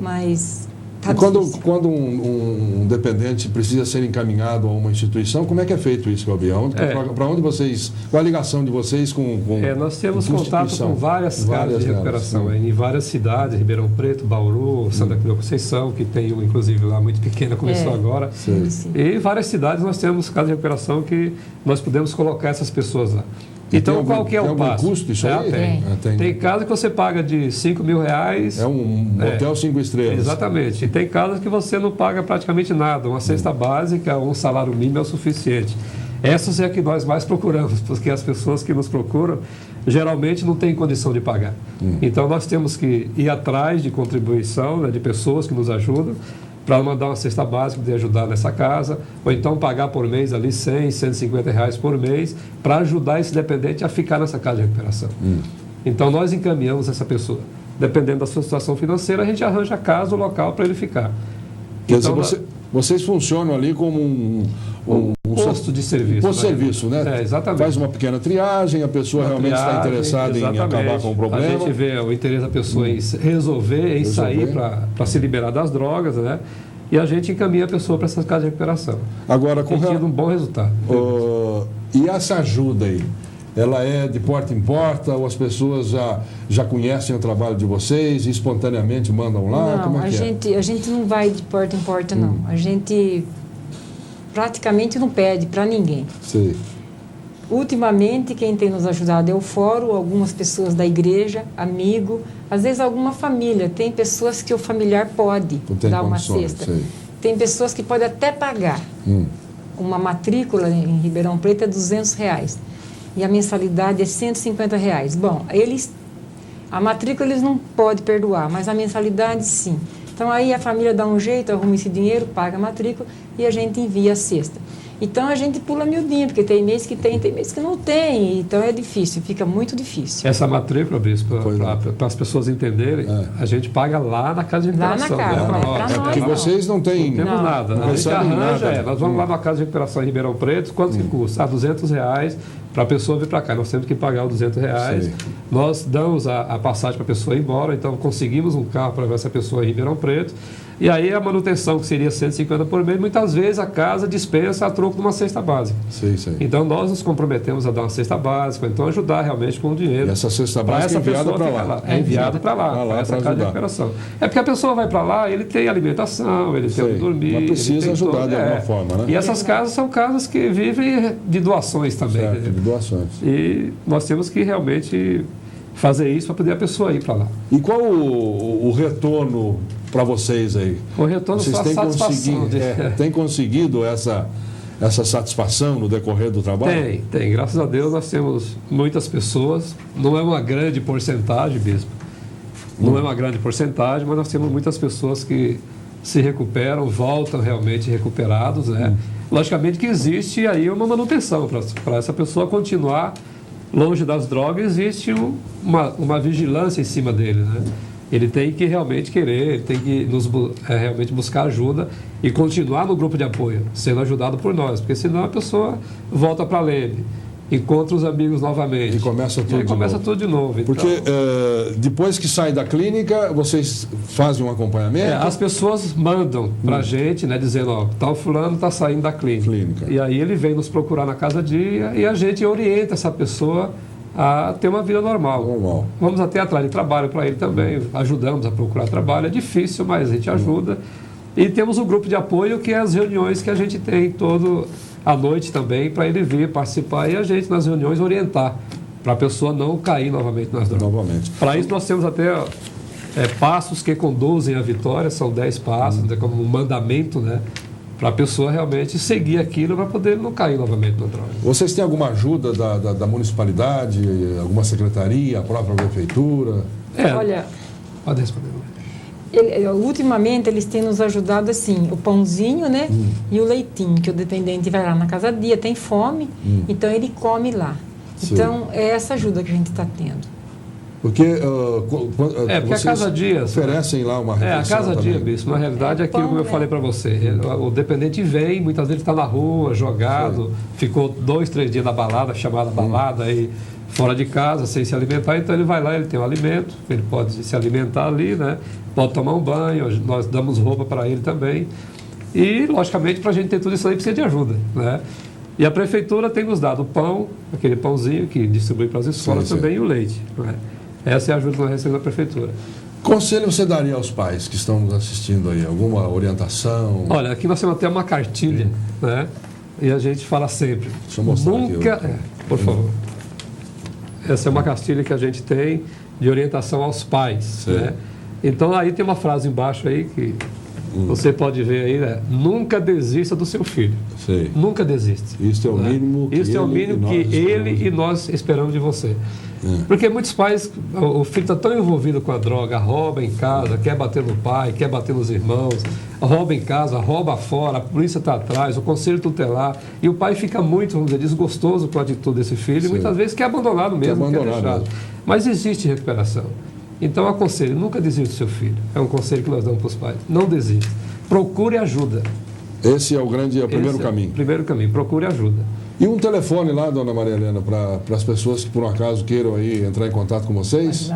mas tá difícil. Quando um dependente precisa ser encaminhado a uma instituição, como é que é feito isso, Gabriel? Para onde vocês, qual a ligação de vocês com nós temos contato com várias casas de recuperação, em várias cidades, Ribeirão Preto, Bauru, Santa Cruz da Conceição, que tem uma, inclusive, lá muito pequena, começou agora. Sim. E várias cidades nós temos casas de recuperação que nós podemos colocar essas pessoas lá. Então, qual que é o passo? Tem custo isso aí? Tem casa que você paga de R$5.000. É um hotel 5 estrelas. Exatamente. E tem casas que você não paga praticamente nada. Uma cesta básica, um salário mínimo é o suficiente. Essas é a que nós mais procuramos, porque as pessoas que nos procuram geralmente não têm condição de pagar. Então, nós temos que ir atrás de contribuição, né, de pessoas que nos ajudam, para mandar uma cesta básica de ajudar nessa casa, ou então pagar por mês ali R$100, R$150 por mês, para ajudar esse dependente a ficar nessa casa de recuperação. Então, nós encaminhamos essa pessoa. Dependendo da sua situação financeira, a gente arranja a casa, o local para ele ficar. Quer dizer, vocês funcionam ali como um posto de serviço. Posto de serviço, né? Exatamente. Faz uma pequena triagem, a pessoa realmente está interessada em acabar com o problema. A gente vê o interesse da pessoa em resolver, em sair para se liberar das drogas, né? E a gente encaminha a pessoa para essas casas de recuperação. Agora, com um bom resultado. E essa ajuda aí? Ela é de porta em porta, ou as pessoas já conhecem o trabalho de vocês e espontaneamente mandam lá? Não, como é que a gente não vai de porta em porta, não. A gente praticamente não pede para ninguém. Sim. Ultimamente, quem tem nos ajudado é o fórum, algumas pessoas da igreja, amigo, às vezes alguma família. Tem pessoas que o familiar pode dar uma cesta. Sei. Tem pessoas que podem até pagar. Uma matrícula em Ribeirão Preto é R$200. E a mensalidade é R$150. Bom, a matrícula eles não podem perdoar, mas a mensalidade sim. Então aí a família dá um jeito, arruma esse dinheiro, paga a matrícula e a gente envia a cesta. Então a gente pula miudinho, porque tem mês que tem mês que não tem. Então é difícil, fica muito difícil. Essa matrícula, Bispo, para as pessoas entenderem, a gente paga lá na casa de recuperação. Lá na casa, porque vocês não têm... Não temos nada. A gente arranja, nós vamos lá na casa de recuperação em Ribeirão Preto, quanto que custa? R$200 para a pessoa vir para cá. Nós temos que pagar os R$200. Nós damos a passagem para a pessoa ir embora, então conseguimos um carro para levar essa pessoa em Ribeirão Preto. E aí a manutenção, que seria R$150 por mês, muitas vezes a casa dispensa a troco de uma cesta básica. Sim. Então nós nos comprometemos a dar uma cesta básica, então ajudar realmente com o dinheiro. E essa cesta básica é enviada para lá. É enviada para lá, para essa casa de recuperação. É porque a pessoa vai para lá, ele tem alimentação, ele tem onde dormir. Mas precisa ajudar de alguma forma, né? E essas casas são casas que vivem de doações também. Certo, de doações. E nós temos que realmente fazer isso para poder a pessoa ir para lá. E qual o retorno para vocês aí? O retorno é a satisfação. Tem conseguido essa satisfação no decorrer do trabalho? Tem. Graças a Deus nós temos muitas pessoas. Não é uma grande porcentagem, Bispo. Não é uma grande porcentagem, mas nós temos muitas pessoas que se recuperam, voltam realmente recuperados, né? Logicamente que existe aí uma manutenção para essa pessoa continuar longe das drogas, existe uma vigilância em cima dele, né? Ele tem que realmente querer, ele tem que realmente buscar ajuda e continuar no grupo de apoio, sendo ajudado por nós, porque senão a pessoa volta para a Leme, encontra os amigos novamente. E começa tudo de novo. Então, porque depois que sai da clínica, vocês fazem um acompanhamento? As pessoas mandam para a gente, né, dizendo, tal fulano está saindo da clínica. E aí ele vem nos procurar na casa dia e a gente orienta essa pessoa a ter uma vida normal. Vamos até atrás de trabalho para ele também, ajudamos a procurar trabalho. É difícil, mas a gente ajuda. E temos um grupo de apoio, que é as reuniões que a gente tem toda a noite também, para ele vir participar e a gente nas reuniões orientar, para a pessoa não cair novamente nas drogas. Para isso nós temos até passos que conduzem à vitória, são 10 passos, como um mandamento, né? para a pessoa realmente seguir aquilo para poder não cair novamente na droga. Vocês têm alguma ajuda da municipalidade, alguma secretaria, a própria prefeitura? Olha, pode responder. Ultimamente eles têm nos ajudado assim, o pãozinho, né? E o leitinho, que o dependente vai lá na casa dia, tem fome, então ele come lá. Sim. Então é essa ajuda que a gente está tendo. Porque, porque a Casa Dia oferecem lá uma refeição a Casa também. Dia, Bispo, na realidade é aquilo que eu falei para você. O dependente vem, muitas vezes está na rua, jogado, ficou 2, 3 dias na balada, chamada balada, aí fora de casa, sem se alimentar, então ele vai lá, ele tem um alimento, ele pode se alimentar ali, né? Pode tomar um banho, nós damos roupa para ele também. E, logicamente, para a gente ter tudo isso aí, precisa de ajuda, né? E a prefeitura tem nos dado o pão, aquele pãozinho que distribui para as escolas também, e o leite, né? Essa é a ajuda que nós recebemos da prefeitura. Conselho você daria aos pais que estão nos assistindo aí? Alguma orientação? Olha, aqui nós temos até uma cartilha, né? E a gente fala sempre. Deixa eu mostrar nunca, aqui. Por favor. Essa é uma cartilha que a gente tem de orientação aos pais, né? Então aí tem uma frase embaixo aí que você pode ver aí, né? Nunca desista do seu filho. Sei. Nunca desista. Isso é o mínimo que Isso é o mínimo que ele e nós esperamos de você. Porque muitos pais, o filho está tão envolvido com a droga, rouba em casa, quer bater no pai, quer bater nos irmãos, rouba em casa, rouba fora, a polícia está atrás, o conselho tutelar, e o pai fica muito, vamos dizer, desgostoso com a atitude desse filho, e muitas vezes quer abandonado mesmo, quer deixado. Mas existe recuperação. Então, aconselho, nunca desista do seu filho. É um conselho que nós damos para os pais. Não desista. Procure ajuda. Esse é o primeiro caminho. Primeiro caminho, procure ajuda. E um telefone lá, dona Maria Helena, para as pessoas que por um acaso queiram aí entrar em contato com vocês?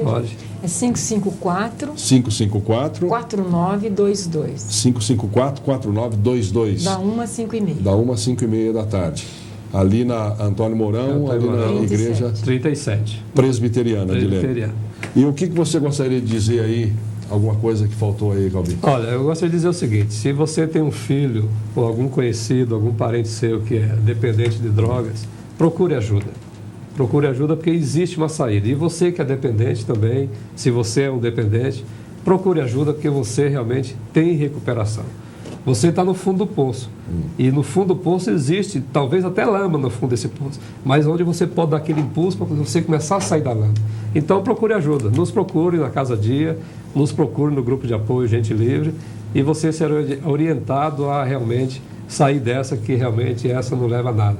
Pode. É 554 4922 554 4922 da 1 às 5h30. Da 1 às 5h30 da tarde. Ali na Antônio Mourão, ali na igreja 37. Presbiteriana de Leme. E o que você gostaria de dizer aí? Alguma coisa que faltou aí, Calbi? Olha, eu gostaria de dizer o seguinte: se você tem um filho ou algum conhecido, algum parente seu que é dependente de drogas, procure ajuda. Procure ajuda porque existe uma saída. E você que é dependente também, se você é um dependente, procure ajuda porque você realmente tem recuperação. Você está no fundo do poço. E no fundo do poço existe, talvez até lama no fundo desse poço, mas onde você pode dar aquele impulso para você começar a sair da lama. Então procure ajuda. Nos procure na Casa Dia, nos procure no grupo de apoio Gente Livre e você será orientado a realmente sair dessa, que realmente essa não leva a nada.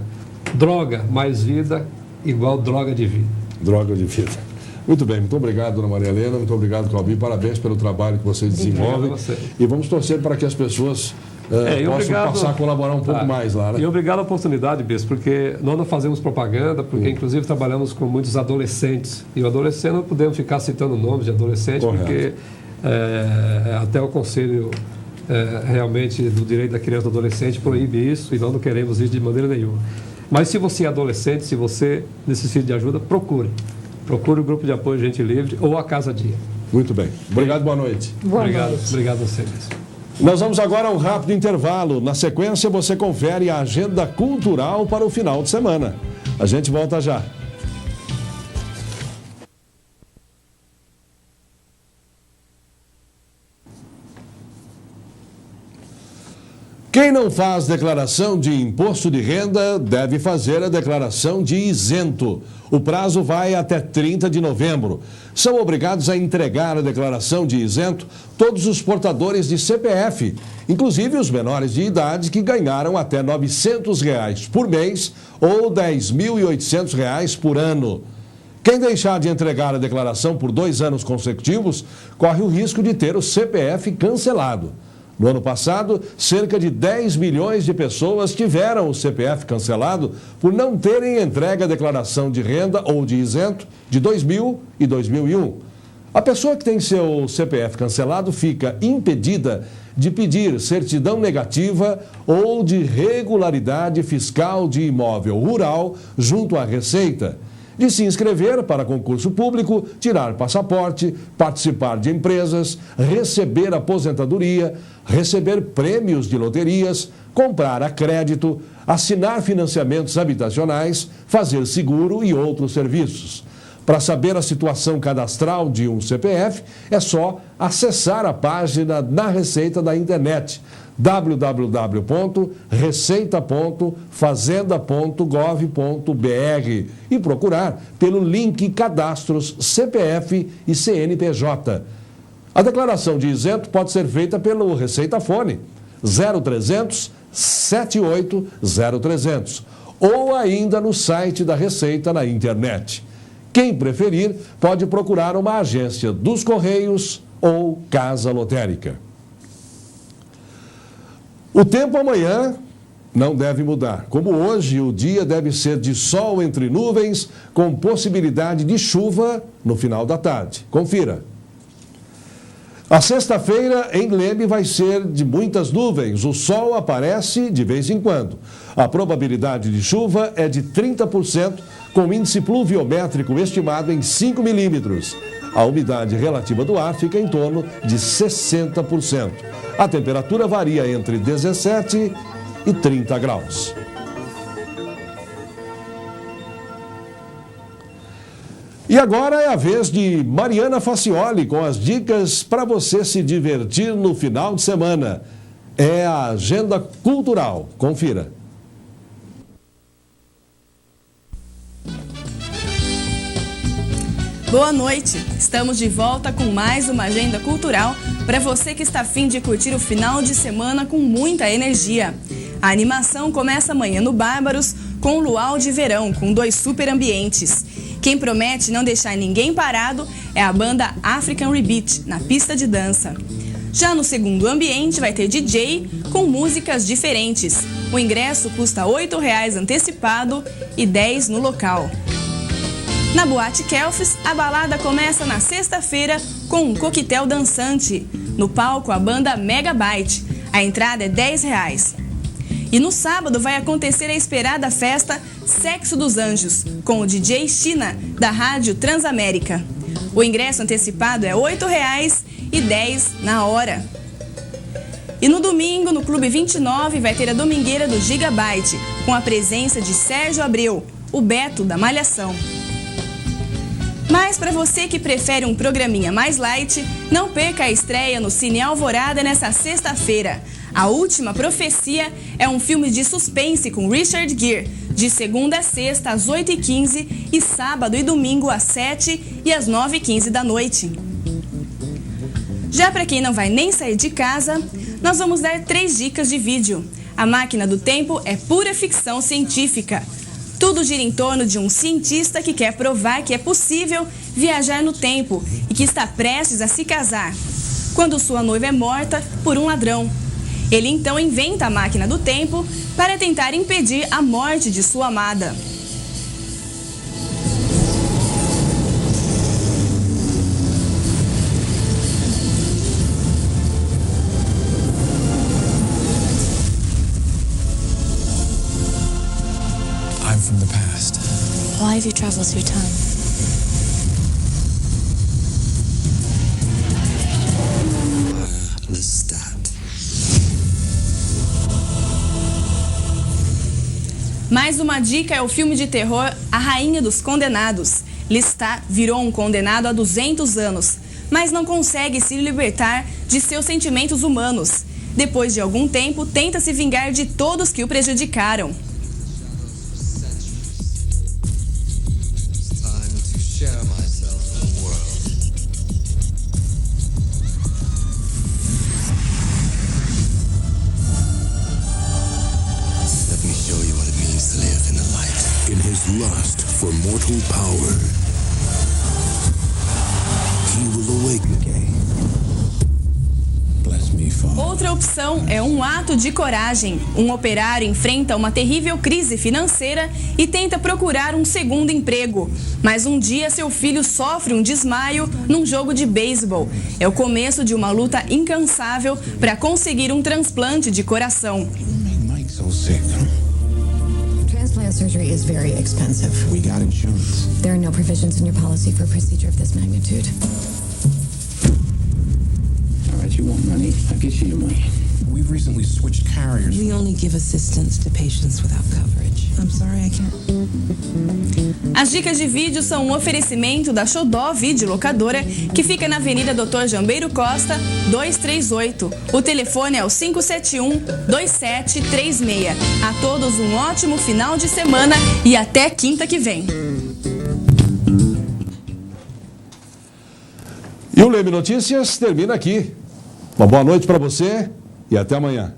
Droga mais vida igual droga de vida. Droga de vida. Muito bem, muito obrigado, dona Maria Helena, muito obrigado, Calbi, parabéns pelo trabalho que vocês desenvolvem. E vamos torcer para que as pessoas possam passar a colaborar um pouco mais lá, né? E obrigado a oportunidade, Bispo, porque nós não fazemos propaganda, porque inclusive trabalhamos com muitos adolescentes. E o adolescente não podemos ficar citando nomes de adolescentes, porque até o Conselho realmente do Direito da Criança e do Adolescente proíbe isso e nós não queremos isso de maneira nenhuma. Mas se você é adolescente, se você necessita de ajuda, procure. Procure o grupo de apoio Gente Livre ou a Casa Dia. Muito bem. Obrigado, boa noite. Obrigado a vocês. Nós vamos agora a um rápido intervalo. Na sequência, você confere a agenda cultural para o final de semana. A gente volta já. Quem não faz declaração de imposto de renda deve fazer a declaração de isento. O prazo vai até 30 de novembro. São obrigados a entregar a declaração de isento todos os portadores de CPF, inclusive os menores de idade que ganharam até R$ 900 por mês ou R$ 10.800 por ano. Quem deixar de entregar a declaração por 2 anos consecutivos corre o risco de ter o CPF cancelado. No ano passado, cerca de 10 milhões de pessoas tiveram o CPF cancelado por não terem entregue a declaração de renda ou de isento de 2000 e 2001. A pessoa que tem seu CPF cancelado fica impedida de pedir certidão negativa ou de regularidade fiscal de imóvel rural junto à Receita, de se inscrever para concurso público, tirar passaporte, participar de empresas, receber aposentadoria, receber prêmios de loterias, comprar a crédito, assinar financiamentos habitacionais, fazer seguro e outros serviços. Para saber a situação cadastral de um CPF, é só acessar a página da Receita da internet, www.receita.fazenda.gov.br e procurar pelo link Cadastros CPF e CNPJ. A declaração de isento pode ser feita pelo Receita Fone 0300 78 0300 ou ainda no site da Receita na internet. Quem preferir pode procurar uma agência dos Correios ou Casa Lotérica. O tempo amanhã não deve mudar. Como hoje, o dia deve ser de sol entre nuvens, com possibilidade de chuva no final da tarde. Confira. A sexta-feira em Leme vai ser de muitas nuvens. O sol aparece de vez em quando. A probabilidade de chuva é de 30%, com índice pluviométrico estimado em 5 milímetros. A umidade relativa do ar fica em torno de 60%. A temperatura varia entre 17 e 30 graus. E agora é a vez de Mariana Facioli com as dicas para você se divertir no final de semana. É a Agenda Cultural. Confira. Boa noite! Estamos de volta com mais uma Agenda Cultural para você que está a fim de curtir o final de semana com muita energia. A animação começa amanhã no Bárbaros com o Luau de Verão, com 2 super ambientes. Quem promete não deixar ninguém parado é a banda African Rebeat, na pista de dança. Já no segundo ambiente vai ter DJ com músicas diferentes. O ingresso custa R$ 8,00 antecipado e R$ 10,00 no local. Na Boate Kelfs, a balada começa na sexta-feira com um coquetel dançante. No palco, a banda Megabyte. A entrada é R$ 10,00. E no sábado vai acontecer a esperada festa Sexo dos Anjos, com o DJ China, da Rádio Transamérica. O ingresso antecipado é R$ 8,00 e R$ 10,00 na hora. E no domingo, no Clube 29, vai ter a Domingueira do Gigabyte, com a presença de Sérgio Abreu, o Beto da Malhação. Mas para você que prefere um programinha mais light, não perca a estreia no Cine Alvorada nesta sexta-feira. A Última Profecia é um filme de suspense com Richard Gere, de segunda a sexta às 8h15 e sábado e domingo às 7h e às 9h15 da noite. Já para quem não vai nem sair de casa, nós vamos dar 3 dicas de vídeo. A Máquina do Tempo é pura ficção científica. Tudo gira em torno de um cientista que quer provar que é possível viajar no tempo e que está prestes a se casar, quando sua noiva é morta por um ladrão. Ele então inventa a máquina do tempo para tentar impedir a morte de sua amada. I'm from the past. Why have you traveled through time? Mais uma dica é o filme de terror A Rainha dos Condenados. Lestat virou um condenado há 200 anos, mas não consegue se libertar de seus sentimentos humanos. Depois de algum tempo, tenta se vingar de todos que o prejudicaram. Lust for mortal power. He will awaken. Bless me, Father. Outra opção é Um Ato de Coragem. Um operário enfrenta uma terrível crise financeira e tenta procurar um segundo emprego. Mas um dia seu filho sofre um desmaio num jogo de beisebol. É o começo de uma luta incansável para conseguir um transplante de coração. Transplant surgery is very expensive. We got insurance. There are no provisions in your policy for a procedure of this magnitude. All right, you want money? I'll get you your money. We've recently switched carriers. We only give assistance to patients without coverage. I'm sorry, I can't. As dicas de vídeo são um oferecimento da Xodó Videolocadora, que fica na Avenida Dr. Jambeiro Costa, 238. O telefone é o 571-2736. A todos um ótimo final de semana e até quinta que vem. E o Leme Notícias termina aqui. Uma boa noite para você e até amanhã.